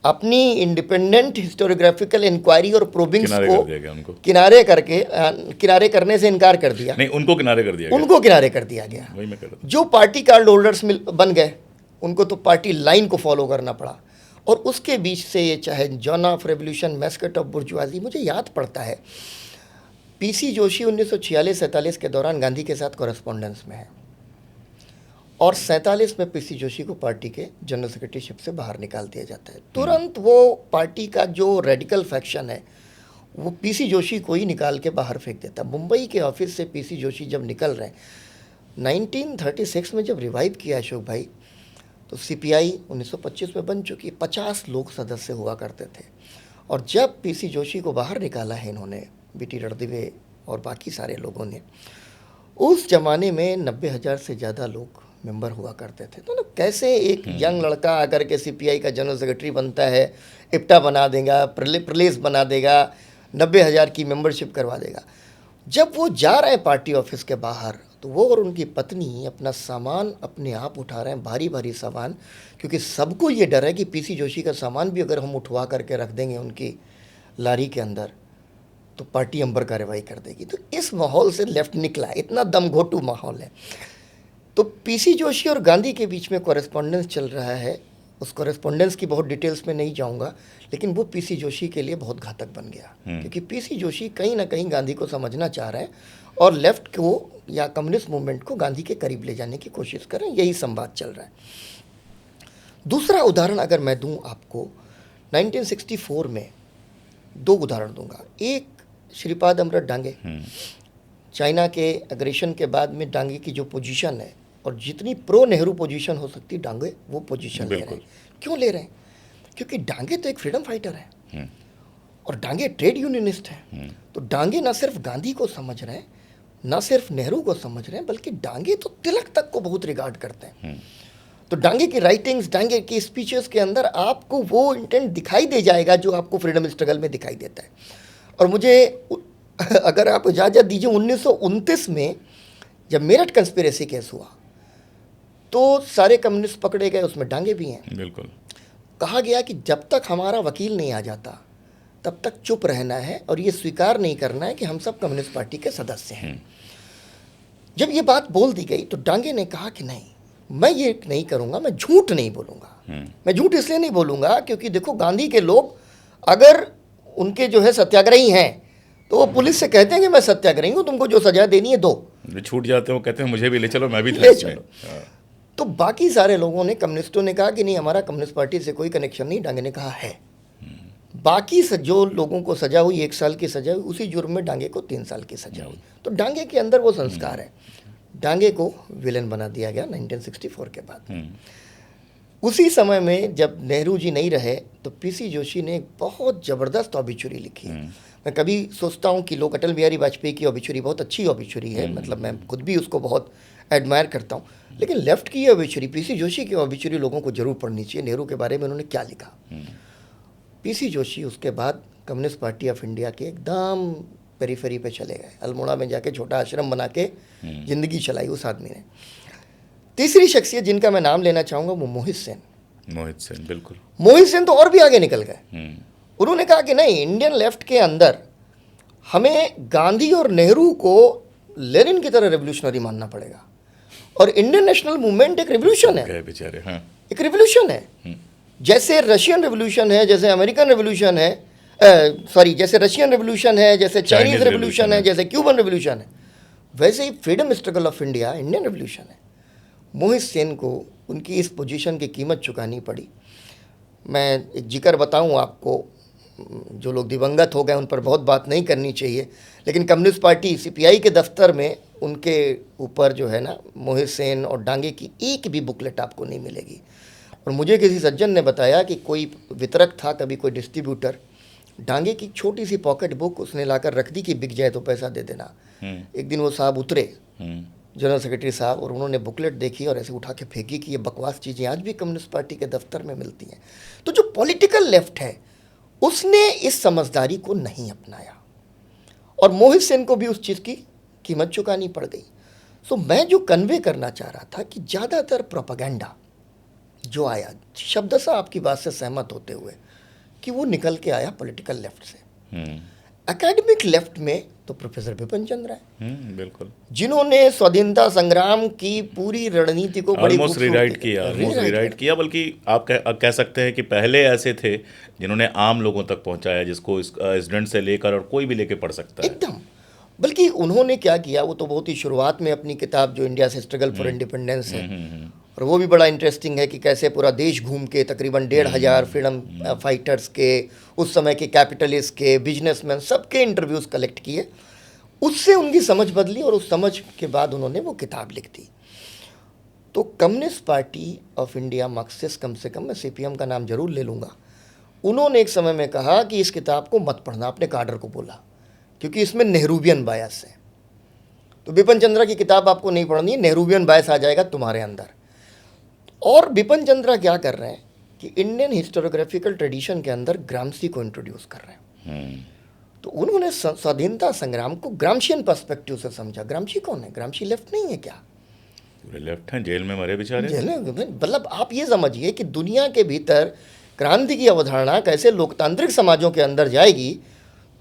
अपनी इंडिपेंडेंट हिस्टोरियोग्राफिकल इंक्वायरी और प्रोबिंग्स को किनारे करने से इनकार कर दिया। नहीं, उनको किनारे कर दिया गया। उनको किनारे कर दिया गया। वही मैं कह रहा था। जो पार्टी कार्ड होल्डर्स बन गए, उनको तो पार्टी लाइन को फॉलो करना पड़ा। और उसके बीच से ये चाहे John of revolution, mascot of bourgeoisie, मुझे याद पड़ता है पीसी जोशी 1946-47 के दौरान गांधी के साथ कॉरेस्पॉन्डेंस में है और 47 में पीसी जोशी को पार्टी के जनरल सेक्रेटरीशिप से बाहर निकाल दिया जाता है। तुरंत वो पार्टी का जो रेडिकल फैक्शन है वो पीसी जोशी को ही निकाल के बाहर फेंक देता। मुंबई के ऑफिस से पीसी जोशी जब निकल रहे हैं, 1936 में जब रिवाइव किया अशोक भाई, तो सीपीआई 1925 में बन चुकी है, 50 लोग सदस्य हुआ करते थे। और जब पीसी जोशी को बाहर निकाला है इन्होंने, बीटी रणदिवे और बाकी सारे लोगों ने, उस जमाने में 90,000 से ज़्यादा लोग मेंबर हुआ करते थे। तो ना कैसे एक यंग लड़का आकर के सीपीआई का जनरल सेक्रेटरी बनता है, इप्टा बना देगा, प्रलेस बना देगा, 90,000 की मेंबरशिप करवा देगा। जब वो जा रहे हैं पार्टी ऑफिस के बाहर, तो वो और उनकी पत्नी अपना सामान अपने आप उठा रहे हैं, भारी भारी सामान, क्योंकि सबको ये डर है कि पीसी जोशी का सामान भी अगर हम उठवा करके रख देंगे उनकी लारी के अंदर तो पार्टी अंबर कार्रवाई कर देगी। तो इस माहौल से लेफ्ट निकला, इतना दमघोटू माहौल है। तो पीसी जोशी और गांधी के बीच में कॉरेस्पॉन्डेंस चल रहा है। उस कॉरेस्पॉन्डेंस की बहुत डिटेल्स में नहीं जाऊंगा, लेकिन वो पीसी जोशी के लिए बहुत घातक बन गया, क्योंकि पीसी जोशी कहीं ना कहीं गांधी को समझना चाह रहे हैं और लेफ्ट को या कम्युनिस्ट मूवमेंट को गांधी के करीब ले जाने की कोशिश कर रहे हैं। यही संवाद चल रहा है। दूसरा उदाहरण अगर मैं दूं आपको, 1964 में 2 उदाहरण दूंगा। एक श्रीपाद अमृत डांगे, चाइना के अग्रेशन के बाद में डांगे की जो पोजीशन है, और जितनी प्रो नेहरू पोजीशन हो सकती डांगे वो पोजीशन ले रहे हैं। क्यों ले रहे हैं? क्योंकि डांगे तो एक फ्रीडम फाइटर है और डांगे ट्रेड यूनियनिस्ट है। तो डांगे ना सिर्फ गांधी को समझ रहे हैं, ना सिर्फ नेहरू को समझ रहे हैं, बल्कि डांगे तो तिलक तक को बहुत रिगार्ड करते हैं। तो डांगे की राइटिंग्स, डांगे की स्पीचेस के अंदर आपको वो इंटेंट दिखाई दे जाएगा जो आपको फ्रीडम स्ट्रगल में दिखाई देता है। और मुझे अगर आप इजाज़त दीजिए, 1929 में जब मेरठ कंस्पिरेसी केस हुआ तो सारे कम्युनिस्ट पकड़े गए, उसमें डांगे भी हैं। बिल्कुल। कहा गया कि जब तक हमारा वकील नहीं आ जाता तब तक चुप रहना है और ये स्वीकार नहीं करना है कि हम सब कम्युनिस्ट पार्टी के सदस्य हैं। जब ये बात बोल दी गई तो डांगे ने कहा कि नहीं, मैं ये नहीं करूँगा, मैं झूठ नहीं बोलूँगा। मैं झूठ इसलिए नहीं बोलूँगा क्योंकि देखो, गांधी के लोग अगर उनके जो है सत्याग्रही हैं तो वो पुलिस से कहते हैं कि मैं सत्याग्रही हूँ, तुमको जो सजा देनी है दो। छूट जाते हैं, वो कहते हैं मुझे भी ले चलो, मैं भी ले चलो। तो बाकी सारे लोगों ने, कम्युनिस्टों ने कहा कि नहीं, हमारा कम्युनिस्ट पार्टी से कोई कनेक्शन नहीं। डांगे ने कहा है। बाकी जो लोगों को सजा हुई, 1 साल की सजा हुई, उसी जुर्म में डांगे को 3 साल की सजा हुई। तो डांगे के अंदर वो संस्कार है। डांगे को विलेन बना दिया गया 1964 के बाद। उसी समय में जब नेहरू जी नहीं रहे तो पीसी जोशी ने एक बहुत ज़बरदस्त ऑबिचुरी लिखी है। मैं कभी सोचता हूँ कि लोग अटल बिहारी वाजपेयी की ऑबिचुरी बहुत अच्छी ऑबिचुरी है, मतलब मैं खुद भी उसको बहुत एडमायर करता हूँ, लेकिन लेफ्ट की ऑबिचुरी, पीसी जोशी की ऑबिचुरी लोगों को जरूर पढ़नी चाहिए। नेहरू के बारे में उन्होंने क्या लिखा। पीसी जोशी उसके बाद कम्युनिस्ट पार्टी ऑफ इंडिया के एकदम पेरीफेरी पे चले गए। अल्मोड़ा में जाके छोटा आश्रम बना के जिंदगी चलाई उस आदमी ने। तीसरी शख्सियत जिनका मैं नाम लेना चाहूँगा वो मोहित सेन। मोहित सेन, बिल्कुल। मोहित सेन तो और भी आगे निकल गए। उन्होंने कहा कि नहीं, इंडियन लेफ्ट के अंदर हमें गांधी और नेहरू को लेनिन की तरह रेवोल्यूशनरी मानना पड़ेगा, और इंडियन नेशनल मूवमेंट एक रेवोल्यूशन है। बेचारे, हाँ, एक रेवोल्यूशन है। जैसे रशियन रेवोल्यूशन है, जैसे अमेरिकन रेवोल्यूशन है, जैसे रशियन रेवोल्यूशन है, जैसे चाइनीज रेवोल्यूशन है, जैसे क्यूबन रेवोल्यूशन है, वैसे ही freedom struggle of India Indian revolution है। मोहित सेन को उनकी इस पोजीशन की कीमत चुकानी पड़ी। मैं एक जिक्र बताऊं आपको, जो लोग दिवंगत हो गए उन पर बहुत बात नहीं करनी चाहिए, लेकिन कम्युनिस्ट पार्टी सीपीआई के दफ्तर में उनके ऊपर जो है ना, मोहित सेन और डांगे की एक भी बुकलेट आपको नहीं मिलेगी। और मुझे किसी सज्जन ने बताया कि कोई वितरक था, कभी कोई डिस्ट्रीब्यूटर, डांगे की छोटी सी पॉकेट बुक उसने लाकर रख दी कि बिक जाए तो पैसा दे देना। एक दिन वो साहब उतरे, जनरल सेक्रेटरी साहब, और उन्होंने बुकलेट देखी और ऐसे उठा के फेंकी कि ये बकवास चीज़ें आज भी कम्युनिस्ट पार्टी के दफ्तर में मिलती हैं। तो जो पॉलिटिकल लेफ्ट है उसने इस समझदारी को नहीं अपनाया, और मोहित सेन को भी उस चीज़ की कीमत चुकानी पड़ गई। सो मैं जो कन्वे करना चाह रहा था कि ज़्यादातर प्रोपेगेंडा जो आया, शब्दशः आपकी बात से सहमत होते हुए, कि वो निकल के आया पॉलिटिकल लेफ्ट से। एकेडमिक लेफ्ट में तो प्रोफेसर बिपिन चंद्र है, बिल्कुल, जिन्होंने स्वाधीनता संग्राम की पूरी रणनीति को बड़ी रिराइट किया, बल्कि आप कह सकते हैं कि पहले ऐसे थे जिन्होंने आम लोगों तक पहुंचाया, जिसको स्टूडेंट से लेकर और कोई भी लेके पढ़ सकता है एकदम। बल्कि उन्होंने क्या किया, वो तो बहुत ही शुरुआत में अपनी किताब जो इंडिया से स्ट्रगल फॉर इंडिपेंडेंस है, और वो भी बड़ा इंटरेस्टिंग है कि कैसे पूरा देश घूम के तकरीबन 1,500 फ्रीडम फाइटर्स के, उस समय के कैपिटलिस्ट के, बिजनेसमैन, सबके इंटरव्यूज़ कलेक्ट किए। उससे उनकी समझ बदली और उस समझ के बाद उन्होंने वो किताब लिख दी। तो Communist Party of India, Marxist, कम से कम मैं CPM का नाम जरूर ले लूँगा, उन्होंने एक समय में कहा कि इस किताब को मत पढ़ना, अपने काडर को बोला, क्योंकि इसमें नेहरूवियन बायस है। तो बिपिन चंद्रा की किताब आपको नहीं पढ़नी है, नेहरूवियन बायस आ जाएगा तुम्हारे अंदर। और बिपिन चंद्रा क्या कर रहे हैं कि इंडियन हिस्टोरियोग्राफिकल ट्रेडिशन के अंदर ग्रामसी को इंट्रोड्यूस कर रहे हैं। तो उन्होंने स्वाधीनता संग्राम को ग्रामशियन पर्सपेक्टिव से समझा। ग्रामशी कौन है? ग्रामशी लेफ्ट नहीं है क्या? लेफ्ट हैं, जेल में मरे बेचारे। जेल में, मतलब आप ये समझिए कि दुनिया के भीतर क्रांति की अवधारणा कैसे लोकतांत्रिक समाजों के अंदर जाएगी,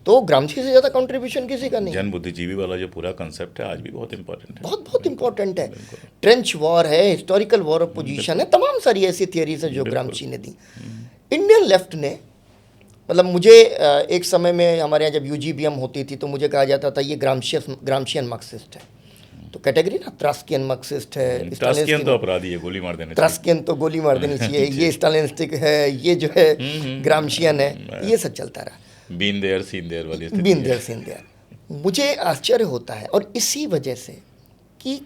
तो ग्रामशी से ज़्यादा कंट्रीब्यूशन किसी का नहीं। जन बुद्धिजीवी वाला जो पूरा कंसेप्ट है आज भी बहुत इंपॉर्टेंट है, बहुत बहुत इंपॉर्टेंट है। ट्रेंच वॉर है, हिस्टोरिकल वॉर ऑफ पोजीशन है, तमाम सारी ऐसी थियरीज हैं जो ग्रामशी ने दी। इंडियन लेफ्ट ने, मतलब मुझे एक समय में हमारे यहाँ जब UGBM होती थी तो मुझे कहा जाता था ये ग्रामशियन मार्क्सिस्ट है। तो कैटेगरी ना, ट्रस्कियन मार्क्सिस्ट है, ट्रस्कियन तो अपराधी है, गोली मार देने चाहिए। ट्रस्कियन तो गोली मार देनी चाहिए, ये स्टालिनिस्टिक है, ये जो है ग्रामशियन है, ये सब चलता रहा। बीन देयर सीन देयर वाली बीन देयर सीन देयर। मुझे आश्चर्य होता है, और इसी वजह से कि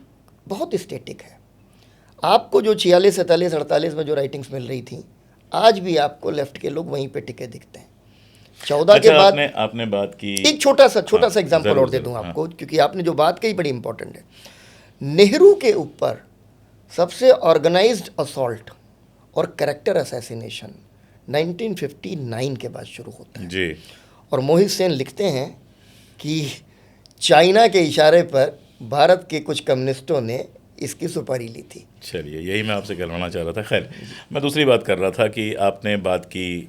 बहुत स्टैटिक है। आपको जो 46, 47, 48 में जो राइटिंग्स मिल रही थी, आज भी आपको लेफ्ट के लोग वहीं पे टिके दिखते हैं। 14 के बाद आपने बात की, एक छोटा सा एग्जांपल और दे दूं आपको, क्योंकि आपने जो बात कही बड़ी इंपॉर्टेंट है। नेहरू के ऊपर सबसे ऑर्गेनाइज्ड असॉल्ट और कैरेक्टर असैसिनेशन 1959 के बाद शुरू होता है जी। और मोहित सेन लिखते हैं कि चाइना के इशारे पर भारत के कुछ कम्युनिस्टों ने इसकी सुपारी ली थी। चलिए, यही मैं आपसे कहना चाह रहा था। खैर, मैं दूसरी बात कर रहा था कि आपने बात की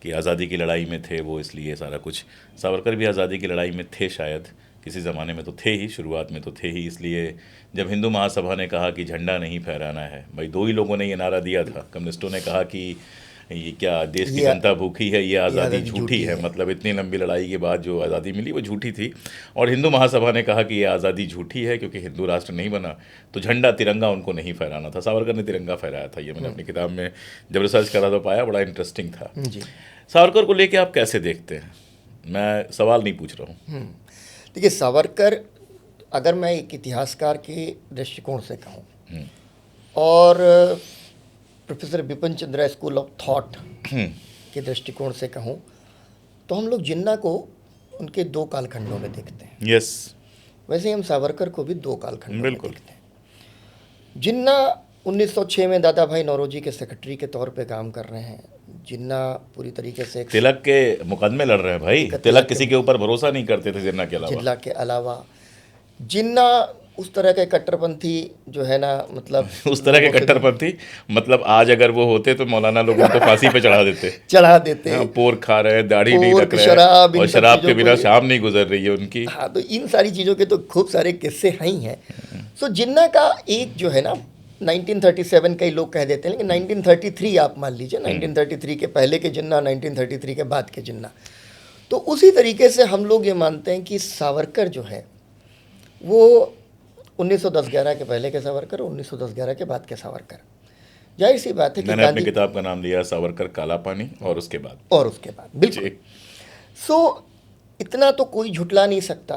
कि आज़ादी की लड़ाई में थे वो, इसलिए सारा कुछ। सावरकर भी आज़ादी की लड़ाई में थे, शायद किसी ज़माने में तो थे ही, शुरुआत में तो थे ही। इसलिए जब हिंदू महासभा ने कहा कि झंडा नहीं फहराना है, भाई 2 ही लोगों ने ये नारा दिया था। कम्युनिस्टों ने कहा कि ये क्या, देश की जनता भूखी है, ये आज़ादी झूठी है। मतलब इतनी लंबी लड़ाई के बाद जो आज़ादी मिली वो झूठी थी। और हिंदू महासभा ने कहा कि ये आज़ादी झूठी है क्योंकि हिंदू राष्ट्र नहीं बना, तो झंडा, तिरंगा उनको नहीं फहराना था। सावरकर ने तिरंगा फहराया था। ये मैंने अपनी किताब में जब रिसर्च करा तो पाया, बड़ा इंटरेस्टिंग था। सावरकर को लेके आप कैसे देखते हैं? मैं सवाल नहीं पूछ रहा हूँ। देखिए, सावरकर, अगर मैं एक इतिहासकार के दृष्टिकोण से कहूँ और professor Bipin Chandra school of thought के दृष्टिकोण से कहूँ, तो हम लोग जिन्ना को उनके 2 कालखंडों में देखते हैं। यस। वैसे हम सावरकर को भी 2 कालखंडों में देखते हैं। जिन्ना 1906 में दादा भाई नौरोजी के सेक्रेटरी के तौर पे काम कर रहे हैं। जिन्ना पूरी तरीके से तिलक के मुकदमे लड़ रहे हैं भाई। तिलक किसी के ऊपर भरोसा नहीं करते थे जिन्ना के अलावा। जिन्ना के अलावा जिन्ना उस तरह के कट्टरपंथी जो है ना, मतलब उस तरह के कट्टरपंथी, मतलब आज अगर वो होते तो मौलाना लोग उनको फांसी पे चढ़ा देते। हाँ, पोर खा रहे हैं, दाढ़ी नहीं रख रहे हैं, और शराब के बिना शाम नहीं गुजर रही है उनकी। हाँ, तो इन सारी चीज़ों के तो खूब सारे किस्से हैं ही हैं। सो जिन्ना का एक जो है ना, 1937 कई लोग कह देते हैं, लेकिन 1933 आप मान लीजिए, 1933 के पहले के जिन्ना, 1933 के बाद के जिन्ना। तो उसी तरीके से हम लोग ये मानते हैं कि सावरकर जो है वो 1910-11 के पहले के सावरकर, 1910-11 के बाद के सावरकर। जाहिर सी बात है कि मैंने अपनी किताब का नाम लिया सावरकर काला पानी और उसके बाद बिल्कुल। सो इतना तो कोई झुटला नहीं सकता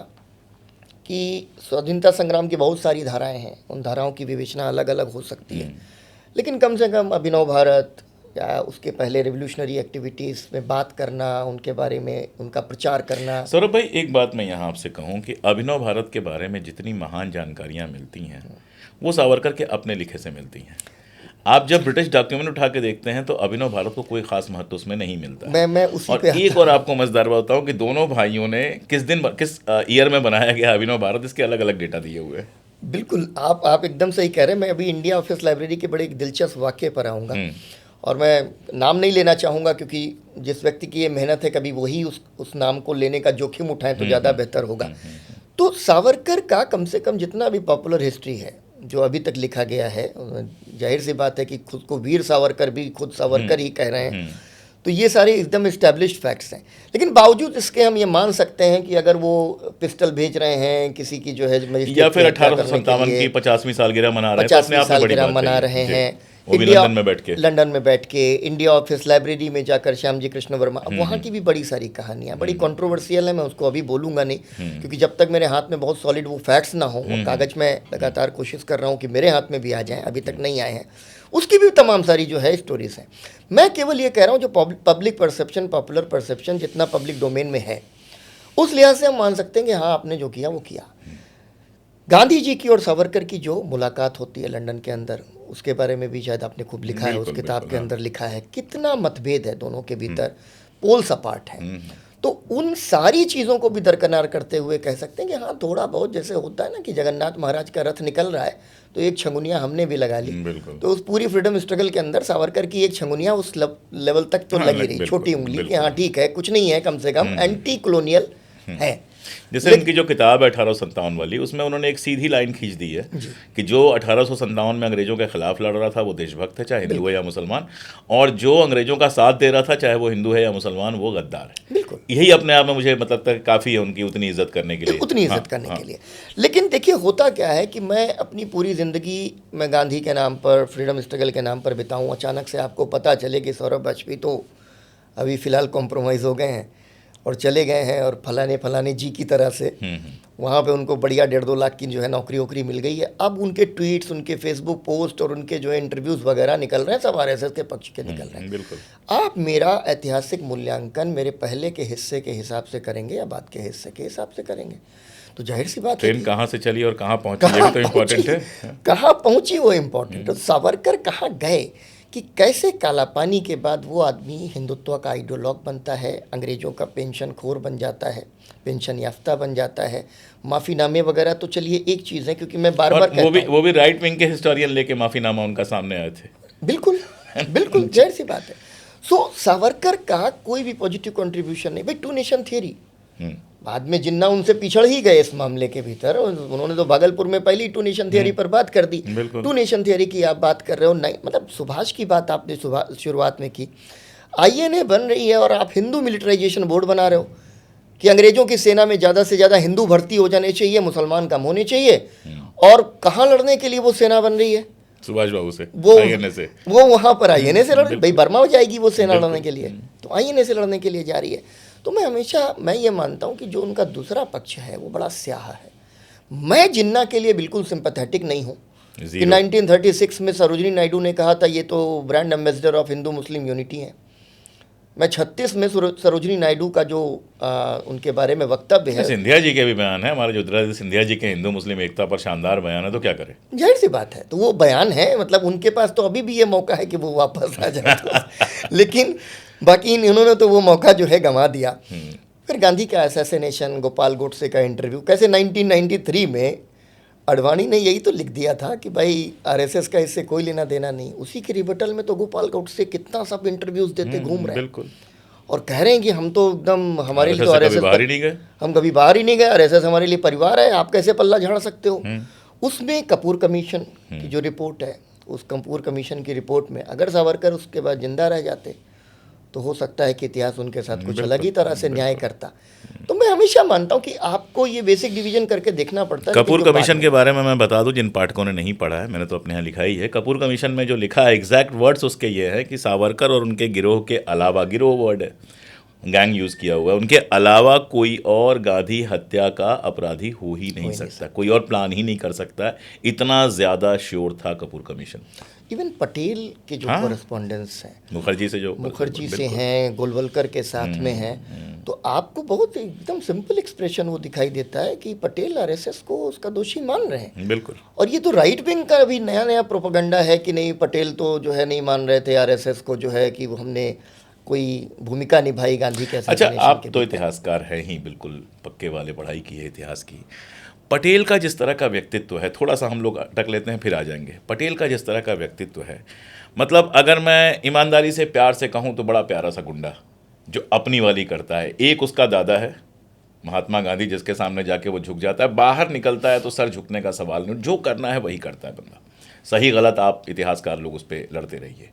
कि स्वाधीनता संग्राम की बहुत सारी धाराएं हैं, उन धाराओं की विवेचना अलग अलग हो सकती है, लेकिन कम से कम अभिनव भारत या उसके पहले रेवोल्यूशनरी एक्टिविटीज़ में बात करना, उनके बारे में उनका प्रचार करना। सौरभ भाई, एक बात मैं यहाँ आपसे कहूँ कि अभिनव भारत के बारे में जितनी महान जानकारियाँ मिलती हैं वो सावरकर के अपने लिखे से मिलती हैं। आप जब ब्रिटिश डॉक्यूमेंट उठा के देखते हैं तो अभिनव भारत को कोई खास महत्व उसमें नहीं मिलता। मैं उसी और एक और आपको मजेदार बात बताऊँ कि दोनों भाइयों ने किस ईयर में बनाया गया अभिनव भारत, इसके अलग अलग डेटा दिए हुए हैं। बिल्कुल, आप एकदम सही कह रहे हैं। मैं अभी इंडिया ऑफिस लाइब्रेरी के बड़े एक दिलचस्प वाक्य पर आऊँगा, और मैं नाम नहीं लेना चाहूँगा क्योंकि जिस व्यक्ति की ये मेहनत है, कभी वही उस नाम को लेने का जोखिम उठाएं तो ज़्यादा बेहतर होगा। तो सावरकर का कम से कम जितना भी पॉपुलर हिस्ट्री है जो अभी तक लिखा गया है, जाहिर सी बात है कि खुद को वीर सावरकर भी खुद सावरकर ही कह रहे हैं, तो ये सारे एकदम इस्टेब्लिश्ड फैक्ट्स हैं। लेकिन बावजूद इसके हम ये मान सकते हैं कि अगर वो पिस्टल भेज रहे हैं किसी की जो है या फिर 1857 की 50वीं सालगिरह मना रहे हैं, तो अपने आप में बड़ी बात मना है। रहे हैं वो भी इंडिया लंदन में बैठ के, इंडिया ऑफिस लाइब्रेरी में जाकर श्याम जी कृष्ण वर्मा, अब वहाँ की भी बड़ी सारी कहानियाँ बड़ी कंट्रोवर्शियल है, मैं उसको अभी बोलूँगा नहीं क्योंकि जब तक मेरे हाथ में बहुत सॉलिड वो फैक्ट्स ना हो, कागज में लगातार कोशिश कर रहा हूँ कि मेरे हाथ में भी आ जाएं, अभी तक नहीं आए हैं, उसकी भी तमाम सारी जो है स्टोरीज हैं। मैं केवल ये कह रहा हूँ जो पब्लिक परसेप्शन, पॉपुलर परसेप्शन जितना पब्लिक डोमेन में है, उस लिहाज से हम मान सकते हैं कि हाँ आपने जो किया वो किया। गांधी जी की और सावरकर की जो मुलाकात होती है लंदन के अंदर, उसके बारे में भी शायद आपने खूब लिखा है, उस किताब के अंदर लिखा है कितना मतभेद है दोनों के भीतर, पोल्स अपार्ट है। तो उन सारी चीज़ों को भी दरकिनार करते हुए कह सकते हैं कि हाँ थोड़ा बहुत जैसे होता है ना कि जगन्नाथ महाराज का रथ निकल रहा है तो एक छंगुनिया हमने भी लगा ली, तो उस पूरी फ्रीडम स्ट्रगल के अंदर सावरकर की एक छंगुनिया उस लेवल तक तो लगी रही, छोटी उंगली कि हाँ ठीक है कुछ नहीं है, कम से कम एंटी कॉलोनियल है। जैसे उनकी जो किताब है 1857 वाली, उसमें उन्होंने एक सीधी लाइन खींच दी है कि जो 1857 में अंग्रेजों के खिलाफ लड़ रहा था वो देशभक्त है, चाहे हिंदू है या मुसलमान, और जो अंग्रेजों का साथ दे रहा था चाहे वो हिंदू है या मुसलमान, वो गद्दार है। बिल्कुल, यही अपने आप में मुझे मतलब तक काफ़ी है उनकी उतनी इज्जत करने के लिए, उतनी इज्जत करने के लिए। लेकिन देखिए होता क्या है कि मैं अपनी पूरी ज़िंदगी मैं गांधी के नाम पर, फ्रीडम स्ट्रगल के नाम पर बिताऊँ, अचानक से आपको पता चले कि सौरभ वाजपेयी तो अभी फ़िलहाल कॉम्प्रोमाइज़ हो गए हैं और चले गए हैं और फलाने जी की तरह से वहाँ पे उनको बढ़िया 1.5-2 लाख की जो है नौकरी वोकरी मिल गई है। अब उनके ट्वीट्स, उनके फेसबुक पोस्ट और उनके जो है इंटरव्यूज़ वगैरह निकल रहे हैं, सब आरएसएस के पक्ष के निकल रहे हैं। बिल्कुल। आप मेरा ऐतिहासिक मूल्यांकन मेरे पहले के हिस्से के हिसाब से करेंगे या बाद के हिस्से के हिसाब से करेंगे? तो जाहिर सी बात है ट्रेन कहाँ से चली और कहाँ पहुँची ये भी तो इम्पोर्टेंट है। कहाँ पहुँची वो इम्पोर्टेंट है। सावरकर कहाँ गए कि कैसे काला पानी के बाद वो आदमी हिंदुत्व का आइडियोलॉग बनता है, अंग्रेज़ों का पेंशन खोर बन जाता है, पेंशन याफ्ता बन जाता है, माफ़ीनामे वगैरह तो चलिए एक चीज़ है, क्योंकि मैं बार बार वो भी राइट विंग के हिस्टोरियन लेके माफ़ीनामा उनका सामने आए थे। बिल्कुल बिल्कुल जाहिर सी बात है। सो सावरकर का कोई भी पॉजिटिव कंट्रीब्यूशन नहीं। भाई टू नेशन थियरी, बाद में जिन्ना उनसे पिछड़ ही गए इस मामले के भीतर, उन्होंने तो भागलपुर में पहली टू नेशन थियरी पर बात कर दी। टू नेशन थियरी की आप बात कर रहे हो, नहीं मतलब सुभाष की बात आपने शुरुआत में की, आईएनए बन रही है और आप हिंदू मिलिटराइजेशन बोर्ड बना रहे हो कि अंग्रेजों की सेना में ज़्यादा से ज़्यादा हिंदू भर्ती हो जाने चाहिए, मुसलमान कम होने चाहिए। और कहाँ लड़ने के लिए वो सेना बन रही है? सुभाष बाबू से, आईएनए से। वो वहाँ पर आईएनए से लड़ रही, भाई बर्मा हो जाएगी वो सेना लड़ने के लिए, तो आईएनए से लड़ने के लिए जा रही है। तो मैं ये मानता हूँ कि जो उनका दूसरा पक्ष है वो बड़ा स्याह है। मैं जिन्ना के लिए बिल्कुल सिंपैथेटिक नहीं हूँ कि 1936 में सरोजिनी नायडू ने कहा था ये तो brand ambassador of Hindu Muslim unity है। मैं 36 में सरोजिनी नायडू का जो उनके बारे में वक्तव्य है, सिंधिया जी के भी बयान है, हमारे ज्योतिरादित्य सिंधिया जी के हिंदू मुस्लिम एकता पर शानदार बयान है, तो क्या करें? जाहिर सी बात है, तो वो बयान है, मतलब उनके पास तो अभी भी ये मौका है कि वो वापस आ जाए लेकिन बाकी इन्होंने तो वो मौका जो है गंवा दिया। फिर गांधी का असैसिनेशन, गोपाल गोडसे का इंटरव्यू, कैसे 1993 में अडवाणी ने यही तो लिख दिया था कि भाई आरएसएस का इससे कोई लेना देना नहीं। उसी के रिबटल में तो गोपाल गोडसे कितना सब इंटरव्यूज देते घूम रहे हैं और कह रहे हैं कि हम तो एकदम, हमारे लिए तो आरएसएस बाहर ही नहीं गए, हम कभी बाहर ही नहीं गए, आरएसएस हमारे लिए परिवार है, आप कैसे पल्ला झाड़ सकते हो? उसमें कपूर कमीशन की जो रिपोर्ट है, उस कपूर कमीशन की रिपोर्ट में अगर सावरकर उसके बाद जिंदा रह जाते तो हो सकता है कि इतिहास उनके साथ कुछ अलग ही तरह से न्याय करता। तो मैं हमेशा मानता हूं कि आपको ये बेसिक डिवीजन करके देखना पड़ता है। कपूर कमीशन के बारे में मैं बता दूं, जिन पाठकों ने नहीं पढ़ा है, मैंने तो अपने यहाँ लिखा ही है। कपूर कमीशन में जो लिखा है, एग्जैक्ट वर्ड्स उसके ये है कि सावरकर और उनके गिरोह के अलावा, गिरोह वर्ड है, गैंग यूज़ किया हुआ है, उनके अलावा कोई और गांधी हत्या का अपराधी हो ही नहीं सकता, कोई और प्लान ही नहीं कर सकता। इतना ज़्यादा श्योर था कपूर कमीशन। इवन पटेल के जो कॉरेस्पॉन्डेंस हैं, मुखर्जी से हैं, गोलवलकर के साथ में हैं, तो आपको बहुत एकदम सिंपल एक्सप्रेशन वो दिखाई देता है कि पटेल आरएसएस को उसका दोषी मान रहे हैं। बिल्कुल। और ये तो राइट विंग का अभी नया नया प्रोपेगेंडा है कि नहीं, पटेल तो जो है नहीं मान रहे थे आरएसएस को, जो है कि वो हमने कोई भूमिका निभाई गांधी के। अच्छा, आप तो इतिहासकार हैं ही, बिल्कुल पक्के वाले, पढ़ाई की है इतिहास की। पटेल का जिस तरह का व्यक्तित्व है, थोड़ा सा हम लोग अटक लेते हैं फिर आ जाएंगे। पटेल का जिस तरह का व्यक्तित्व है, मतलब अगर मैं ईमानदारी से प्यार से कहूँ तो बड़ा प्यारा सा गुंडा जो अपनी वाली करता है। एक उसका दादा है महात्मा गांधी, जिसके सामने जाके वो झुक जाता है, बाहर निकलता है तो सर झुकने का सवाल नहीं, जो करना है वही करता है बंदा। सही गलत आप इतिहासकार लोग उस पर लड़ते रहिए।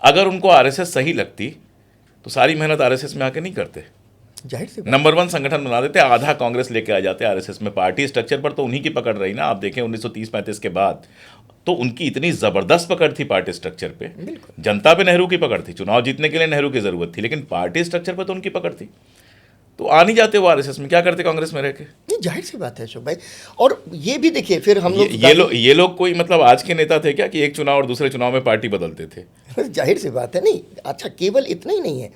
अगर उनको आरएसएस सही लगती तो सारी मेहनत आरएसएस में आके नहीं करते। जाहिर सी बात। नंबर 1 संगठन बना देते, आधा कांग्रेस लेके आ जाते आरएसएस में। पार्टी स्ट्रक्चर पर तो उन्हीं की पकड़ रही ना। आप देखें 1930-35 के बाद तो उनकी इतनी जबरदस्त पकड़ थी पार्टी स्ट्रक्चर पे। जनता पे नेहरू की पकड़ थी, चुनाव जीतने के लिए नेहरू की जरूरत थी, लेकिन पार्टी स्ट्रक्चर पर तो उनकी पकड़ थी। तो आ नहीं जाते वो आरएसएस में, क्या करते कांग्रेस में रह के? नहीं, जाहिर सी बात है अशोक भाई। और ये भी देखिए फिर हम लोग ये लोग कोई मतलब आज के नेता थे क्या कि एक चुनाव और दूसरे चुनाव में पार्टी बदलते थे? जाहिर सी बात है। नहीं, अच्छा केवल इतना ही नहीं है,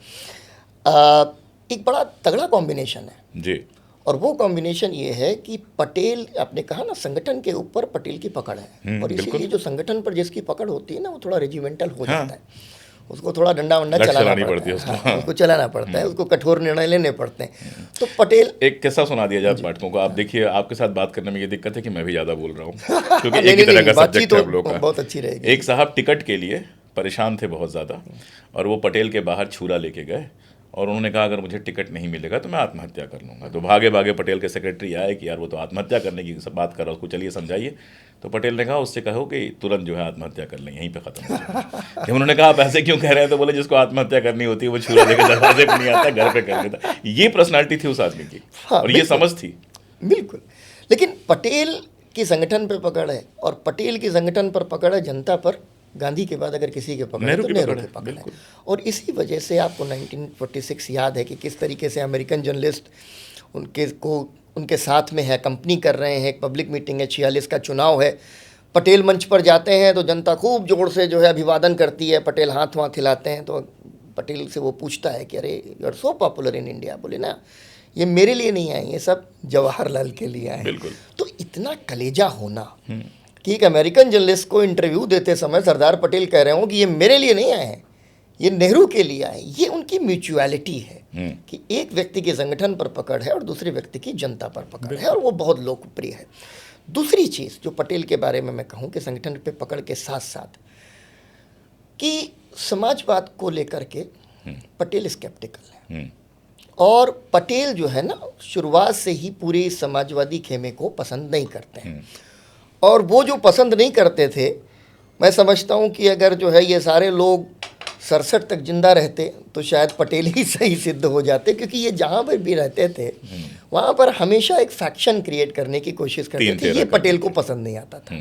एक बड़ा तगड़ा कॉम्बिनेशन है जी। और वो कॉम्बिनेशन ये है कि पटेल, आपने कहा ना संगठन के ऊपर पटेल की पकड़ है, और इसीलिए जो संगठन पर जिसकी पकड़ होती है ना वो थोड़ा रेजिमेंटल हो जाता है। उसको थोड़ा डंडा वंडा चलाना पड़ता है, उसको चलाना पड़ता है, उसको कठोर निर्णय लेने पड़ते हैं। तो पटेल, एक किस्सा सुना दिया जाए पाठकों को। आप देखिए, आपके साथ बात करने में ये दिक्कत है कि मैं भी ज़्यादा बोल रहा हूँ क्योंकि एक ही तरह का सब्जेक्ट है हम लोग का। बहुत अच्छी रहेगी। एक साहब टिकट के लिए परेशान थे बहुत ज़्यादा, और वो पटेल के बाहर छुरा लेके गए और उन्होंने कहा अगर मुझे टिकट नहीं मिलेगा तो मैं आत्महत्या कर लूँगा। तो भागे भागे पटेल के सेक्रेटरी आए कि यार वो तो आत्महत्या करने की सब बात कर रहा है, उसको चलिए समझाइए। तो पटेल ने कहा उससे कहो कि तुरंत जो है आत्महत्या कर लें, यहीं पे ख़त्म हो जाए। जब उन्होंने कहा आप ऐसे क्यों कह रहे हैं, तो बोले जिसको आत्महत्या करनी होती है वो छुरा लेकर दरवाजे पर नहीं आता, घर पे कर लेता। ये पर्सनैलिटी थी उस आदमी की, और ये समझ थी। बिल्कुल। लेकिन पटेल की संगठन पर पकड़ है, और पटेल की संगठन पर पकड़ है जनता पर। गांधी के बाद अगर किसी के पकड़ है तो नेहरू के पकड़ है। और इसी वजह से आपको 1946 याद है कि किस तरीके से अमेरिकन जर्नलिस्ट उनके साथ में है, कंपनी कर रहे हैं, एक पब्लिक मीटिंग है, 46 का चुनाव है, पटेल मंच पर जाते हैं तो जनता खूब जोर से जो है अभिवादन करती है, पटेल हाथ वहाँ खिलाते हैं। तो पटेल से वो पूछता है कि अरे you are so popular in India. बोले ना ये मेरे लिए नहीं आए, ये सब जवाहरलाल के लिए आए। तो इतना कलेजा होना कि एक अमेरिकन जर्नलिस्ट को इंटरव्यू देते समय सरदार पटेल कह रहे हो कि ये मेरे लिए नहीं आए हैं, ये नेहरू के लिए आए। ये उनकी म्यूचुअलिटी है कि एक व्यक्ति के संगठन पर पकड़ है और दूसरे व्यक्ति की जनता पर पकड़ है, और वो बहुत लोकप्रिय है। दूसरी चीज़ जो पटेल के बारे में मैं कहूँ कि संगठन पे पकड़ के साथ साथ कि समाजवाद को लेकर के पटेल स्केप्टिकल है, और पटेल जो है ना शुरुआत से ही पूरे समाजवादी खेमे को पसंद नहीं करते हैं। और वो जो पसंद नहीं करते थे, मैं समझता हूँ कि अगर जो है ये सारे लोग 67 तक जिंदा रहते तो शायद पटेल ही सही सिद्ध हो जाते, क्योंकि ये जहाँ पर भी रहते थे वहाँ पर हमेशा एक फैक्शन क्रिएट करने की कोशिश करते थे। ये पटेल को पसंद नहीं आता था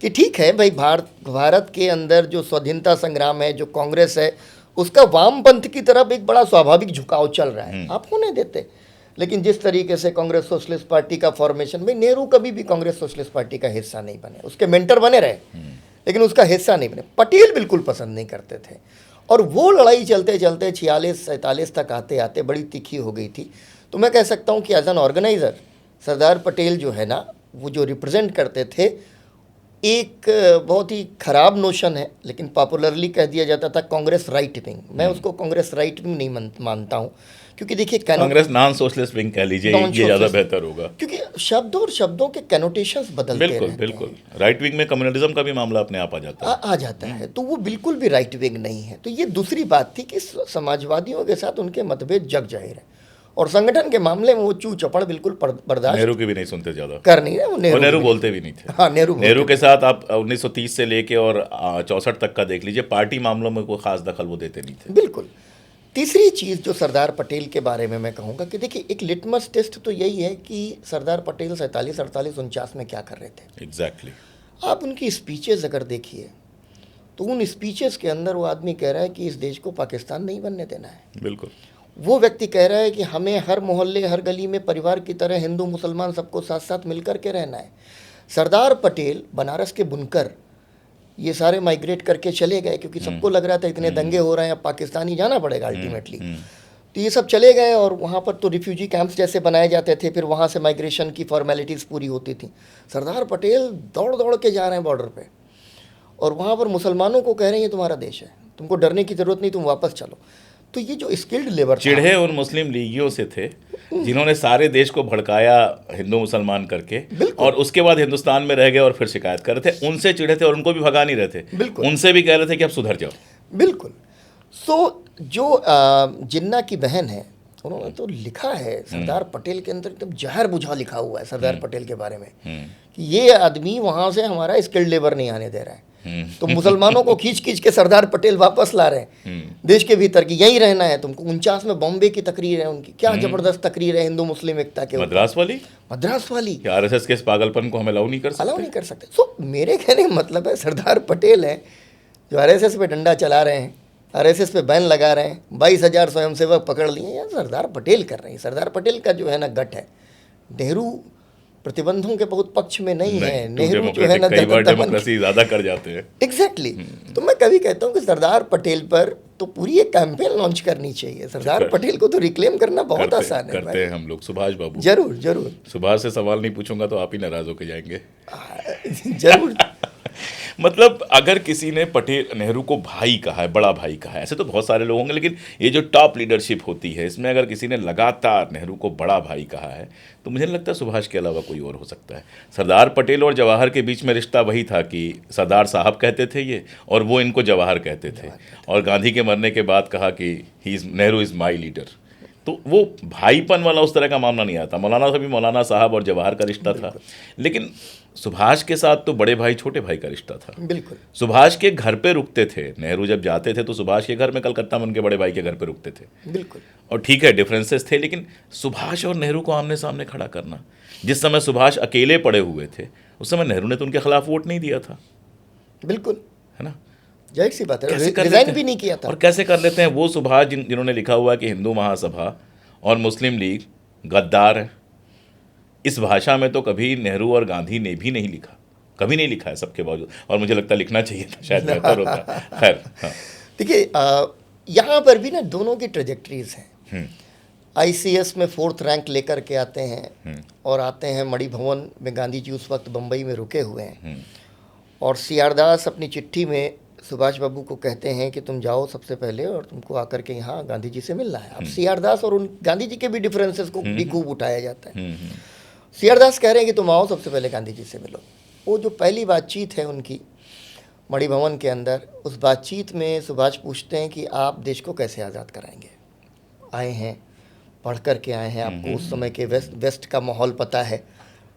कि ठीक है भाई, भारत के अंदर जो स्वाधीनता संग्राम है, जो कांग्रेस है, उसका वामपंथ की तरफ एक बड़ा स्वाभाविक झुकाव चल रहा है, आप होने देते। लेकिन जिस तरीके से कांग्रेस सोशलिस्ट पार्टी का फॉर्मेशन, भाई नेहरू कभी भी कांग्रेस सोशलिस्ट पार्टी का हिस्सा नहीं बने, उसके मेंटर बने रहे लेकिन उसका हिस्सा नहीं बने। पटेल बिल्कुल पसंद नहीं करते थे, और वो लड़ाई चलते चलते 46-47 तक आते आते बड़ी तीखी हो गई थी। तो मैं कह सकता हूँ कि as an organiser Sardar Patel जो है ना, वो जो रिप्रेजेंट करते थे एक बहुत ही ख़राब नोशन है, लेकिन पॉपुलरली कह दिया जाता था कांग्रेस राइट विंग। मैं उसको कांग्रेस राइट विंग नहीं मानता हूँ, क्योंकि देखिए कांग्रेस नॉन सोशलिस्ट विंग कह लीजिए, ये ज़्यादा बेहतर होगा, क्योंकि शब्द और शब्दों के कनोटेशंस बदलते रहते हैं। बिल्कुल राइट विंग में कम्युनलिज्म का भी मामला अपने आप आ जाता है। तो वो बिल्कुल भी राइट विंग नहीं है। तो ये दूसरी बात थी कि समाजवादियों के साथ उनके मतभेद जग जाहिर है, और संगठन के मामले में वो चू चपड़ बिल्कुल बर्दाश्त नेहरू की भी नहीं सुनते ज़्यादा, कर नहीं रहे वो। नेहरू बोलते भी नहीं थे। हाँ, नेहरू के साथ आप 1930 से लेके और 64 तक का देख लीजिए, पार्टी मामलों में कोई खास दखल वो देते नहीं थे। बिल्कुल। तीसरी चीज़ जो सरदार पटेल के बारे में मैं कहूँगा कि देखिए एक लिटमस टेस्ट तो यही है कि सरदार पटेल 47, 48, 49 में क्या कर रहे थे। एग्जैक्टली। आप उनकी स्पीचेस अगर देखिए तो उन स्पीचेस के अंदर वो आदमी कह रहा है कि इस देश को पाकिस्तान नहीं बनने देना है। बिल्कुल। वो व्यक्ति कह रहा है कि हमें हर मोहल्ले हर गली में परिवार की तरह हिंदू मुसलमान सबको साथ साथ मिलकर के रहना है। सरदार पटेल बनारस के बुनकर ये सारे माइग्रेट करके चले गए, क्योंकि सबको लग रहा था इतने दंगे हो रहे हैं, अब पाकिस्तान ही जाना पड़ेगा अल्टीमेटली। तो ये सब चले गए, और वहाँ पर तो रिफ्यूजी कैंप्स जैसे बनाए जाते थे, फिर वहाँ से माइग्रेशन की फॉर्मेलिटीज़ पूरी होती थी। सरदार पटेल दौड़ दौड़ के जा रहे हैं बॉर्डर पे, और वहाँ पर मुसलमानों को कह रहे हैं ये तुम्हारा देश है, तुमको डरने की ज़रूरत नहीं, तुम वापस चलो। तो ये जो स्किल्ड लेबर चिढ़े उन मुस्लिम लीगियों से थे जिन्होंने सारे देश को भड़काया हिंदू मुसलमान करके, और उसके बाद हिंदुस्तान में रह गए और फिर शिकायत कर रहे थे। उनसे चिढ़े थे और उनको भी भगा नहीं रहे थे, उनसे भी कह रहे थे कि अब सुधर जाओ। बिल्कुल। सो जो जिन्ना की बहन है, उन्होंने तो लिखा है सरदार पटेल के अंदर एकदम जहर बुझा लिखा हुआ है सरदार पटेल के बारे में कि ये आदमी वहाँ से हमारा स्किल्ड लेबर नहीं आने दे रहा है। तो मुसलमानों को खींच खींच के सरदार पटेल वापस ला रहे हैं देश के भीतर की, यहीं रहना है तुमको। 49 में बॉम्बे की तकरीर है उनकी, क्या जबरदस्त तकरीर है हिंदू मुस्लिम एकता के ऊपर। मद्रास वाली आरएसएस के इस पागलपन को हम अलाउ नहीं कर सकते। सो मेरे कहने का मतलब है सरदार पटेल हैं जो आरएसएस पे डंडा चला रहे हैं, आरएसएस पे बैन लगा रहे हैं, 22,000 स्वयंसेवक पकड़ लिए, यार सरदार पटेल कर रहे हैं। सरदार पटेल का जो है ना गट है। नेहरू प्रतिबंधों के बहुत पक्ष में नहीं है। नेहरू जो है ना डेमोक्रेसी ज्यादा कर जाते हैं। एग्जैक्टली। तो मैं कभी कहता हूँ कि सरदार पटेल पर तो पूरी एक कैंपेन लॉन्च करनी चाहिए। सरदार पटेल को तो रिक्लेम करना बहुत आसान है। करते हैं हम लोग। सुभाष बाबू, जरूर सुभाष से सवाल नहीं पूछूंगा तो आप ही नाराज होके जाएंगे। जरूर। मतलब अगर किसी ने नेहरू को भाई कहा है, बड़ा भाई कहा है, ऐसे तो बहुत सारे लोग होंगे, लेकिन ये जो टॉप लीडरशिप होती है इसमें अगर किसी ने लगातार नेहरू को बड़ा भाई कहा है तो मुझे नहीं लगता सुभाष के अलावा कोई और हो सकता है। सरदार पटेल और जवाहर के बीच में रिश्ता वही था कि सरदार साहब कहते थे ये, और वो इनको जवाहर कहते थे, और गांधी के मरने के बाद कहा कि नेहरू इज़ माई लीडर। तो वो भाईपन वाला उस तरह का मामला नहीं आता। मौलाना से भी मौलाना साहब और जवाहर का रिश्ता था, लेकिन सुभाष के साथ तो बड़े भाई छोटे भाई का रिश्ता था। बिल्कुल। सुभाष के घर पे रुकते थे नेहरू, जब जाते थे तो सुभाष के घर में कलकत्ता में उनके बड़े भाई के घर पे रुकते थे। बिल्कुल। और ठीक है डिफरेंसेस थे, लेकिन सुभाष और नेहरू को आमने सामने खड़ा करना, जिस समय सुभाष अकेले पड़े हुए थे उस समय नेहरू ने तो उनके खिलाफ वोट नहीं दिया था। बिल्कुल, है ना, जाहिर सी बात है, रिजाइन भी नहीं किया था। और कैसे कर लेते हैं वो सुभाष जिन्होंने लिखा हुआ है कि हिंदू महासभा और मुस्लिम लीग गद्दार है। इस भाषा में तो कभी नेहरू और गांधी ने भी नहीं लिखा, कभी नहीं लिखा है सबके बावजूद, और मुझे लगता लिखना चाहिए था, शायद बेहतर होता। खैर, देखिए यहाँ पर भी ना दोनों की ट्रेजेक्टरीज हैं। ICS में 4th रैंक लेकर के आते हैं और आते हैं मणि भवन में, गांधी जी उस वक्त बम्बई में रुके हुए हैं, और CR दास अपनी चिट्ठी में सुभाष बाबू को कहते हैं कि तुम जाओ सबसे पहले और तुमको आकर के यहाँ गांधी जी से मिलना है। अब CR दास और उन गांधी जी के भी डिफरेंसेस को भी खूब उठाया जाता है। CR दास कह रहे हैं कि तुम आओ सबसे पहले गांधी जी से मिलो। वो जो पहली बातचीत है उनकी मणि भवन के अंदर, उस बातचीत में सुभाष पूछते हैं कि आप देश को कैसे आज़ाद कराएंगे। आए हैं, पढ़ कर के आए हैं, आपको उस समय के वेस्ट का माहौल पता है,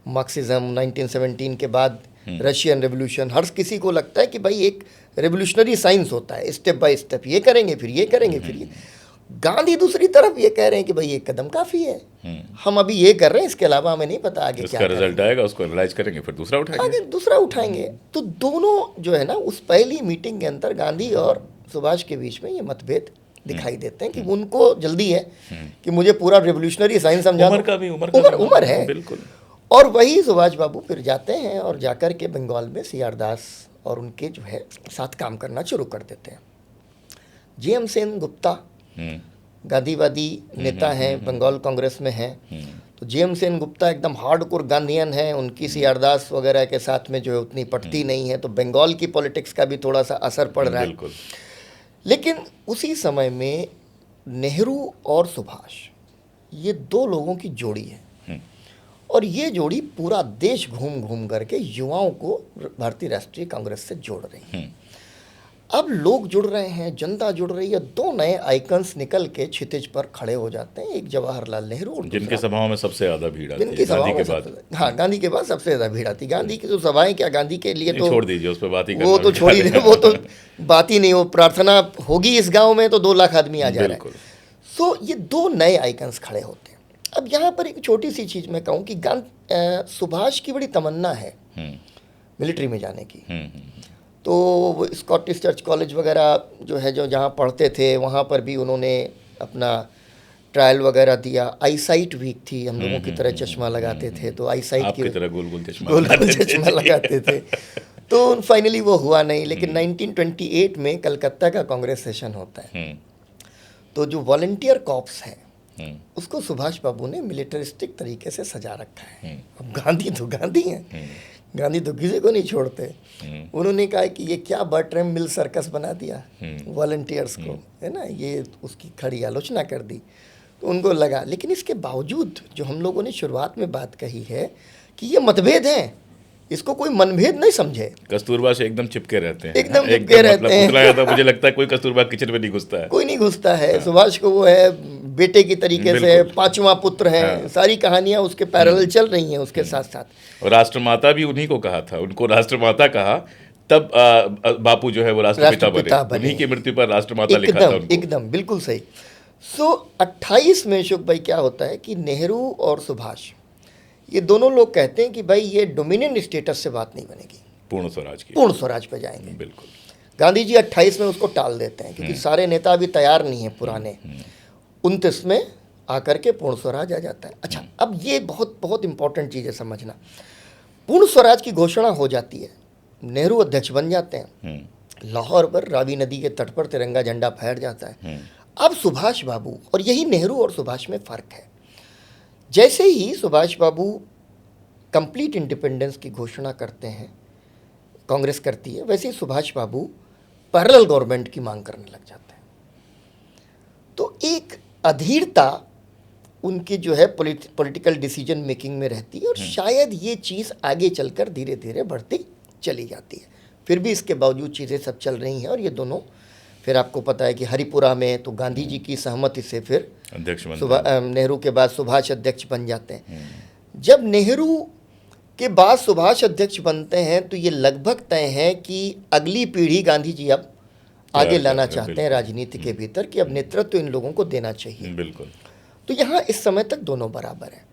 मार्क्सिज्म 1917 के बाद रशियन रेवोल्यूशन, हर किसी को लगता है कि भाई एक रेवोल्यूशनरी साइंस होता है, स्टेप बाय स्टेप ये करेंगे फिर ये करेंगे फिर ये। गांधी दूसरी तरफ ये कह रहे हैं कि भाई एक कदम काफ़ी है, हम अभी ये कर रहे हैं, इसके अलावा हमें नहीं पता आगे क्या रिजल्ट आएगा, उसको एनालाइज करेंगे फिर दूसरा उठाएंगे, आगे दूसरा उठाएंगे। तो दोनों जो है ना उस पहली मीटिंग के अंदर गांधी और सुभाष के बीच में ये मतभेद दिखाई देते हैं कि उनको जल्दी है कि मुझे पूरा रेवोल्यूशनरी साइंस समझा, उम्र है बिल्कुल। और वही सुभाष बाबू फिर जाते हैं और जाकर के बंगाल में CR दास और उनके जो है साथ काम करना शुरू कर देते हैं। JM सेन गुप्ता गांधीवादी नेता हैं, बंगाल कांग्रेस में हैं, तो JM सेन गुप्ता एकदम हार्डकोर गांधीयन हैं, उनकी CR दास वगैरह के साथ में जो है उतनी पटती नहीं है, तो बंगाल की पॉलिटिक्स का भी थोड़ा सा असर पड़ रहा है। लेकिन उसी समय में नेहरू और सुभाष ये दो लोगों की जोड़ी है, और ये जोड़ी पूरा देश घूम घूम करके युवाओं को भारतीय राष्ट्रीय कांग्रेस से जोड़ रही है। अब लोग जुड़ रहे हैं, जनता जुड़ रही है, दो नए आइकन्स निकल के क्षितिज पर खड़े हो जाते हैं, एक जवाहरलाल नेहरू और जिनकी सभाओं में सबसे ज्यादा भीड़ आती है गांधी के बाद। हाँ, गांधी के बाद सबसे ज्यादा भीड़ आती है। गांधी की जो सभाएं, क्या गांधी के लिए तो छोड़ दीजिए, उस पर बात ही वो तो छोड़ ही वो तो बात ही नहीं, वो प्रार्थना होगी इस गाँव में तो 2 लाख आदमी आ जा रहे हैं। सो ये दो नए आइकन्स खड़े होते हैं। अब यहाँ पर एक छोटी सी चीज़ मैं कहूँ कि सुभाष की बड़ी तमन्ना है मिलिट्री में जाने की, तो वो स्कॉटिश चर्च कॉलेज वगैरह जो है, जो जहाँ पढ़ते थे वहाँ पर भी उन्होंने अपना ट्रायल वगैरह दिया। आई साइट वीक थी, हम लोगों की तरह चश्मा लगाते थे, तो आई साइट की तरह गोल गोल चश्मा लगाते थे, तो फाइनली वो हुआ नहीं। लेकिन 1928 में कलकत्ता का कांग्रेस सेशन होता है, तो जो वॉलंटियर कॉप्स हैं उसको सुभाष बाबू ने मिलिटरिस्टिक तरीके से सजा रखा है। अब गांधी तो गांधी हैं, गांधी तो किसी को नहीं छोड़ते। उन्होंने कहा कि ये क्या बर्ट्रैम मिल सर्कस बना दिया वॉलंटियर्स को, है ना, ये उसकी खड़ी आलोचना कर दी। तो उनको लगा, लेकिन इसके बावजूद जो हम लोगों ने शुरुआत में बात कही है कि ये मतभेद हैं, इसको कोई मनभेद नहीं समझे। कस्तूरबा से एकदम चिपके रहते हैं, एकदम चिपके रहते हैं। मुझे लगता है कोई कस्तूरबा किचन में नहीं घुसता है, कोई नहीं घुसता है। सुभाष को वो है बेटे की तरीके से, 5वां पुत्र है, सारी कहानियां उसके पैरेलल चल रही हैं उसके साथ साथ। और राष्ट्रमाता भी उन्हीं को कहा था, उनको राष्ट्रमाता कहा तब बापू जो है वो राष्ट्रपिता बने, उन्हीं की मृत्यु पर राष्ट्रमाता लिखा था उनको। एकदम बिल्कुल सही। सो 28 में अशोक भाई क्या होता है कि नेहरू और सुभाष ये दोनों लोग कहते हैं कि भाई ये डोमिनियन स्टेटस से बात नहीं बनेगी, पूर्ण स्वराज की, पूर्ण स्वराज पे जाएंगे। बिल्कुल। गांधी जी 28 में उसको टाल देते हैं क्योंकि सारे नेता अभी तैयार नहीं है पुराने। 29 में आकर के पूर्ण स्वराज आ जाता है। अच्छा, अब ये बहुत बहुत इंपॉर्टेंट चीज़ है समझना। पूर्ण स्वराज की घोषणा हो जाती है, नेहरू अध्यक्ष बन जाते हैं, लाहौर पर रावी नदी के तट पर तिरंगा झंडा फहर जाता है। अब सुभाष बाबू, और यही नेहरू और सुभाष में फ़र्क है, जैसे ही सुभाष बाबू कंप्लीट इंडिपेंडेंस की घोषणा करते हैं, कांग्रेस करती है, वैसे ही सुभाष बाबू पैरेलल गवर्नमेंट की मांग करने लग जाते हैं। तो एक अधीरता उनकी जो है पॉलिटिकल डिसीजन मेकिंग में रहती है, और शायद ये चीज़ आगे चलकर धीरे धीरे बढ़ती चली जाती है। फिर भी इसके बावजूद चीज़ें सब चल रही हैं, और ये दोनों फिर आपको पता है कि हरिपुरा में तो गांधी जी की सहमति से फिर अध्यक्ष नेहरू के बाद सुभाष अध्यक्ष बन जाते हैं। जब नेहरू के बाद सुभाष अध्यक्ष बनते हैं तो ये लगभग तय है कि अगली पीढ़ी गांधी जी अब आगे लाना चाहते हैं राजनीति के भीतर, कि अब नेतृत्व इन लोगों को देना चाहिए। बिल्कुल। तो यहाँ इस समय तक दोनों बराबर हैं,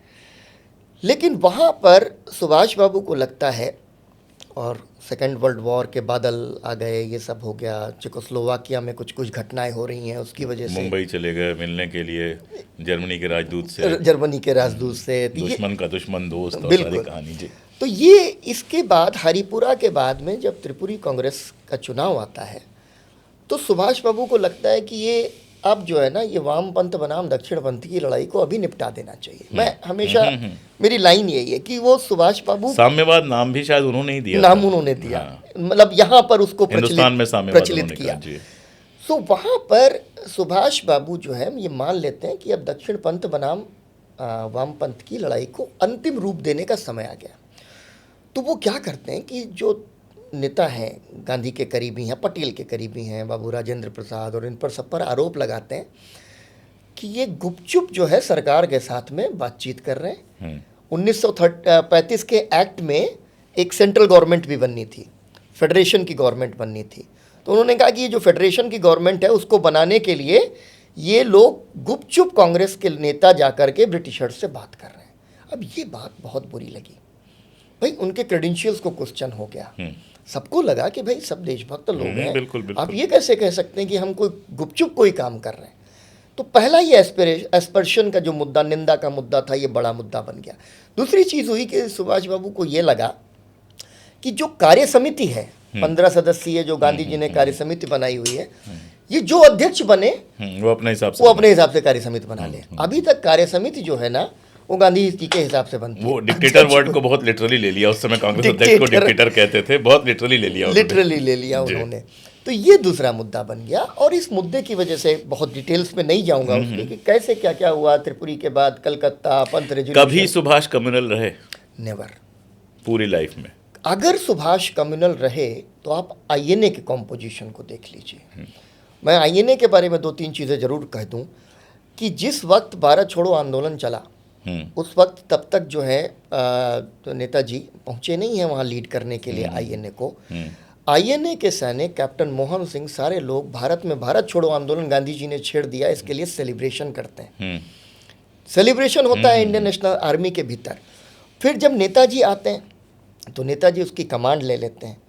लेकिन वहाँ पर सुभाष बाबू को लगता है, और सेकेंड वर्ल्ड वॉर के बादल आ गए, ये सब हो गया, चेकोस्लोवाकिया में कुछ कुछ घटनाएं हो रही हैं, उसकी वजह से मुंबई चले गए मिलने के लिए जर्मनी के राजदूत से, दुश्मन का दुश्मन दोस्त, और सारी कहानी जी। तो ये इसके बाद हरिपुरा के बाद में जब त्रिपुरी कांग्रेस का चुनाव आता है तो सुभाष बाबू को लगता है कि ये अब जो है ना, ये वामपंथ बनाम दक्षिणपंथी की लड़ाई को अभी निपटा देना चाहिए। मैं हमेशा मेरी लाइन यही है कि वो सुभाष बाबू, साम्यवाद नाम भी शायद उन्होंने ही दिया, नाम उन्होंने दिया, मतलब यहाँ पर उसको प्रचलित किया। सो वहाँ पर सुभाष बाबू जो है ये मान लेते हैं कि अब दक्षिणपंथ बनाम वामपंथ की लड़ाई को अंतिम रूप देने का समय आ गया। तो वो क्या करते हैं कि जो नेता हैं गांधी के करीबी हैं, पटेल के करीबी हैं, बाबू राजेंद्र प्रसाद, और इन पर सब पर आरोप लगाते हैं कि ये गुपचुप जो है सरकार के साथ में बातचीत कर रहे हैं। 1935 के एक्ट में एक सेंट्रल गवर्नमेंट भी बननी थी, फेडरेशन की गवर्नमेंट बननी थी। तो उन्होंने कहा कि ये जो फेडरेशन की गवर्नमेंट है उसको बनाने के लिए ये लोग गुपचुप कांग्रेस के नेता जाकर के ब्रिटिशर्स से बात कर रहे हैं। अब ये बात बहुत बुरी लगी भाई, उनके क्रेडेंशियल्स को क्वेश्चन हो गया। सबको लगा कि भाई सब देशभक्त लोग हैं, बिल्कुल, बिल्कुल। आप ये कैसे कह सकते हैं कि हम कोई गुपचुप कोई काम कर रहे हैं। तो पहला ये एस्पर्शन का जो मुद्दा, निंदा का मुद्दा था, ये बड़ा मुद्दा बन गया। दूसरी चीज़ हुई कि सुभाष बाबू को ये लगा कि जो कार्य समिति है 15 सदस्यीय जो गांधी जी ने कार्य समिति बनाई हुई है, ये जो अध्यक्ष बने वो अपने हिसाब से कार्य समिति बना ले। अभी तक कार्य समिति जो है ना वो गांधी जी के हिसाब से बनती है। वो डिक्टेटर वर्ड को बहुत लिटरली ले लिया, उस समय कांग्रेस अध्यक्ष को डिक्टेटर कहते थे, बहुत लिटरली ले लिया उन्होंने। तो ये दूसरा मुद्दा बन गया, और इस मुद्दे की वजह से बहुत डिटेल्स में नहीं जाऊंगा उसके कि कैसे क्या क्या हुआ त्रिपुरी के बाद, कलकत्ता पंथ रेजोल्यूशन। कभी सुभाष कम्युनल रहे? नेवर, पूरी लाइफ में। अगर सुभाष कम्युनल रहे तो आप आईएनए के कॉम्पोजिशन को देख लीजिए। मैं आईएनए के बारे में 2-3 चीज़ें ज़रूर कह दूं कि जिस वक्त भारत छोड़ो आंदोलन चला उस वक्त तब तक जो है तो नेताजी पहुंचे नहीं हैं वहाँ लीड करने के लिए आईएनए को। आईएनए के सैनिक कैप्टन मोहन सिंह, सारे लोग भारत में भारत छोड़ो आंदोलन गांधी जी ने छेड़ दिया, इसके लिए सेलिब्रेशन करते हैं। सेलिब्रेशन होता है इंडियन नेशनल आर्मी के भीतर। फिर जब नेताजी आते हैं तो नेताजी उसकी कमांड ले लेते हैं।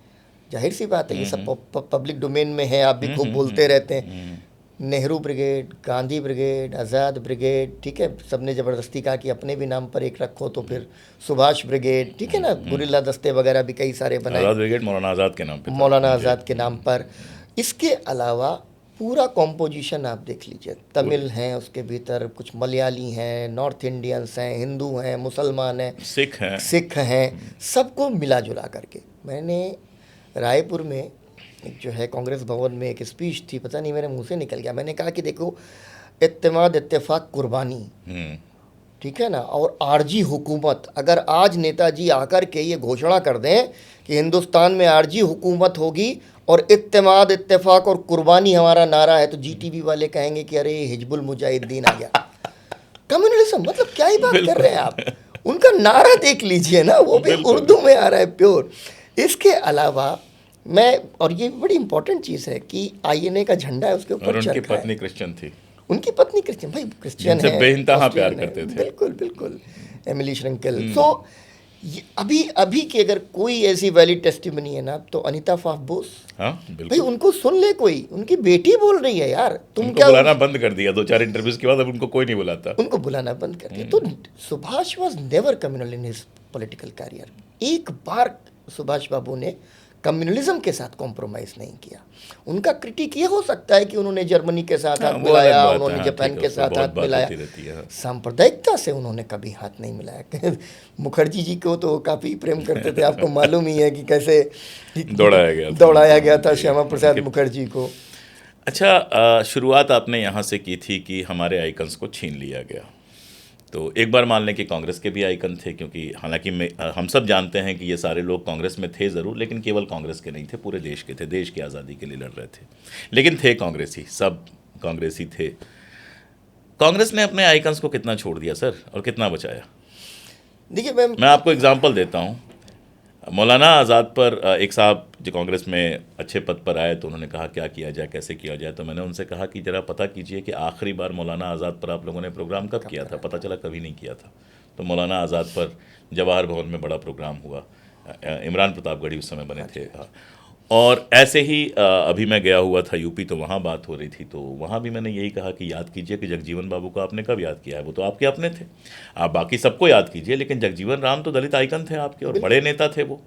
जाहिर सी बात है, ये सब पब्लिक डोमेन में है, आप भी खूब बोलते रहते हैं। नेहरू ब्रिगेड, गांधी ब्रिगेड, आज़ाद ब्रिगेड, ठीक है, सबने ज़बरदस्ती कहा कि अपने भी नाम पर एक रखो, तो फिर सुभाष ब्रिगेड, ठीक है ना, गुरिल्ला दस्ते वगैरह भी कई सारे बनाए, आज़ाद ब्रिगेड मौलाना आज़ाद के नाम पर। इसके अलावा पूरा कॉम्पोजिशन आप देख लीजिए, तमिल हैं उसके भीतर, कुछ मलयाली हैं, नॉर्थ इंडियंस हैं, हिंदू हैं, मुसलमान हैं, सिख हैं, सबको मिला जुला करके। मैंने रायपुर में जो है कांग्रेस भवन में एक स्पीच थी, पता नहीं मेरे मुंह से निकल गया, मैंने कहा कि देखो, इत्तेमाद, इत्तेफाक, कुर्बानी, ठीक है ना, और आरजी हुकूमत। अगर आज नेताजी आकर के ये घोषणा कर दें कि हिंदुस्तान में आरजी हुकूमत होगी और इत्तेमाद, इत्तेफाक और कुर्बानी हमारा नारा है, तो जीटीवी वाले कहेंगे कि अरे हिजबुल मुजाहिदीन आ गया। कम्युनलिज्म, मतलब क्या ही बात कर रहे हैं आप। उनका नारा देख लीजिए ना, वो भी उर्दू में आ रहा है प्योर। इसके अलावा और ये बड़ी इंपॉर्टेंट चीज़ है कि आईएनए का झंडा है उसके और ऊपर उनकी चरखा है। पत्नी क्रिश्चियन थी, उनकी पत्नी क्रिश्चियन, भाई क्रिश्चियन जिनसे है, बेइंतहा प्यार ऑस्ट्रियन है, करते थे। बिल्कुल बिल्कुल, एमिली श्रिंकल। सो अभी की अगर कोई ऐसी वैलिड टेस्टिमनी है ना तो अनीता फाफ बोस, हाँ भाई बिल्कुल। उनको सुन ले कोई, उनकी बेटी बोल रही है यार, तुम उनको क्या बुलाना बंद कर दिया 2-4 इंटरव्यूज के बाद, अब उनको कोई नहीं बुलाता। उनको बुलाना बंद कर दिया। तो Subhash was never communal in his political career. एक बार सुभाष बाबू ने कम्युनलिज्म के साथ कॉम्प्रोमाइज़ नहीं किया। उनका क्रिटिक ये हो सकता है कि उन्होंने जर्मनी के साथ हाथ मिलाया, उन्होंने जापान के साथ हाथ मिलाया, सांप्रदायिकता से उन्होंने कभी हाथ नहीं मिलाया। मुखर्जी जी को तो काफ़ी प्रेम करते थे, आपको मालूम ही है कि कैसे दौड़ाया गया था श्यामा प्रसाद मुखर्जी को। अच्छा, शुरुआत आपने यहाँ से की थी कि हमारे आइकन्स को छीन लिया गया, तो एक बार मान लें कि कांग्रेस के भी आइकन थे, क्योंकि हालांकि हम सब जानते हैं कि ये सारे लोग कांग्रेस में थे ज़रूर, लेकिन केवल कांग्रेस के नहीं थे, पूरे देश के थे, देश की आज़ादी के लिए लड़ रहे थे, लेकिन थे कांग्रेसी, सब कांग्रेसी थे। कांग्रेस ने अपने आइकन्स को कितना छोड़ दिया सर, और कितना बचाया? देखिए मैं आपको एग्जाम्पल देता हूँ। मौलाना आज़ाद पर एक साहब जो कांग्रेस में अच्छे पद पर आए, तो उन्होंने कहा क्या किया जाए, कैसे किया जाए, तो मैंने उनसे कहा कि ज़रा पता कीजिए कि आखिरी बार मौलाना आज़ाद पर आप लोगों ने प्रोग्राम कब किया था। पता चला कभी नहीं किया था। तो मौलाना आज़ाद पर जवाहर भवन में बड़ा प्रोग्राम हुआ, इमरान प्रतापगढ़ी उस समय बने थे। और ऐसे ही अभी मैं गया हुआ था यूपी, तो वहाँ बात हो रही थी, तो वहाँ भी मैंने यही कहा कि याद कीजिए कि जगजीवन बाबू को आपने कब याद किया है, वो तो आपके अपने थे, आप बाकी सबको याद कीजिए, लेकिन जगजीवन राम तो दलित आइकन थे आपके और बड़े नेता थे वो,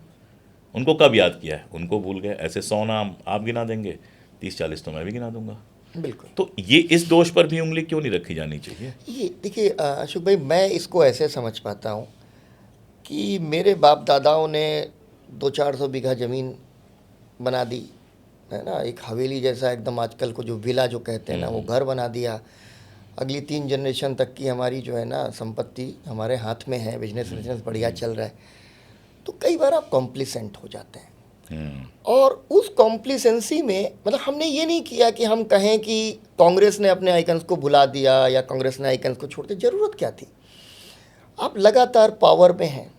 उनको कब याद किया है, उनको भूल गए। ऐसे 100 नाम आप गिना देंगे, 30-40 तो मैं भी गिना दूंगा। बिल्कुल। तो ये इस दोष पर भी उंगली क्यों नहीं रखी जानी चाहिए? ये देखिए अशोक भाई, मैं इसको ऐसे समझ पाता हूँ कि मेरे बाप दादाओं ने 200-400 बीघा ज़मीन बना दी है ना, एक हवेली जैसा एकदम, आजकल को जो विला जो कहते हैं ना, वो घर बना दिया। अगली 3 जनरेशन तक की हमारी जो है ना संपत्ति हमारे हाथ में है, बिजनेस बढ़िया चल रहा है। तो कई बार आप कॉम्प्लिसेंट हो जाते हैं, और उस कॉम्प्लिसेंसी में मतलब हमने ये नहीं किया कि हम कहें कि कांग्रेस ने अपने आइकन्स को भुला दिया या कांग्रेस ने आइकन्स को छोड़ दिया। ज़रूरत क्या थी? आप लगातार पावर में हैं,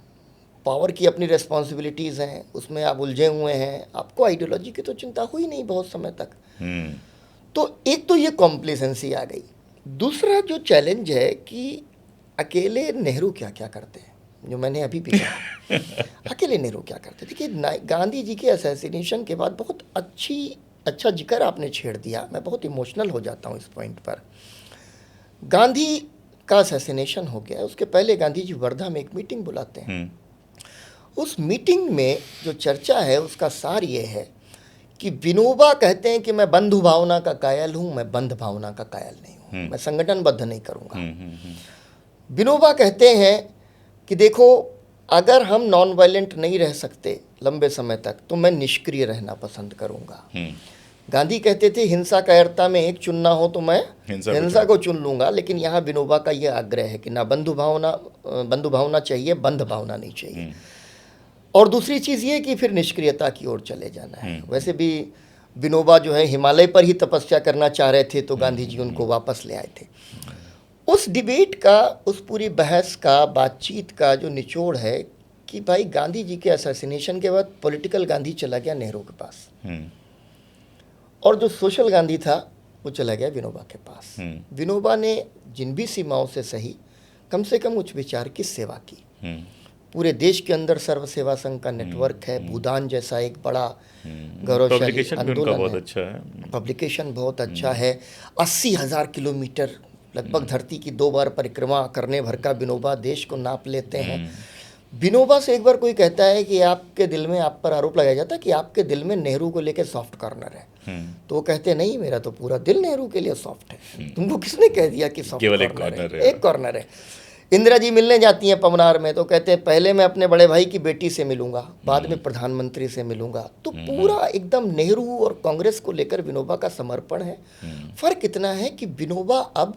पावर की अपनी रिस्पॉन्सिबिलिटीज़ हैं, उसमें आप उलझे हुए हैं, आपको आइडियोलॉजी की तो चिंता हुई नहीं बहुत समय तक। तो एक तो ये कॉम्प्लिसेंसी आ गई। दूसरा जो चैलेंज है कि अकेले नेहरू क्या क्या करते हैं, जो मैंने अभी भी कहा। अकेले नेहरू क्या करते? देखिए, गांधी जी के असैसिनेशन के बाद बहुत अच्छा जिक्र आपने छेड़ दिया, मैं बहुत इमोशनल हो जाता हूँ इस पॉइंट पर। गांधी का असैसिनेशन हो गया, उसके पहले गांधी जी वर्धा में एक मीटिंग बुलाते हैं। उस मीटिंग में जो चर्चा है उसका सार ये है कि विनोबा कहते हैं कि मैं बंधु भावना का कायल हूँ, मैं बंध भावना का कायल नहीं हूँ, मैं संगठनबद्ध नहीं करूँगा। विनोबा कहते हैं कि देखो, अगर हम नॉन वायलेंट नहीं रह सकते लंबे समय तक तो मैं निष्क्रिय रहना पसंद करूँगा। गांधी कहते थे हिंसा कायरता में एक चुनना हो तो मैं हिंसा को चुन लूँगा, लेकिन यहाँ विनोबा का यह आग्रह है कि ना बंधु भावना चाहिए, बंध भावना नहीं चाहिए। और दूसरी चीज़ ये कि फिर निष्क्रियता की ओर चले जाना है। वैसे भी विनोबा जो है हिमालय पर ही तपस्या करना चाह रहे थे, तो गांधी जी उनको वापस ले आए थे। उस डिबेट का, उस पूरी बहस का, बातचीत का जो निचोड़ है कि भाई गांधी जी के असैसिनेशन के बाद पॉलिटिकल गांधी चला गया नेहरू के पास, और जो सोशल गांधी था वो चला गया विनोबा के पास। विनोबा ने जिन भी सीमाओं से सही, कम से कम उच्च विचार की सेवा की। पूरे देश के अंदर सर्व सेवा संघ का नेटवर्क है, भूदान जैसा एक बड़ा गौरवशाली आंदोलन है, पब्लिकेशन बहुत अच्छा है। 80,000 किलोमीटर लगभग धरती की 2 बार परिक्रमा करने भर का विनोबा देश को नाप लेते हैं। विनोबा से एक बार कोई कहता है कि आपके दिल में, आप पर आरोप लगाया जाता है कि आपके दिल में नेहरू को लेकर सॉफ्ट कॉर्नर है, तो वो कहते हैं नहीं, मेरा तो पूरा दिल नेहरू के लिए सॉफ्ट है। तुमको किसने कह दिया कि सॉफ्ट कॉर्नर है? एक कॉर्नर है। इंदिरा जी मिलने जाती हैं पवनार में, तो कहते हैं पहले मैं अपने बड़े भाई की बेटी से मिलूंगा, बाद में प्रधानमंत्री से मिलूंगा। तो पूरा एकदम नेहरू और कांग्रेस को लेकर विनोबा का समर्पण है। फर्क इतना है कि विनोबा अब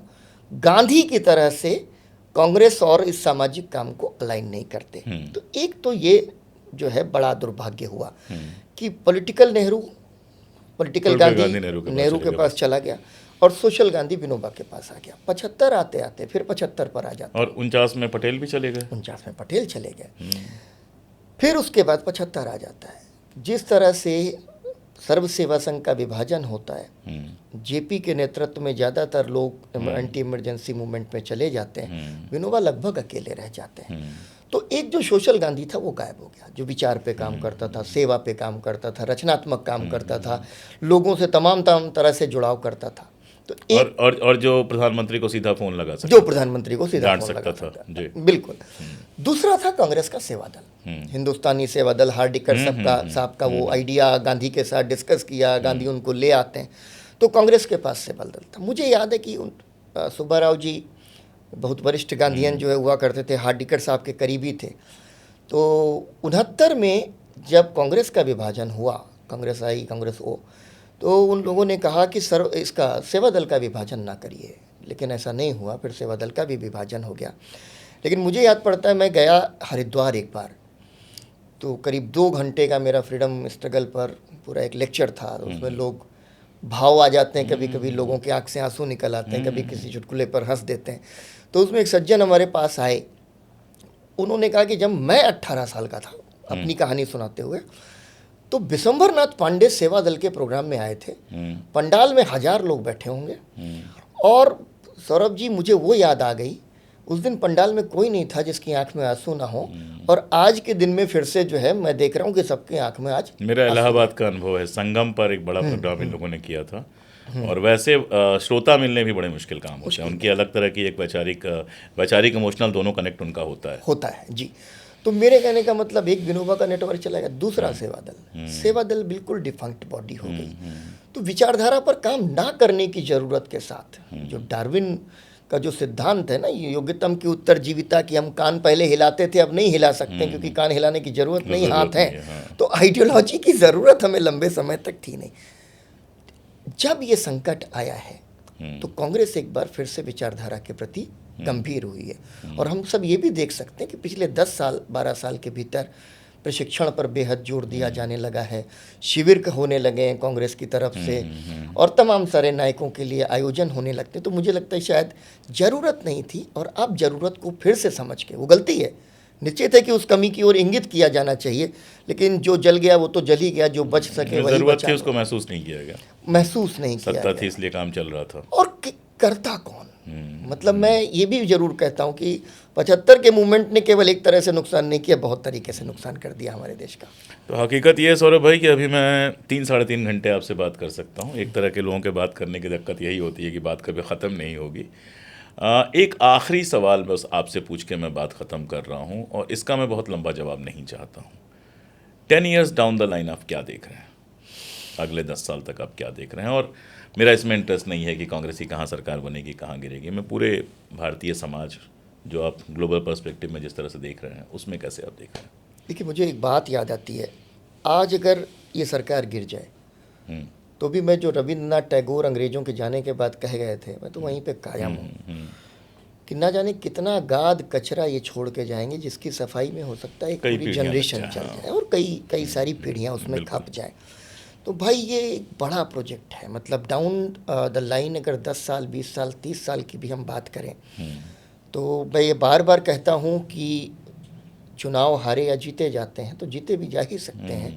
गांधी की तरह से कांग्रेस और इस सामाजिक काम को अलाइन नहीं करते। तो एक तो ये जो है बड़ा दुर्भाग्य हुआ कि पॉलिटिकल गांधी नेहरू के पास चला गया और सोशल गांधी विनोबा के पास आ गया। 75 आते आते फिर 75 पर आ जाते, और 49 में पटेल भी चले गए। 49 में पटेल चले गए, फिर उसके बाद 75 आ जाता है। जिस तरह से सर्व सेवा संघ का विभाजन होता है, जेपी के नेतृत्व में ज़्यादातर लोग एंटी इमरजेंसी मूवमेंट में चले जाते हैं, विनोबा लगभग अकेले रह जाते हैं। तो एक जो सोशल गांधी था वो गायब हो गया, जो विचार पे काम करता था, सेवा पे काम करता था, रचनात्मक काम करता था, लोगों से तमाम तरह से जुड़ाव करता था। तो एक और जो प्रधानमंत्री को सीधा फोन लगा सकता, जो प्रधानमंत्री को सीधा डांट फोन सकता लगा था जी। बिल्कुल। दूसरा था कांग्रेस का सेवा दल, हिंदुस्तानी सेवा दल, हार्डिकर साहब का वो आइडिया गांधी के साथ डिस्कस किया, गांधी उनको ले आते हैं, तो कांग्रेस के पास सेवा दल था। मुझे याद है कि सुब्बाराव जी बहुत वरिष्ठ गांधीयन जो है हुआ करते थे, हार्डिकर साहब के करीबी थे। तो 69 में जब कांग्रेस का विभाजन हुआ, कांग्रेस आई, कांग्रेस ओ, तो उन लोगों ने कहा कि सर इसका सेवा दल का विभाजन ना करिए, लेकिन ऐसा नहीं हुआ, फिर सेवा दल का भी विभाजन हो गया। लेकिन मुझे याद पड़ता है, मैं गया हरिद्वार एक बार, तो करीब 2 घंटे का मेरा फ्रीडम स्ट्रगल पर पूरा एक लेक्चर था। उसमें लोग भाव आ जाते हैं, कभी कभी लोगों के आँख से आंसू निकल आते हैं, कभी किसी चुटकुले पर हंस देते हैं। तो उसमें एक सज्जन हमारे पास आए, उन्होंने कहा कि जब मैं 18 साल का था, अपनी कहानी सुनाते हुए, तो बिशंबरनाथ पांडे सेवा दल के प्रोग्राम में आए थे। पंडाल में 1000 लोग बैठे होंगे, और सौरभ जी मुझे वो याद आ गई, उस दिन पंडाल में कोई नहीं था जिसकी आंख में आंसू ना हो, और आज के दिन में फिर से जो है मैं देख रहा हूँ कि सबकी आंख में आज मेरा इलाहाबाद का अनुभव है, संगम पर एक बड़ा प्रोग्राम इन लोगों ने किया था, और वैसे श्रोता मिलने भी बड़े मुश्किल काम होते हैं, उनकी अलग तरह की एक वैचारिक इमोशनल दोनों कनेक्ट उनका होता है जी। तो मेरे कहने का मतलब, एक विनोबा का नेटवर्क चला गया, दूसरा सेवा दल बिल्कुल डिफंक्ट बॉडी हो गई। तो विचारधारा पर काम ना करने की जरूरत के साथ, जो डार्विन का जो सिद्धांत है ना, योग्यतम की उत्तरजीविता की, हम कान पहले हिलाते थे अब नहीं हिला सकते क्योंकि कान हिलाने की जरूरत नहीं, हाथ है। तो आइडियोलॉजी की जरूरत हमें लंबे समय तक थी नहीं। जब ये संकट आया है तो कांग्रेस एक बार फिर से विचारधारा के प्रति गंभीर हुई है, और हम सब ये भी देख सकते हैं कि पिछले 10 साल 12 साल के भीतर प्रशिक्षण पर बेहद जोर दिया जाने लगा है, शिविर होने लगे हैं कांग्रेस की तरफ से, और तमाम सारे नायकों के लिए आयोजन होने लगते हैं। तो मुझे लगता है शायद ज़रूरत नहीं थी, और अब ज़रूरत को फिर से समझ के, वो गलती है, निश्चित है कि उस कमी की ओर इंगित किया जाना चाहिए, लेकिन जो जल गया वो तो जल ही गया, जो बच सके वही जरूरत बचा। थी उसको महसूस नहीं किया गया, महसूस नहीं किया सत्ता थी इसलिए काम चल रहा था, और करता कौन। मतलब मैं ये भी जरूर कहता हूँ कि 75 के मूवमेंट ने केवल एक तरह से नुकसान नहीं किया, बहुत तरीके से नुकसान कर दिया हमारे देश का। तो हकीकत ये है सौरभ भाई कि अभी मैं 3-3.5 घंटे आपसे बात कर सकता हूँ। एक तरह के लोगों के बात करने की दिक्कत यही होती है कि बात कभी ख़त्म नहीं होगी। एक आखिरी सवाल बस आपसे पूछ के मैं बात ख़त्म कर रहा हूँ, और इसका मैं बहुत लंबा जवाब नहीं चाहता हूँ। 10 ईयर्स डाउन द लाइन आप क्या देख रहे हैं, अगले 10 साल तक आप क्या देख रहे हैं? और मेरा इसमें इंटरेस्ट नहीं है कि कांग्रेस की कहाँ सरकार बनेगी, कहाँ गिरेगी, मैं पूरे भारतीय समाज जो आप ग्लोबल पर्सपेक्टिव में जिस तरह से देख रहे हैं उसमें कैसे आप देख रहे हैं? देखिए, मुझे एक बात याद आती है, आज अगर ये सरकार गिर जाए तो भी मैं जो रविंद्रनाथ टैगोर अंग्रेजों के जाने के बाद कह गए थे, मैं तो वहीं पे कायम हूँ कि ना जाने कितना गाद कचरा ये छोड़ के जाएंगे, जिसकी सफाई में हो सकता है एक पूरी जनरेशन चल जाए और कई सारी पीढ़ियाँ उसमें खप जाए। तो भाई ये एक बड़ा प्रोजेक्ट है। मतलब डाउन द लाइन अगर 10 साल 20 साल 30 साल की भी हम बात करें तो मैं ये बार बार कहता हूँ कि चुनाव हारे या जीते जाते हैं, तो जीते भी जा ही सकते हैं।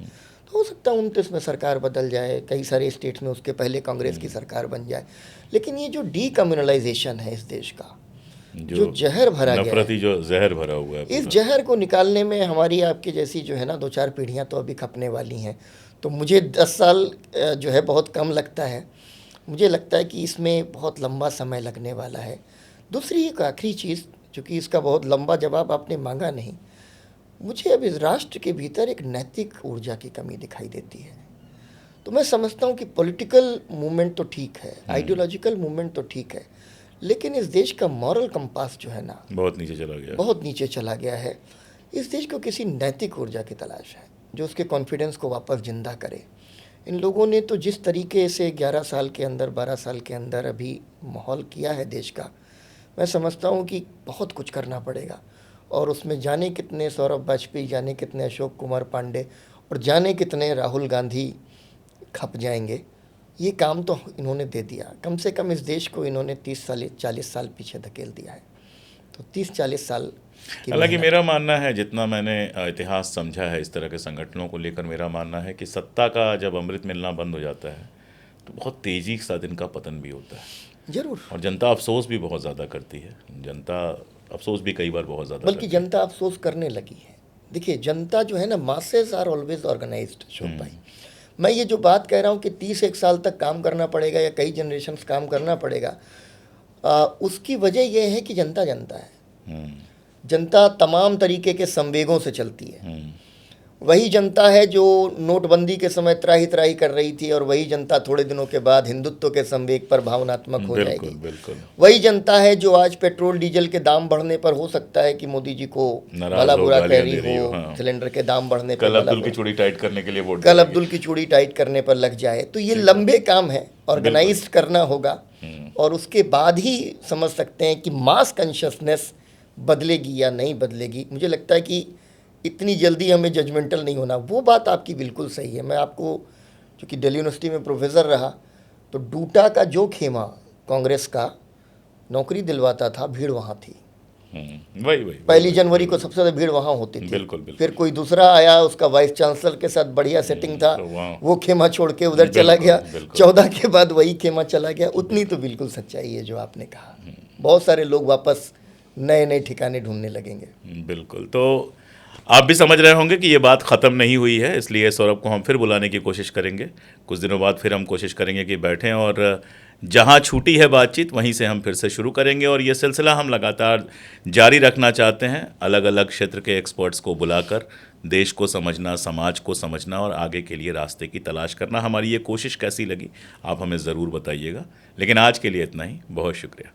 तो हो सकता है 29 में सरकार बदल जाए, कई सारे स्टेट्स में उसके पहले कांग्रेस की सरकार बन जाए, लेकिन ये जो डीकम्युनलाइजेशन है इस देश का, जो जहर भरा गया है, जो जहर भरा हुआ है, इस जहर को निकालने में हमारी आपकी जैसी जो है ना 2-4 पीढ़ियाँ तो अभी खपने वाली हैं। तो मुझे 10 साल जो है बहुत कम लगता है, मुझे लगता है कि इसमें बहुत लंबा समय लगने वाला है। दूसरी एक आखिरी चीज़, चूँकि इसका बहुत लंबा जवाब आपने मांगा नहीं, मुझे अब इस राष्ट्र के भीतर एक नैतिक ऊर्जा की कमी दिखाई देती है। तो मैं समझता हूँ कि पॉलिटिकल मूवमेंट तो ठीक है, आइडियोलॉजिकल मूवमेंट तो ठीक है, लेकिन इस देश का मॉरल कंपास जो है ना बहुत नीचे चला गया है। इस देश को किसी नैतिक ऊर्जा की तलाश है जो उसके कॉन्फिडेंस को वापस जिंदा करे। इन लोगों ने तो जिस तरीके से 11 साल के अंदर 12 साल के अंदर अभी माहौल किया है देश का, मैं समझता हूँ कि बहुत कुछ करना पड़ेगा। और उसमें जाने कितने सौरभ वाजपेयी, जाने कितने अशोक कुमार पांडे और जाने कितने राहुल गांधी खप जाएंगे। ये काम तो इन्होंने दे दिया, कम से कम इस देश को इन्होंने 30 साल 40 साल पीछे धकेल दिया है। तो 30-40 साल हालांकि मेरा मानना है, जितना मैंने इतिहास समझा है इस तरह के संगठनों को लेकर, मेरा मानना है कि सत्ता का जब अमृत मिलना बंद हो जाता है तो बहुत तेज़ी के साथ इनका पतन भी होता है। जरूर। और जनता अफसोस भी बहुत ज़्यादा करती है, जनता अफसोस भी कई बार बहुत ज़्यादा बल्कि जनता अफसोस करने लगी है। देखिए, जनता जो है ना, masses are always organised Ashok भाई। मैं ये जो बात कह रहा हूँ कि 30 साल तक काम करना पड़ेगा या कई जनरेशन्स काम करना पड़ेगा, उसकी वजह यह है कि जनता जनता है। जनता तमाम तरीके के संवेगों से चलती है। वही जनता है जो नोटबंदी के समय त्राही त्राही कर रही थी, और वही जनता थोड़े दिनों के बाद हिंदुत्व के संवेग पर भावनात्मक हो जाएगी। बिल्कुल। वही जनता है जो आज पेट्रोल डीजल के दाम बढ़ने पर हो सकता है कि मोदी जी को भला बुरा कह रही हो, हाँ। सिलेंडर के दाम बढ़ने पर कल अब्दुल की चूड़ी टाइट करने के लिए वोट, कल अब्दुल की चूड़ी टाइट करने पर लग जाए। तो ये लंबे काम है, ऑर्गेनाइज्ड करना होगा, और उसके बाद ही समझ सकते हैं कि मास कॉन्शियसनेस बदलेगी या नहीं बदलेगी। मुझे लगता है कि इतनी जल्दी हमें जजमेंटल नहीं होना। वो बात आपकी बिल्कुल सही है। मैं आपको, चूँकि दिल्ली यूनिवर्सिटी में प्रोफेसर रहा, तो डूटा का जो खेमा कांग्रेस का नौकरी दिलवाता था, भीड़ वहाँ थी। वही 1 जनवरी को सबसे ज़्यादा भीड़ वहाँ होती थी। बिल्कुल। फिर कोई दूसरा आया, उसका वाइस चांसलर के साथ बढ़िया सेटिंग था, वो खेमा छोड़ के उधर चला गया। 14 के बाद वही खेमा चला गया। उतनी तो बिल्कुल सच्चाई है जो आपने कहा। बहुत सारे लोग वापस नए नए ठिकाने ढूंढने लगेंगे। बिल्कुल। तो आप भी समझ रहे होंगे कि ये बात ख़त्म नहीं हुई है, इसलिए सौरभ को हम फिर बुलाने की कोशिश करेंगे। कुछ दिनों बाद फिर हम कोशिश करेंगे कि बैठें, और जहां छूटी है बातचीत वहीं से हम फिर से शुरू करेंगे। और ये सिलसिला हम लगातार जारी रखना चाहते हैं, अलग अलग क्षेत्र के एक्सपर्ट्स को बुलाकर देश को समझना, समाज को समझना और आगे के लिए रास्ते की तलाश करना। हमारी ये कोशिश कैसी लगी आप हमें ज़रूर बताइएगा। लेकिन आज के लिए इतना ही। बहुत शुक्रिया।